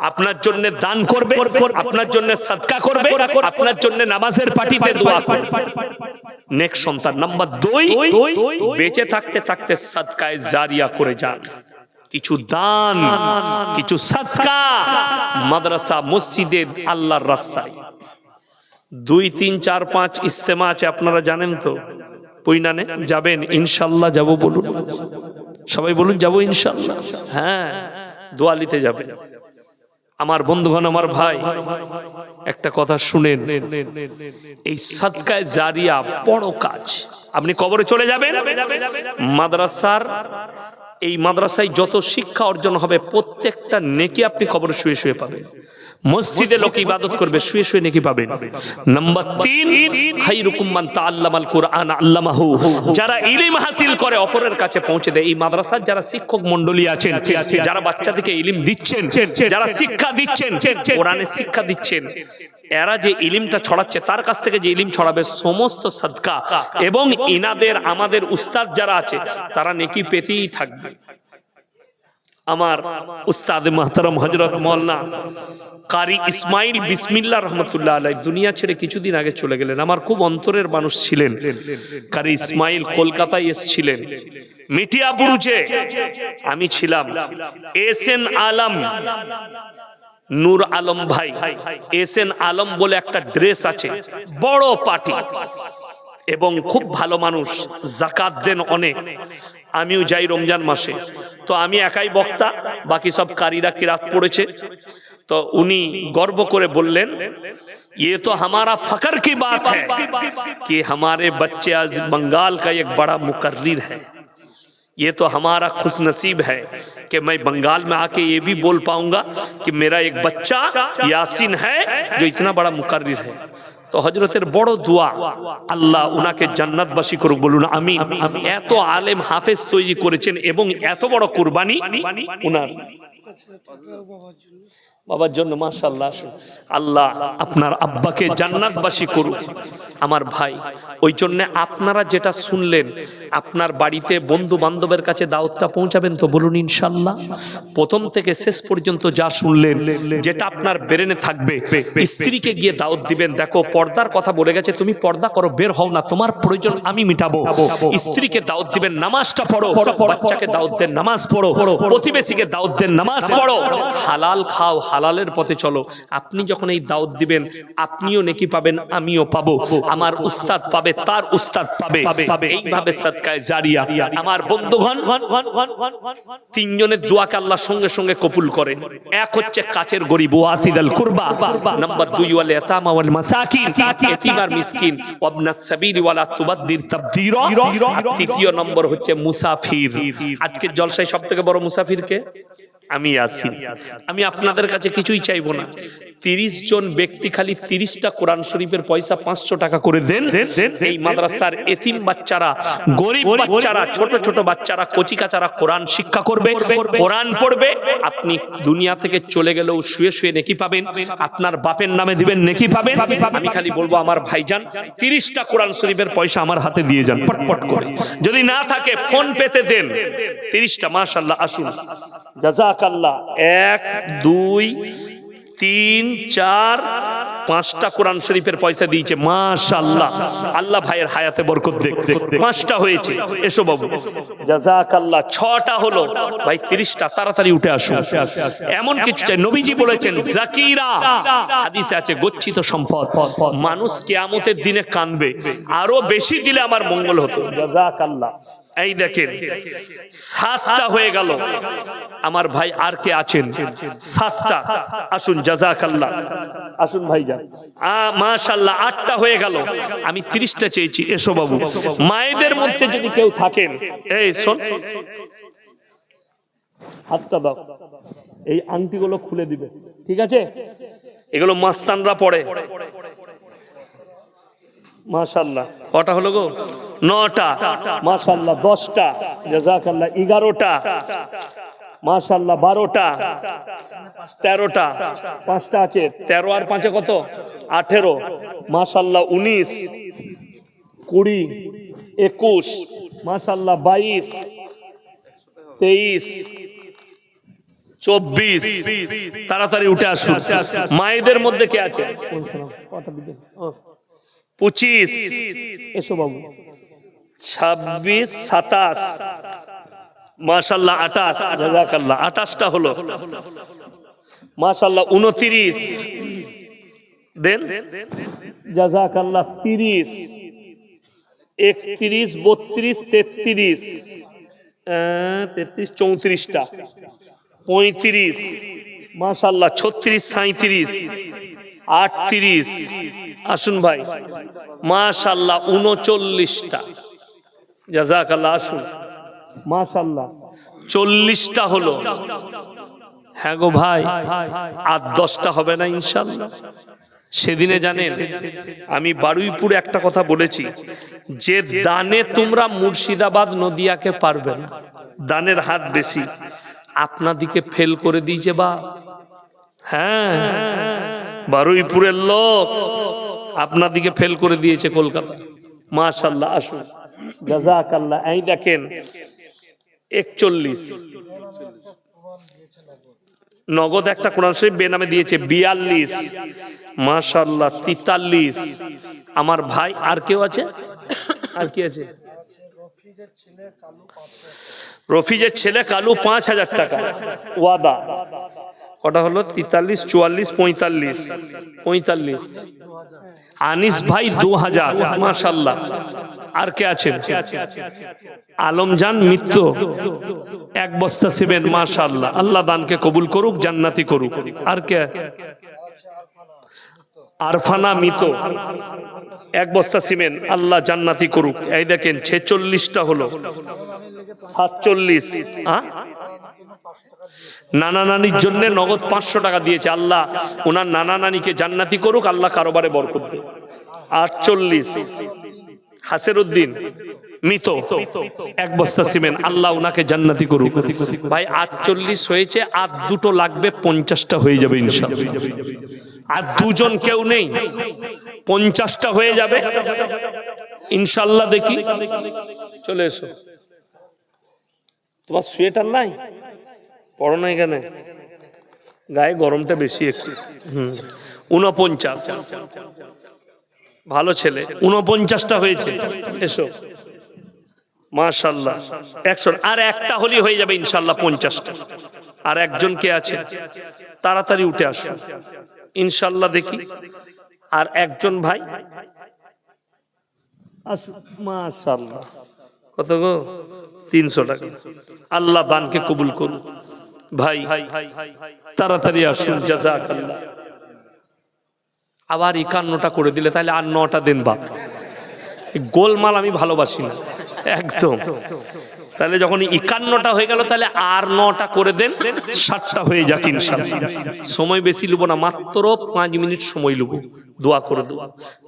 আপনার জন্য দান করবে, আপনার জন্য সাদকা করবে, আপনার জন্য নামাজের পাটিতে দোয়া করবে। নেক সন্তান। নাম্বার 2, বেঁচে থাকতে থাকতে সাদকায়ে জারিয়া করে যান, কিছু দান, কিছু সাদকা, মাদ্রাসা, মসজিদে, আল্লাহর রাস্তায়। 2, 3, 4, 5 ইজতেমা আছে, আপনারা জানেন তো। পৈনানে যাবেন ইনশাআল্লাহ? যাব বলুন, সবাই বলুন যাবো ইনশাআল্লাহ। হ্যাঁ, দোয়া নিতে যাবেন। আমার বন্ধুগণ, আমার ভাই, একটা কথা শুনেন, এই সাদকায়ে জারিয়া বড় কাজ। আপনি কবরে চলে যাবেন, মাদ্রাসার এই মাদ্রাসায় যত শিক্ষা অর্জন হবে প্রত্যেকটা নেকি আপনি কবরে শুয়ে শুয়ে পাবেন। মসজিদে লোক ইবাদত করবে, শুয়ে শুয়ে নেকি পাবেন। নাম্বার 3, খায়রুকুম মান তাআল্লামাল কুরআন আল্লামাহু, যারা ইলম হাসিল করে অপরের কাছে পৌঁছে দেয়। এই মাদ্রাসার যারা শিক্ষক মণ্ডলী আছেন, যারা বাচ্চাদেরকে ইলম দিচ্ছেন, যারা শিক্ষা দিচ্ছেন, কোরআনের শিক্ষা দিচ্ছেন, এরা যে ইলমটা ছড়াচ্ছে, তার কাছ থেকে যে ইলম ছড়াবে সমস্ত সাদকা এবং ইনাদের আমাদের উস্তাদ যারা আছে তারা নেকি পেতেই থাকবে। আমার উস্তাদ মুহতারাম হযরত মাওলানা কারি ইসমাইল বিসমিল্লাহ রহমাতুল্লাহ আলাইহি দুনিয়া ছেড়ে কিছুদিন আগে চলে গেলেন। আমার খুব অন্তরের মানুষ ছিলেন কারি ইসমাইল। কলকাতায় এসেছিলেন, মিটিয়াপুরুচে আমি ছিলাম। এসএন আলম, নূর আলম ভাই, এসএন আলম বলে একটা ড্রেস আছে, বড় পার্টি এবং খুব ভালো মানুষ, যাকাত দেন অনেক। আমিও যাই রমজান মাসে, তো আমি একাই বক্তা, বাকি সব কারীরা কিরাত পড়েছে। তো উনি গর্ব করে বললেন, ये तो हमारा फकर की बात है कि हमारे बच्चे आज बंगाल का एक बड़ा मुकर्रिर है। ये तो हमारा खुशनसीब है कि मैं बंगाल में आके ये भी बोल पाऊंगा कि मेरा एक बच्चा यासीन है जो इतना बड़ा मुकर्रिर है। तो हजरतेर बड़ो दुआ, আল্লাহ উনাকে জান্নাতবাসী করুক, বলুন আমিন। এত আলেম হাফেজ তৈরি করেছেন এবং এত বড় কুরবানি উনার বাবার জন্য, মাশাআল্লাহ। আল্লাহ আপনার আব্বাকে জান্নাতবাসী করুক আমার ভাই। ওই জন্য আপনারা যেটা শুনলেন, আপনার বাড়িতে বন্ধু বান্ধবের কাছে দাওয়াতটা পৌঁছাবেন তো, বলুন ইনশাআল্লাহ। প্রথম থেকে শেষ পর্যন্ত যা শুনলেন, যেটা আপনার ব্রেনে থাকবে, স্ত্রীকে গিয়ে দাওয়াত দিবেন। দেখো পর্দার কথা বলে গেছে, তুমি পর্দা করো, বের হও না, তোমার প্রয়োজন আমি মিটাবো। স্ত্রীকে দাওয়াত দিবেন, নামাজটা পড়ো। বাচ্চাকে দাওয়াত দেন, নামাজ পড়ো। প্রতিবেশীকে দাওয়াত দেন, নামাজ পড়ো। হালাল খাও, হালালের পথে চলো। আপনি যখন এই দাওয়াত দিবেন, আপনিও নেকি পাবেন, আমিও পাবো, আমার উস্তাদ পাবে, তার উস্তাদ পাবে। এইভাবে সাদকায়ে জারিয়া। আমার বন্ধুগণ, তিনজনের দোয়াকে আল্লাহ সঙ্গে সঙ্গে কবুল করেন। এক হচ্ছে কাছের গরিব, ওয়াতিদাল কুরবা। নাম্বার 2 ওয়াল ইয়াতামা ওয়াল মাসাকিন, এতিম আর মিসকিন, ওয়াবনাস সাবিল ওয়ালা তুবাদদির তাবদীরা। তৃতীয় নম্বর হচ্ছে মুসাফির। আজকের জলসায় সবথেকে বড় মুসাফির কে? আমি আছি। আমি আপনাদের কাছে কিছুই চাইবো না। 30 জন ব্যক্তি খালি 30টা কোরআন শরীফের পয়সা 500 টাকা করে দেন। এই মাদ্রাসার এতিম বাচ্চারা, গরিব বাচ্চারা, ছোট ছোট বাচ্চারা, কচিকাচারা কোরআন শিক্ষা করবে, কোরআন পড়বে। আপনি দুনিয়া থেকে চলে গেলেও শুয়ে শুয়ে নেকি পাবেন। আপনার বাপের নামে দিবেন, নেকি পাবেন। আমি খালি বলবো, আমার ভাইজান 30টা কোরআন শরীফের পয়সা আমার হাতে দিয়ে যান পটপট করে। যদি না থাকে ফোন পেতে দেন 30টা। মাশাআল্লাহ, আসুন, জাযাকাল্লাহ। 1 2 3 4 5টা কোরআন শরীফের পয়সা দিয়েছে, মাশাআল্লাহ। আল্লাহ ভাইয়ের হায়াতে বরকত দেখ। 5টা হয়েছে, এসো বাবু, জাযাকাল্লাহ। 6টা হলো ভাই, 30টা। তাড়াতাড়ি উঠে আসুন। এমন কিছু চাই, নবীজি বলেছেন জাকিরা, হাদিসে আছে, গচ্ছিত সম্পদ। মানুষ কিয়ামতের দিনে কাঁদবে, আরো বেশি দিলে আমার মঙ্গল হতো। জাযাকাল্লাহ। এই দেখেন 7টা হয়ে গেল। আমার ভাই আর কে আছেন? 7টা, আসুন, জাযাকাল্লাহ। আসুন ভাইজান, মাশাআল্লাহ। 8টা হয়ে গেল। আমি 30টা চেয়েছি, এসো বাবু। মায়েদের মধ্যে যদি কেউ থাকেন, এই শোন, হাতটা দাও, এই আংটিগুলো খুলে দিবে, ঠিক আছে? এগুলো মাস্তানরা পড়ে। মাশাআল্লাহ। কটা হলো গো? 9টা। মাশাআল্লাহ। 10টা, জাযাকাল্লাহ। 11টা, মাশাআল্লাহ। 12টা, 13টা, 5টা আছে। 13 আর 5 কত? 18, মাশাআল্লাহ। 19, 20, 21, মাশাআল্লাহ। 22, 23, 24। তাড়াতাড়ি উঠে আসুন। মায়েদের মধ্যে কে আছে? 25, এসো বাবু। 26, 27, মাশাআল্লাহ। 28, জাযাকাল্লাহ। 28টা হলো, মাশাআল্লাহ। 29 দেন, জাযাকাল্লাহ। 30, 31, 32, 33, 34টা, 35, মাশাআল্লাহ। 36, 37, 38, আসুন ভাই, মাশাআল্লাহ। 39টা, জাযাকাল্লাহ। আসুন, মাশাআল্লাহ। 40টা হলো। হ্যাঁ গো ভাই, আর 10টা হবে না ইনশাআল্লাহ। সেদিনে জানেন আমি বারুইপুরে একটা কথা বলেছি, যে দানে তোমরা মুর্শিদাবাদ নদিয়াকে পারবে না, দানের হাত বেশি, আপনাদিকে ফেল করে দিয়েছে বা। হ্যাঁ, বারুইপুরের লোক আপনাদিকে ফেল করে দিয়েছে কলকাতা। মাশাআল্লাহ, আসুন জাযাকাল্লাহ। এই দেখেন 41 নগদ একটা কোরআন শরীফ বেনামে দিয়েছে। 42 মাশাআল্লাহ, 43 আমার ভাই। আর কেউ আছে? আর কি আছে? রফিজের ছেলে কালু 5000 টাকা ওয়াদা। কটা হলো? 43, 44, 45, 45। আনিস ভাই 2000 মাশাআল্লাহ। আর কে আছেন? আলমজান মিত্র 1 বস্তা সিমেন্ট মাশাআল্লাহ। আল্লাহ দানকে কবুল করুক, জান্নাতি করুক। আর কে? আরফানা মিতো 1 বস্তা সিমেন্ট, আল্লাহ জান্নাতি করুক। এই দেখেন 46টা হলো। 47 নানা নানির জন্য নগদ 500 টাকা দিয়েছে, আল্লাহ ওনার নানা নানিকে জান্নাতি করুক, আল্লাহ কারোবারে বরকত দেয়। 48 হাসেরউদ্দিন মিতো 1 বস্তা সিমেন্ট, আল্লাহ ওনাকে জান্নাতি করুক। ভাই 48 হয়েছে, আর 2টো লাগবে, 50টা হয়ে যাবে ইনশাআল্লাহ। আর 2 জন কেউ নেই, 50টা হয়ে যাবে ইনশাআল্লাহ। দেখি চলে এসো। তোমার সোয়েটার নাই? পরো না এখানে, গায়ে গরমটা বেশি একটু। 49 ভালো ছেলে, 49টা হয়েছে। এসো মাশাআল্লাহ। 100 আর একটা হলি হয়ে যাবে ইনশাআল্লাহ 50টা। আর একজন কে আছে? তাড়াতাড়ি উঠে আসুন ইনশাআল্লাহ। দেখি আর একজন ভাই আসুন মাশাআল্লাহ। কত গো? 300 টাকা। আল্লাহ দানকে কবুল করুন। ভাই তাড়াতাড়ি আসুন, জাযাকাল্লাহ। আবার 51টা করে দিলে তাহলে আর 9টা দেন বা। গোলমাল আমি ভালোবাসি না একদম। তাহলে যখন 51টা হয়ে গেল, তাহলে আর 9টা করে দেন, 60টা হয়ে যাক ইনশাআল্লাহ। সময় বেশি লুবো না, মাত্র 5 মিনিট সময় লুবো, দোয়া করে দেবো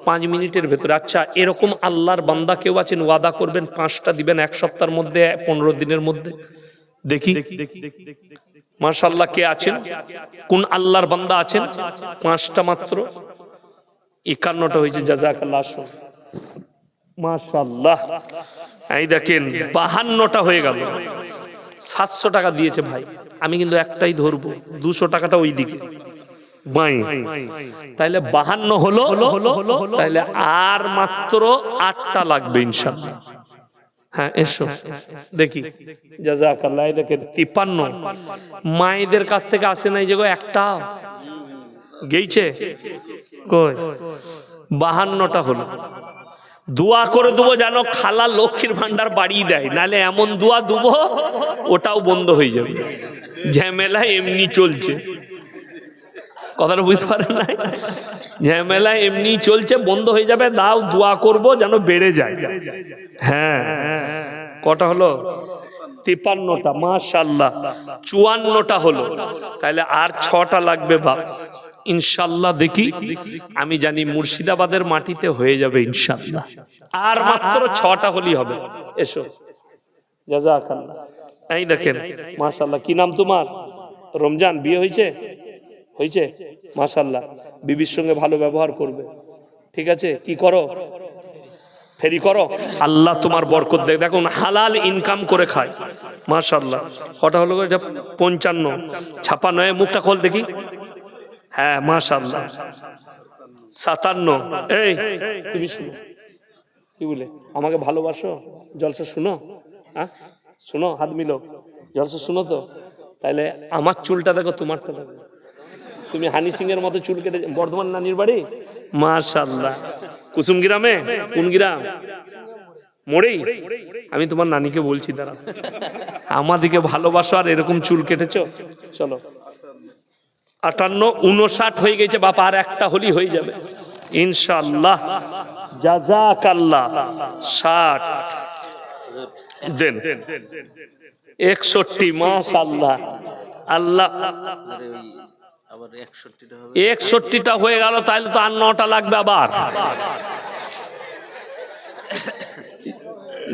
5 মিনিটের ভেতরে। আচ্ছা, এরকম আল্লাহর বান্দা কেউ আছেন ওয়াদা করবেন 5টা দিবেন 1 সপ্তাহের মধ্যে, 15 দিনের মধ্যে? দেখি মাশাআল্লাহ কে আছেন? কোন আল্লাহর বান্দা আছেন? 5টা মাত্র, 51টা হয়েছে। জাযাকাল্লাহ। আসুন মাশাআল্লাহ। এই দেখেন 52টা হয়ে গেল। 700 টাকা দিয়েছে ভাই। আমি কিন্তু একটাই ধরবো, 200 টাকাটা ওই দিকে বাই। তাইলে 52 হলো। তাইলে আর মাত্র 8টা লাগবে ইনশাআল্লাহ। হ্যাঁ এসো দেখি। জাযাকাল্লাহ। এই দেখেন 53 মায়েদের কাছ থেকে আসে নাই যে গো, একটা গেইছে কই? 52টা হলো। দোয়া করে দেবো যেন খালা লক্ষ্মীর ভান্ডার বাড়িয়ে দেয়, নালে এমন দোয়া দেবো ওটাও বন্ধ হয়ে যাবে। ঝামেলা এমনি চলছে, কথাটা বুঝতে পারেন না? ঝামেলা এমনি চলছে, বন্ধ হয়ে যাবে। দাও দোয়া করব যেন বেড়ে যায়। হ্যাঁ কটা হলো? 53টা মাশাআল্লাহ। 54টা হলো। তাহলে আর 6টা লাগবে বাপ ইনশাআল্লাহ। দেখি, আমি জানি মুর্শিদাবাদের মাটিতে হয়ে যাবে ইনশাআল্লাহ। আর মাত্র 6টা হলেই হবে। এসো জাযাকাল্লাহ। এই দেখেন মাশাআল্লাহ। কি নাম তোমার? রমজান। বিয়ে হয়েছে? হয়েছে মাশাআল্লাহ। বিবির সঙ্গে ভালো ব্যবহার করবে, ঠিক আছে? কি করো? ফেরি করো। আল্লাহ তোমার বরকত দেয়। দেখুন হালাল ইনকাম করে খায় মাশাআল্লাহ। কটা হলো? 55 56। মুখটা খোল দেখি। হ্যাঁ মাশাআল্লাহ। 57। এই তুমি শুনো, কি বলে? আমাকে ভালোবাসো? জলসা শুনো? হ্যাঁ শুনো, হাত মিলো, জলসা শুনো তো। তাইলে আমার চুলটা দেখো, তোমারটা দেখো। তুমি হানি সিং এর মতো চুল কেটে। বর্ধমান নানির বাড়ি মাশাআল্লাহ। কুসুম গ্রামে? কোন গ্রাম? মোড়েই। আমি তোমার নানিকে বলছি, দাঁড়া। আমাদিকে ভালোবাসো আর এরকম চুল কেটেছো। চলো 58 59 হয়ে গেছে বাবা। আর একটা হলি হয়ে যাবে ইনশাআল্লাহ। জাযাকাল্লাহ। 60 দেন। 61, মাশাআল্লাহ। আল্লাহ, 61টা হয়ে গেল, তাহলে তো আর 9টা লাগবে আবার।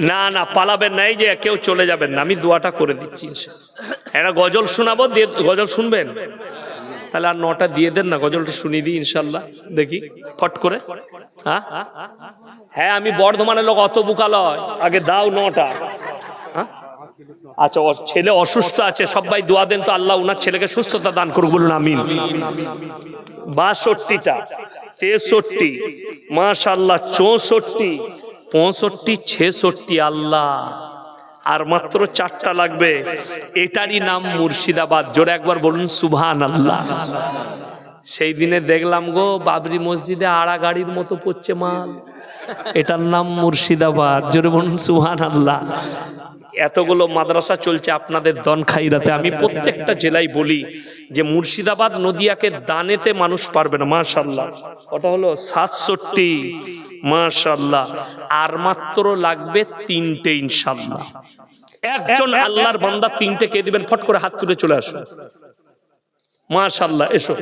না না, পালাবেন না, এই যে কেউ চলে যাবেন না, আমি দোয়াটা করে দিচ্ছি। একটা গজল শোনাবো, গজল শুনবেন? তাহলে আর 9টা দিয়ে দেন না, গজলটা শুনিয়ে দিই ইনশাল্লাহ, দেখি ফট করে। হ্যাঁ হ্যাঁ, আমি বর্ধমানের লোক, অত বুকা লয়, আগে দাও 9টা। হ্যাঁ আচ্ছা, ছেলে অসুস্থ আছে, সবাই দোয়া দেন তো, আল্লাহ উনার ছেলেকে সুস্থতা দান করুক, বলুন আমিন। 62টা, 63, মাশাআল্লাহ, 64, 65, 66, আল্লাহ, আর মাত্র 4টা লাগবে। এটারই নাম মুর্শিদাবাদ। জোরে একবার বলুন সুবহানাল্লাহ। সেই দিনে দেখলাম গো, বাবরি মসজিদে আড়া গাড়ির মতো পড়ছে মাল, এটার নাম মুর্শিদাবাদ। জোরে বলুন সুবহানাল্লাহ। এতগুলো মাদ্রাসা চলছে আপনাদের দনখাইরাতে। আমি প্রত্যেকটা জেলায় বলি যে মুর্শিদাবাদ নদিয়াকে দানেতে মানুষ পারবে না। মাশাআল্লাহ, ওটা হলো 67, মাশাআল্লাহ, আর মাত্র লাগবে 3টে ইনশাআল্লাহ। একজন আল্লাহর বান্দা 3টে কে দিবেন? ফট করে হাত তুলে চলে আসুন। মাশাআল্লাহ, এসো,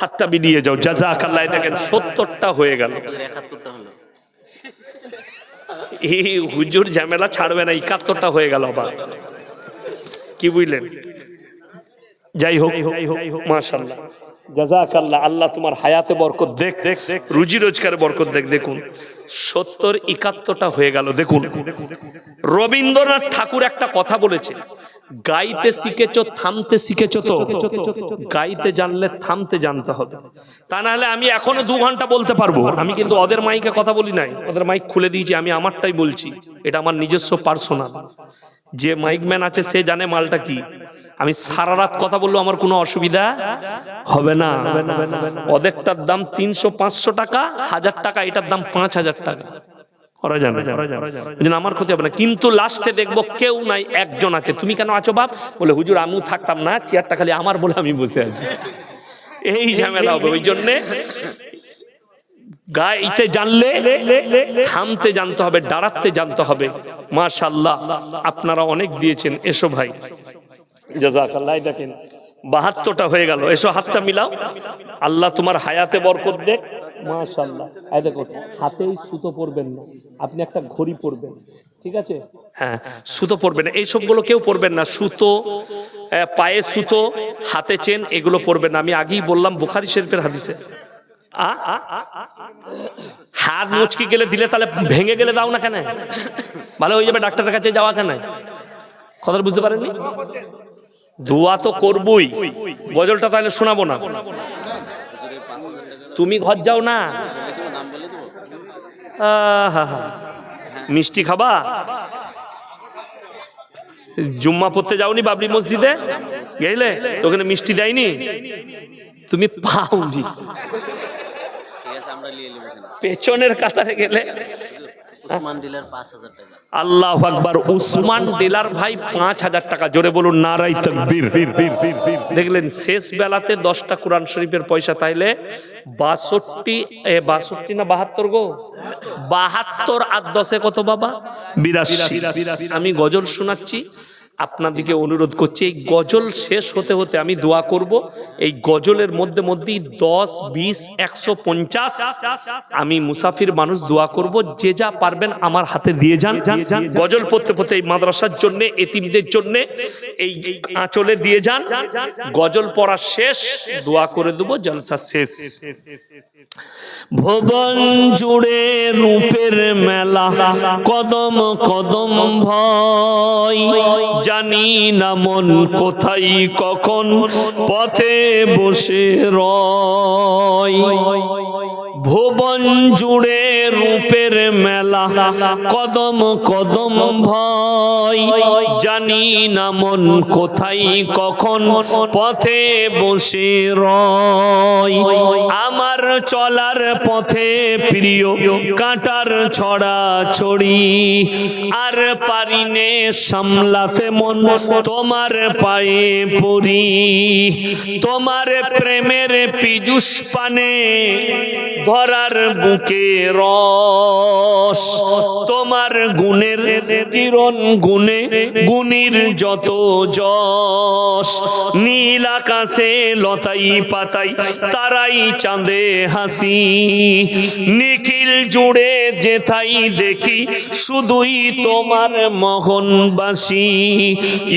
হাতটা বিলিয়ে যাও, জাযাকাল্লাহ। দেখেন 70টা হয়ে গেল। 71টা হলো। এই হুজুর ঝামেলা ছাড়বে না, 71টা হয়ে গেল আবার, কি বুঝলেন? যাই হোক, মাশাআল্লাহ, জাযাকাল্লাহ। আল্লাহ তোমার হায়াতে বরকত দেখ, রুজি রোজগারে বরকত দেখ। দেখুন 70, 71টা হয়ে গেল। দেখুন রবীন্দ্রনাথ ঠাকুর একটা কথা বলেছে, গাইতে শিখেছ, থামতে শিখেছ তো? গাইতে জানলে থামতে জানতে হবে, তা না হলে আমি এখনো 2 ঘন্টা বলতে পারবো। আমি কিন্তু ওদের মাইকে কথা বলি নাই, ওদের মাইক খুলে দিয়েছি, আমি আমারটাই বলছি। এটা আমার নিজস্ব পার্সোনাল, যে মাইকম্যান আছে সে জানে মালটা কি। আমি সারা রাত কথা বললেও আমার কোনো অসুবিধা হবে না। ওদেরটার দাম 300-500 টাকা, 1000 টাকা, এটার দাম 5000 টাকা। ওরা জানে, আমার ক্ষতি হবে না। কিন্তু লাস্টে দেখবো কেউ নাই, একজন আছে। তুমি কেন আছো বাপ? বলে হুজুর আমিও থাকতাম না, চেয়ারটা খালি আমার বলে আমি বসে আছি। এই ঝামেলা হবে। ওই জন্যে গাইতে জানলে থামতে জানতে হবে, দাঁড়াতে জানতে হবে। মাশাআল্লাহ, আপনারা অনেক দিয়েছেন। এসো ভাই, জাযাকাল্লাহ। দেখেন 72টা হয়ে গেল। এসো, হাতটা মিলাও। আল্লাহ তোমার হায়াতে বরকত দেখ। মাশাআল্লাহ। এই দেখো, হাতেই সুতো পরবেন না, আপনি একটা ঘড়ি পরবেন, ঠিক আছে? হ্যাঁ, সুতো পরবেন না, এই সবগুলো কেউ পরবেন না। সুতো, পায়ে সুতো, হাতে চেন, এগুলো পরবেন না। আমি আগেই বললাম বুখারী শরীফের হাদিসে, হাত মুচকি গেলে দিলে, তাহলে ভেঙে গেলে দাও না কেন? ভালো হয়ে যাবে, ডাক্তারের কাছে যাওয়া কেন? কথা বুঝতে পারেননি? দোয়া তো করবই, গজলটা তাহলে শোনাবো না? তুমি ঘর যাও না, মিষ্টি খাবা? জুম্মা পড়তে যাওনি বাবরি মসজিদে? গেলে ওখানে মিষ্টি দেয়নি? তুমি পাওনি, পেছনের কাতারে গেলে। উসমান ডিলার 5000 টাকা। আল্লাহু আকবার। উসমান ডিলার ভাই 5000 টাকা। জোরে বলুন নারায়ে তাকবীর। দেখলেন শেষ বেলাতে 10টা কোরআন শরীফের পয়সা, তাইলে 62 না 72 গো, 72 আর 10-এ কত বাবা? 82। আমি গজল শোনাচ্ছি, আপনাদেরকে অনুরোধ করছি, এই গজল শেষ হতে হতে আমি দোয়া করব। এই গজলের মধ্যে মধ্যেই 10, 20, 150 আমি মুসাফির মানুষ দোয়া করব। যে যা পারবেন আমার হাতে দিয়ে যান। গজল পড়তে পড়তে এই মাদ্রাসার জন্য, এতিমদের জন্য এই আঁচলে দিয়ে যান। গজল পড়া শেষ, দোয়া করে দেবো, জলসা শেষ। ভুবন জুড়ে রূপের মেলা, কদম কদম ভয়, জানি না মন কোথায় কখন পথে বসে রয়। ভুবন জুড়ে রূপের মেলা, কদম কদম ভয়, জানি না মন কোথায় কখন পথে বসে রয়। আমার চলার পথে প্রিয় কাঁটার ছড়া ছড়ি, আর পারিনে সামলাতে মন তোমার পায়ে পড়ি। তোমার প্রেমের পীযুষ পানে ধরার বুকে রস, তোমার গুণের কিরণ গুণে গুণীর যত যশ, নীল আকাশে লতাই পাতাই তারাই চাঁদে হাসি, নিখিল জুড়ে যেথাই দেখি শুধুই তোমার মোহনবাসী,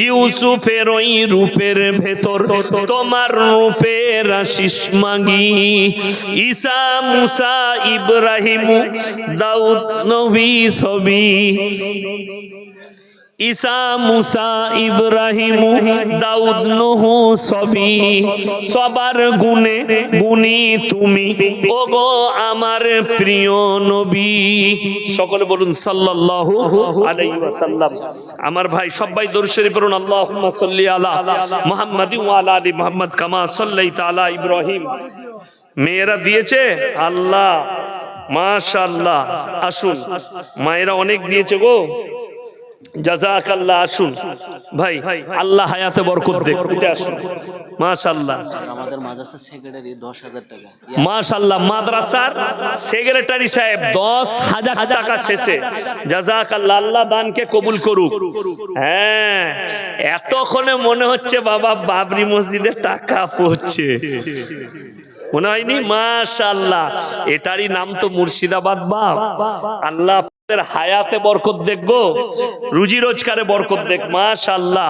ইউসুফের ওই রূপের ভেতর তোমার রূপের আশিস মাগি, ঈসা মুসা ইব্রাহিম দাউদ নবী সবই, ঈসা মুসা ইব্রাহিম দাউদ নূহ সবই, সবার গুণে গুণী তুমি ওগো আমার প্রিয় নবী। সকলে বলুন সাল্লাল্লাহু আলাইহি ওয়াসাল্লাম। আমার ভাই সবাই দরুদ শরীফ পড়ুন, আল্লাহুম্মা সাল্লি আলা মুহাম্মাদিন ওয়া আলা আলি মুহাম্মাদ কামা সাল্লাইতা আলা ইব্রাহিম। মেয়েরা দিয়েছে আল্লাহ, মাশাআল্লাহ। আসুন, মায়েরা অনেক দিয়েছে গো, জাযাকাল্লাহ। আসুন ভাই, আল্লাহ হায়াতে বরকত দেখ। এটা আসুন, মাশাআল্লাহ। আমাদের মাদ্রাসা সেক্রেটারি 10,000 টাকা। মাশাআল্লাহ, মাদ্রাসার সেক্রেটারি সাহেব 10,000 টাকা শেষে, জাযাকাল্লাহ। আল্লাহ দানকে কবুল করুক। হ্যাঁ, এতক্ষণে মনে হচ্ছে বাবা বাবরি মসজিদে টাকা পড়ছে, মনে হয়নি? মাশাআল্লাহ, এটারই নাম তো মুর্শিদাবাদ বাপ। আল্লাহ হায়াতে বরকত দেখবো, রুজি রোজগারে বরকত দেখ। মাশাআল্লাহ।